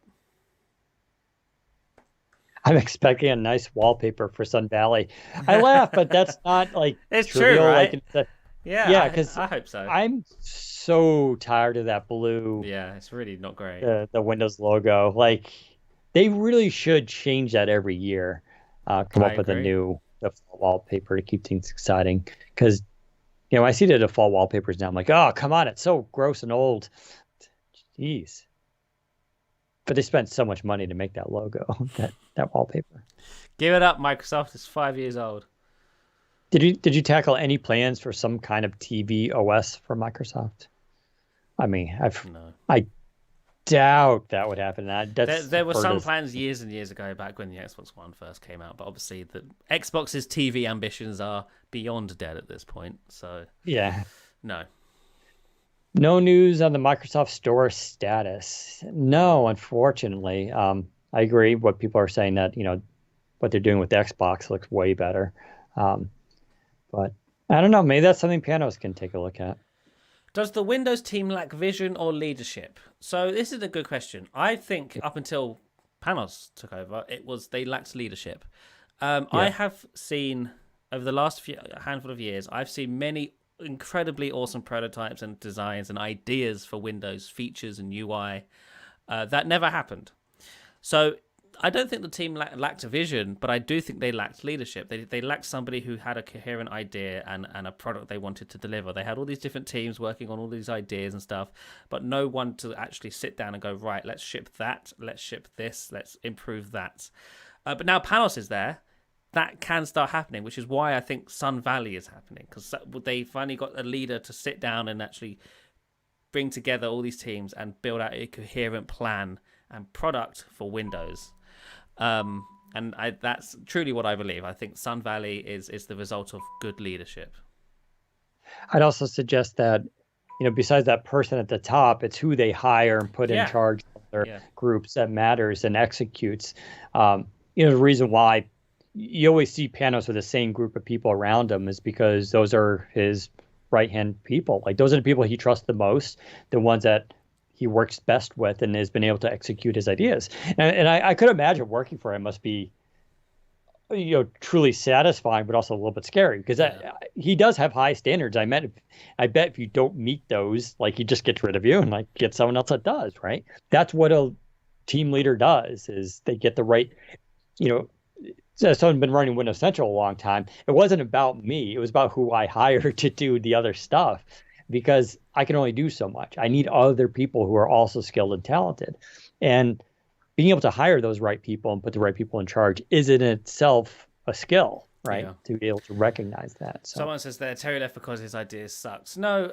I'm expecting a nice wallpaper for Sun Valley. I laugh, but that's not like it's trivial, true, right? Like, yeah, because I hope so. I'm so tired of that blue. Yeah, it's really not great. The Windows logo. Like, they really should change that every year. Come up with a new default wallpaper to keep things exciting. Because, I see the default wallpapers now. I'm like, oh, come on, it's so gross and old. Jeez. but they spent so much money to make that logo, that wallpaper. Give it up, Microsoft. It's 5 years old. Did you tackle any plans for some kind of TV OS for Microsoft? I mean, No. I doubt that would happen. There were some plans years and years ago, back when the Xbox One first came out, but obviously the Xbox's TV ambitions are beyond dead at this point. So yeah, no. No news on the Microsoft Store status. No, unfortunately. I agree. What people are saying that what they're doing with the Xbox looks way better. But I don't know. Maybe that's something Panos can take a look at. Does the Windows team lack vision or leadership? So this is a good question. I think up until Panos took over, they lacked leadership. I have seen over the last handful of years, I've seen many incredibly awesome prototypes and designs and ideas for Windows features and UI that never happened. So I don't think the team lacked a vision, but I do think they lacked leadership. They lacked somebody who had a coherent idea and a product they wanted to deliver. They had all these different teams working on all these ideas and stuff, but no one to actually sit down and go, right, let's ship that, let's ship this, let's improve that. But now Panos is there. That can start happening, which is why I think Sun Valley is happening, because they finally got a leader to sit down and actually bring together all these teams and build out a coherent plan and product for Windows. And that's truly what I believe. I think Sun Valley is the result of good leadership. I'd also suggest that, besides that person at the top, it's who they hire and put in charge of their groups that matters and executes. The reason why you always see Panos with the same group of people around him is because those are his right-hand people. Like, those are the people he trusts the most, the ones that he works best with and has been able to execute his ideas. And I could imagine working for him must be, truly satisfying, but also a little bit scary, because he does have high standards. I bet if you don't meet those, like, he just gets rid of you and like get someone else that does, right? That's what a team leader does, is they get the right, so someone been running Windows Central a long time. It wasn't about me. It was about who I hired to do the other stuff, because I can only do so much. I need other people who are also skilled and talented. And being able to hire those right people and put the right people in charge is in itself a skill, right? Yeah. To be able to recognize that. So. Someone says there, Terry left because his ideas sucked. No,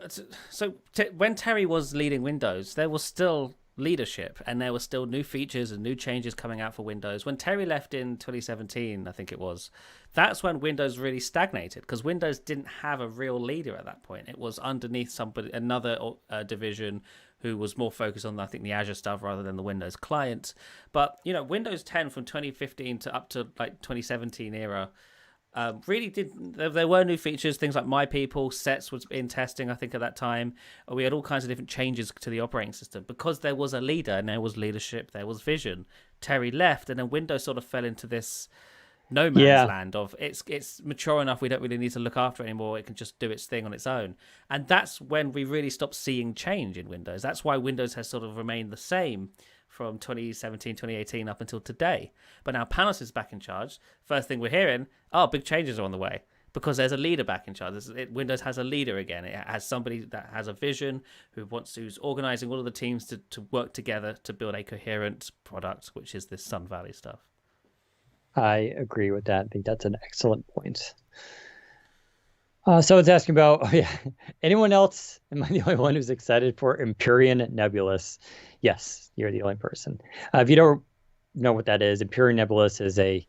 so when Terry was leading Windows, there was still leadership and there were still new features and new changes coming out for Windows. When Terry left in 2017, I think it was, that's when Windows really stagnated, because Windows didn't have a real leader at that point. It was underneath another division who was more focused on, I think, the Azure stuff rather than the Windows client. But Windows 10 from 2015 to up to like 2017 era really there were new features, things like My People, Sets was in testing, I think, at that time. We had all kinds of different changes to the operating system because there was a leader and there was leadership, there was vision. Terry left, and then Windows sort of fell into this no man's land of it's mature enough, we don't really need to look after it anymore, it can just do its thing on its own. And that's when we really stopped seeing change in Windows. That's why Windows has sort of remained the same from 2017, 2018 up until today. But now Panos is back in charge. First thing we're hearing, big changes are on the way, because there's a leader back in charge. Windows has a leader again. It has somebody that has a vision, who's organizing all of the teams to work together to build a coherent product, which is this Sun Valley stuff. I agree with that. I think that's an excellent point. Someone's asking about, anyone else? Am I the only one who's excited for Empyrean Nebulous? Yes, you're the only person. If you don't know what that is, Empyrean Nebulous is a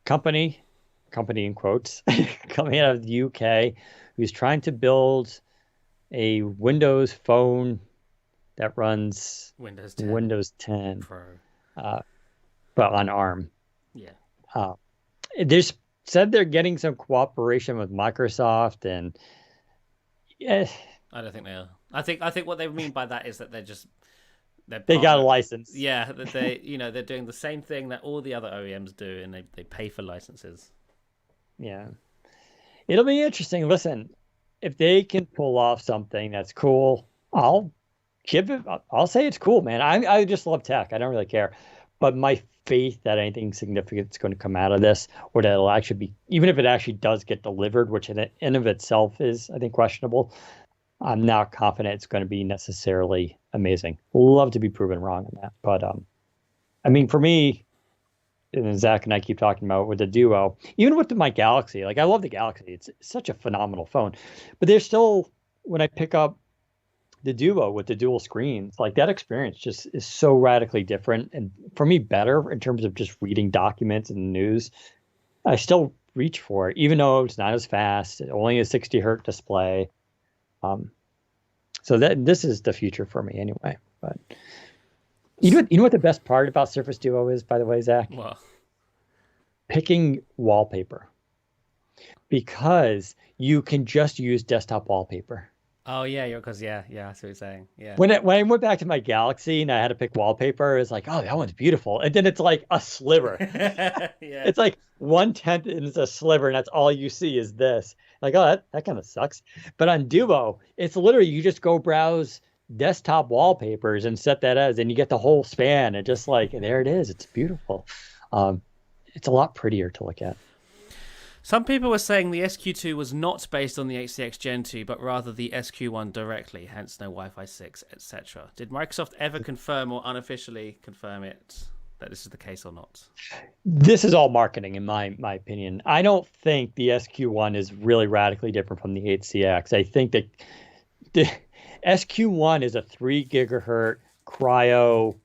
company in quotes, coming out of the UK, who's trying to build a Windows phone that runs Windows 10 Pro, but on ARM. Yeah. They said they're getting some cooperation with Microsoft, and I don't think they are. I think what they mean by that is that they got a license. Yeah, that they're doing the same thing that all the other OEMs do, and they pay for licenses. Yeah, it'll be interesting. Listen, if they can pull off something that's cool, I'll say it's cool, man. I just love tech. I don't really care, but my faith that anything significant is going to come out of this, or that it'll actually be, even if it actually does get delivered, which in and of itself is, I think, questionable, I'm not confident it's going to be necessarily amazing. Love to be proven wrong on that. But I mean, for me, and Zach and I keep talking about with the Duo, even with my Galaxy, like I love the Galaxy. It's such a phenomenal phone. But there's still, when I pick up the Duo with the dual screens, like that experience just is so radically different. And for me, better in terms of just reading documents and news. I still reach for it, even though it's not as fast, only a 60 hertz display. Um, so that this is the future for me anyway. But you know what the best part about Surface Duo is, by the way, Zach? Well, Picking wallpaper, because you can just use desktop wallpaper. oh yeah, you're because yeah, I see what you're saying. Yeah. When I went back to my Galaxy and I had to pick wallpaper, it's like, oh, that one's beautiful, and then it's like a sliver. Yeah. It's like 1/10 and it's a sliver, and that's all you see is this. Like, oh, that kind of sucks. But on Duo, it's literally you just go browse desktop wallpapers and set that as, and you get the whole span. And just like there it is. It's beautiful. Um, it's a lot prettier to look at. Some people were saying the SQ2 was not based on the HCX Gen 2, but rather the SQ1 directly, hence no Wi-Fi 6, etc. Did Microsoft ever confirm or unofficially confirm it that this is the case or not? This is all marketing, in my opinion. I don't think the SQ1 is really radically different from the HCX. I think that the SQ1 is a 3 gigahertz cryo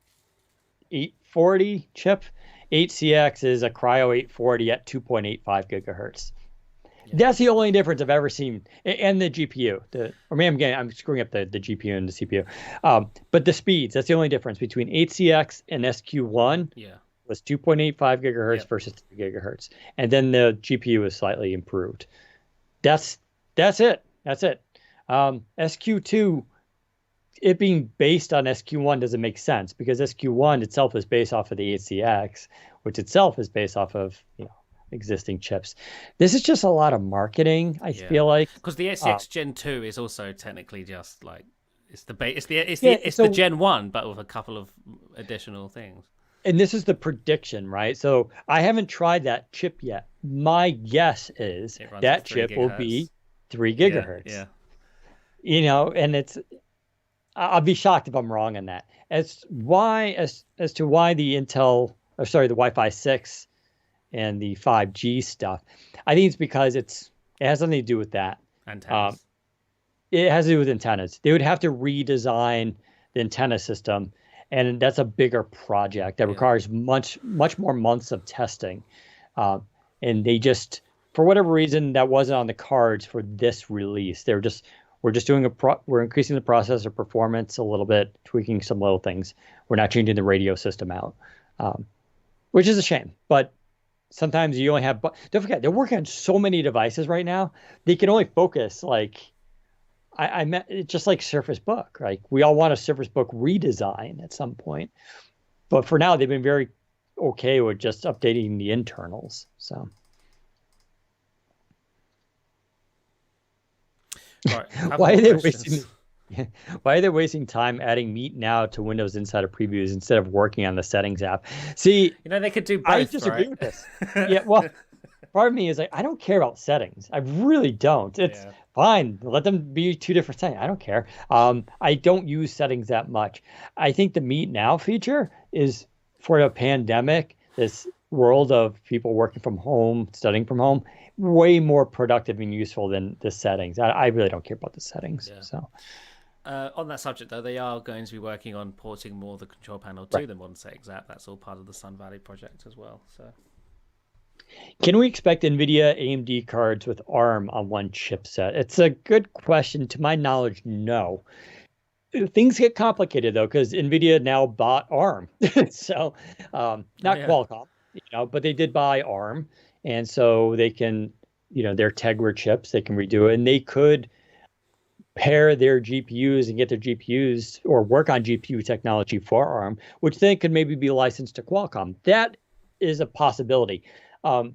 840 chip. HCX is a cryo 840 at 2.85 gigahertz. Yeah. That's the only difference I've ever seen. And the GPU, I'm screwing up the GPU and the CPU. But the speeds, that's the only difference between HCX and SQ1. Yeah. Was 2.85 gigahertz versus 3 gigahertz. And then the GPU is slightly improved. That's it. That's it. SQ2, it being based on SQ1 doesn't make sense, because SQ1 itself is based off of the HCX, which itself is based off of, existing chips. This is just a lot of marketing, I feel like. Because the HCX Gen 2 is also technically just like it's the Gen 1, but with a couple of additional things. And this is the prediction, right? So I haven't tried that chip yet. My guess is that chip will be 3 gigahertz. Yeah. And I'll be shocked if I'm wrong on that. As to why the the Wi-Fi 6 and the 5G stuff, I think it's because it has something to do with that. Antennas. It has to do with antennas. They would have to redesign the antenna system, and that's a bigger project that requires much more months of testing. And they just, for whatever reason, that wasn't on the cards for this release. We're just doing we're increasing the processor performance a little bit, tweaking some little things. We're not changing the radio system out, which is a shame. But sometimes you only have, don't forget, they're working on so many devices right now. They can only focus I meant just like Surface Book. Like we all want a Surface Book redesign at some point, but for now they've been very okay with just updating the internals. So. Right, Why are they wasting time adding Meet Now to Windows Insider previews instead of working on the settings app? See, they could do both. I disagree with this. Yeah, well, part of me is like, I don't care about settings. I really don't. It's fine. Let them be two different settings. I don't care. I don't use settings that much. I think the Meet Now feature is for a pandemic, this world of people working from home, studying from home, way more productive and useful than the settings. I really don't care about the settings. Yeah. So, on that subject, though, they are going to be working on porting more of the control panel to the modern settings app. That's all part of the Sun Valley project as well. So, can we expect NVIDIA AMD cards with ARM on one chipset? It's a good question. To my knowledge, no. Things get complicated though, because NVIDIA now bought ARM, so not Qualcomm, but they did buy ARM. And so they can, their Tegra chips, they can redo it, and they could pair their GPUs and get their GPUs or work on GPU technology for ARM, which then could maybe be licensed to Qualcomm. That is a possibility. The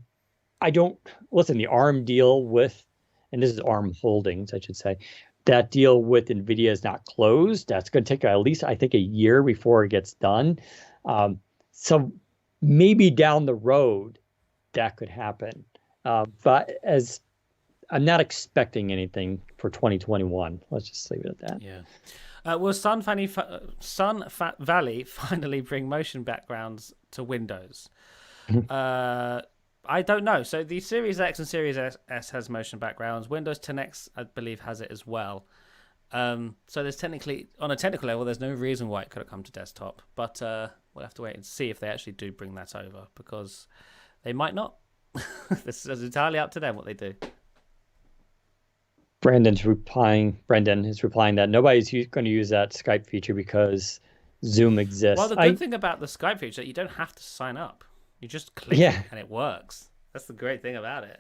ARM deal and this is ARM Holdings, I should say, that deal with NVIDIA is not closed. That's going to take at least, I think, a year before it gets done. So maybe down the road, that could happen. But as I'm not expecting anything for 2021. Let's just leave it at that. Yeah. Will Valley finally bring motion backgrounds to Windows? I don't know. So the Series X and Series S has motion backgrounds. Windows 10X, I believe, has it as well. So there's technically, on a technical level, there's no reason why it could have come to desktop. But we'll have to wait and see if they actually do bring that over, because they might not. This is entirely up to them what they do. Brendan is replying that nobody's going to use that Skype feature because Zoom exists. Well, the good thing about the Skype feature is that you don't have to sign up. You just click it and it works. That's the great thing about it.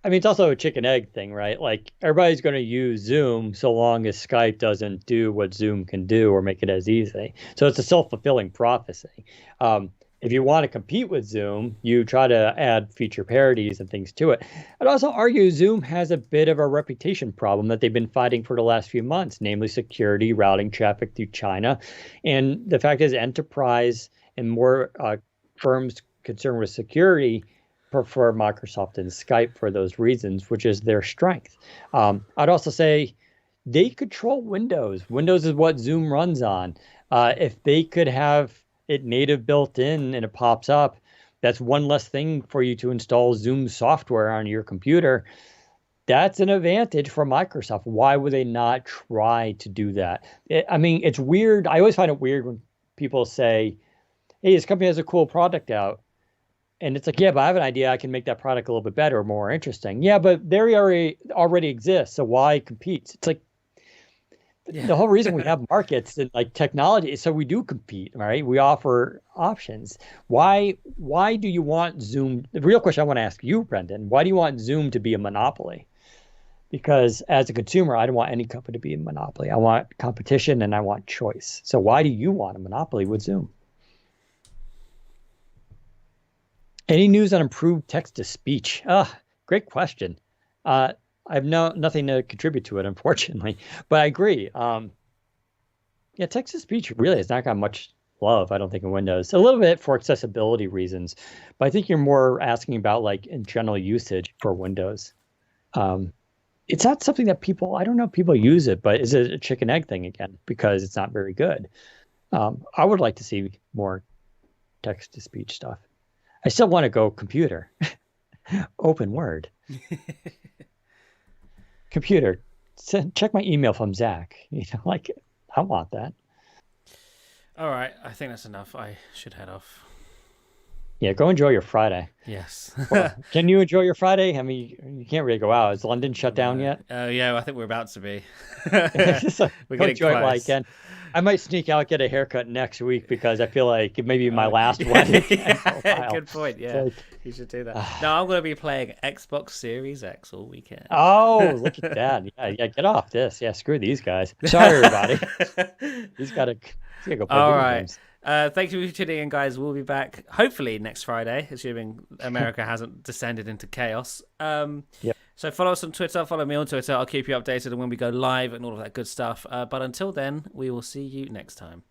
I mean, it's also a chicken egg thing, right? Like, everybody's going to use Zoom so long as Skype doesn't do what Zoom can do or make it as easy. So it's a self-fulfilling prophecy. If you want to compete with Zoom, you try to add feature parodies and things to it. I'd also argue Zoom has a bit of a reputation problem that they've been fighting for the last few months, namely security, routing traffic through China. And the fact is, enterprise and more firms concerned with security prefer Microsoft and Skype for those reasons, which is their strength. I'd also say they control Windows. Windows is what Zoom runs on. If they could have it native built in and it pops up, that's one less thing for you to install Zoom software on your computer. That's an advantage for Microsoft. Why would they not try to do that? I mean, it's weird. I always find it weird when people say, hey, this company has a cool product out. And it's like, yeah, but I have an idea. I can make that product a little bit better or more interesting. Yeah, but they already exists. So why compete? It's like, the whole reason we have markets and like technology is so we do compete, right? We offer options. Why do you want Zoom? The real question I want to ask you, Brendan, why do you want Zoom to be a monopoly? Because as a consumer, I don't want any company to be a monopoly. I want competition and I want choice. So why do you want a monopoly with Zoom? Any news on improved text-to-speech? Great question. I have nothing to contribute to it, unfortunately, but I agree. Text-to-speech really has not got much love, I don't think, in Windows. A little bit for accessibility reasons, but I think you're more asking about like in general usage for Windows. It's not something that I don't know if people use it, but is it a chicken egg thing again? Because it's not very good. I would like to see more text-to-speech stuff. I still want to go computer, open Word. Computer, check my email from Zach. I want that. All right, I think that's enough. I should head off. Yeah, go enjoy your Friday. Yes. Well, can you enjoy your Friday? I mean, you can't really go out. Is London shut down yet? Yeah, I think we're about to be. We're getting enjoy it while I can. I might sneak out, get a haircut next week because I feel like it may be my last wedding. Good point. Yeah, you should do that. No, I'm going to be playing Xbox Series X all weekend. Oh, look at that! Yeah, get off this. Yeah, screw these guys. Sorry, everybody. He's got to go play video games. Thank you for tuning in, guys. We'll be back hopefully next Friday, assuming America hasn't descended into chaos. Yep. So follow us on Twitter, follow me on Twitter. I'll keep you updated on when we go live and all of that good stuff. But until then, we will see you next time.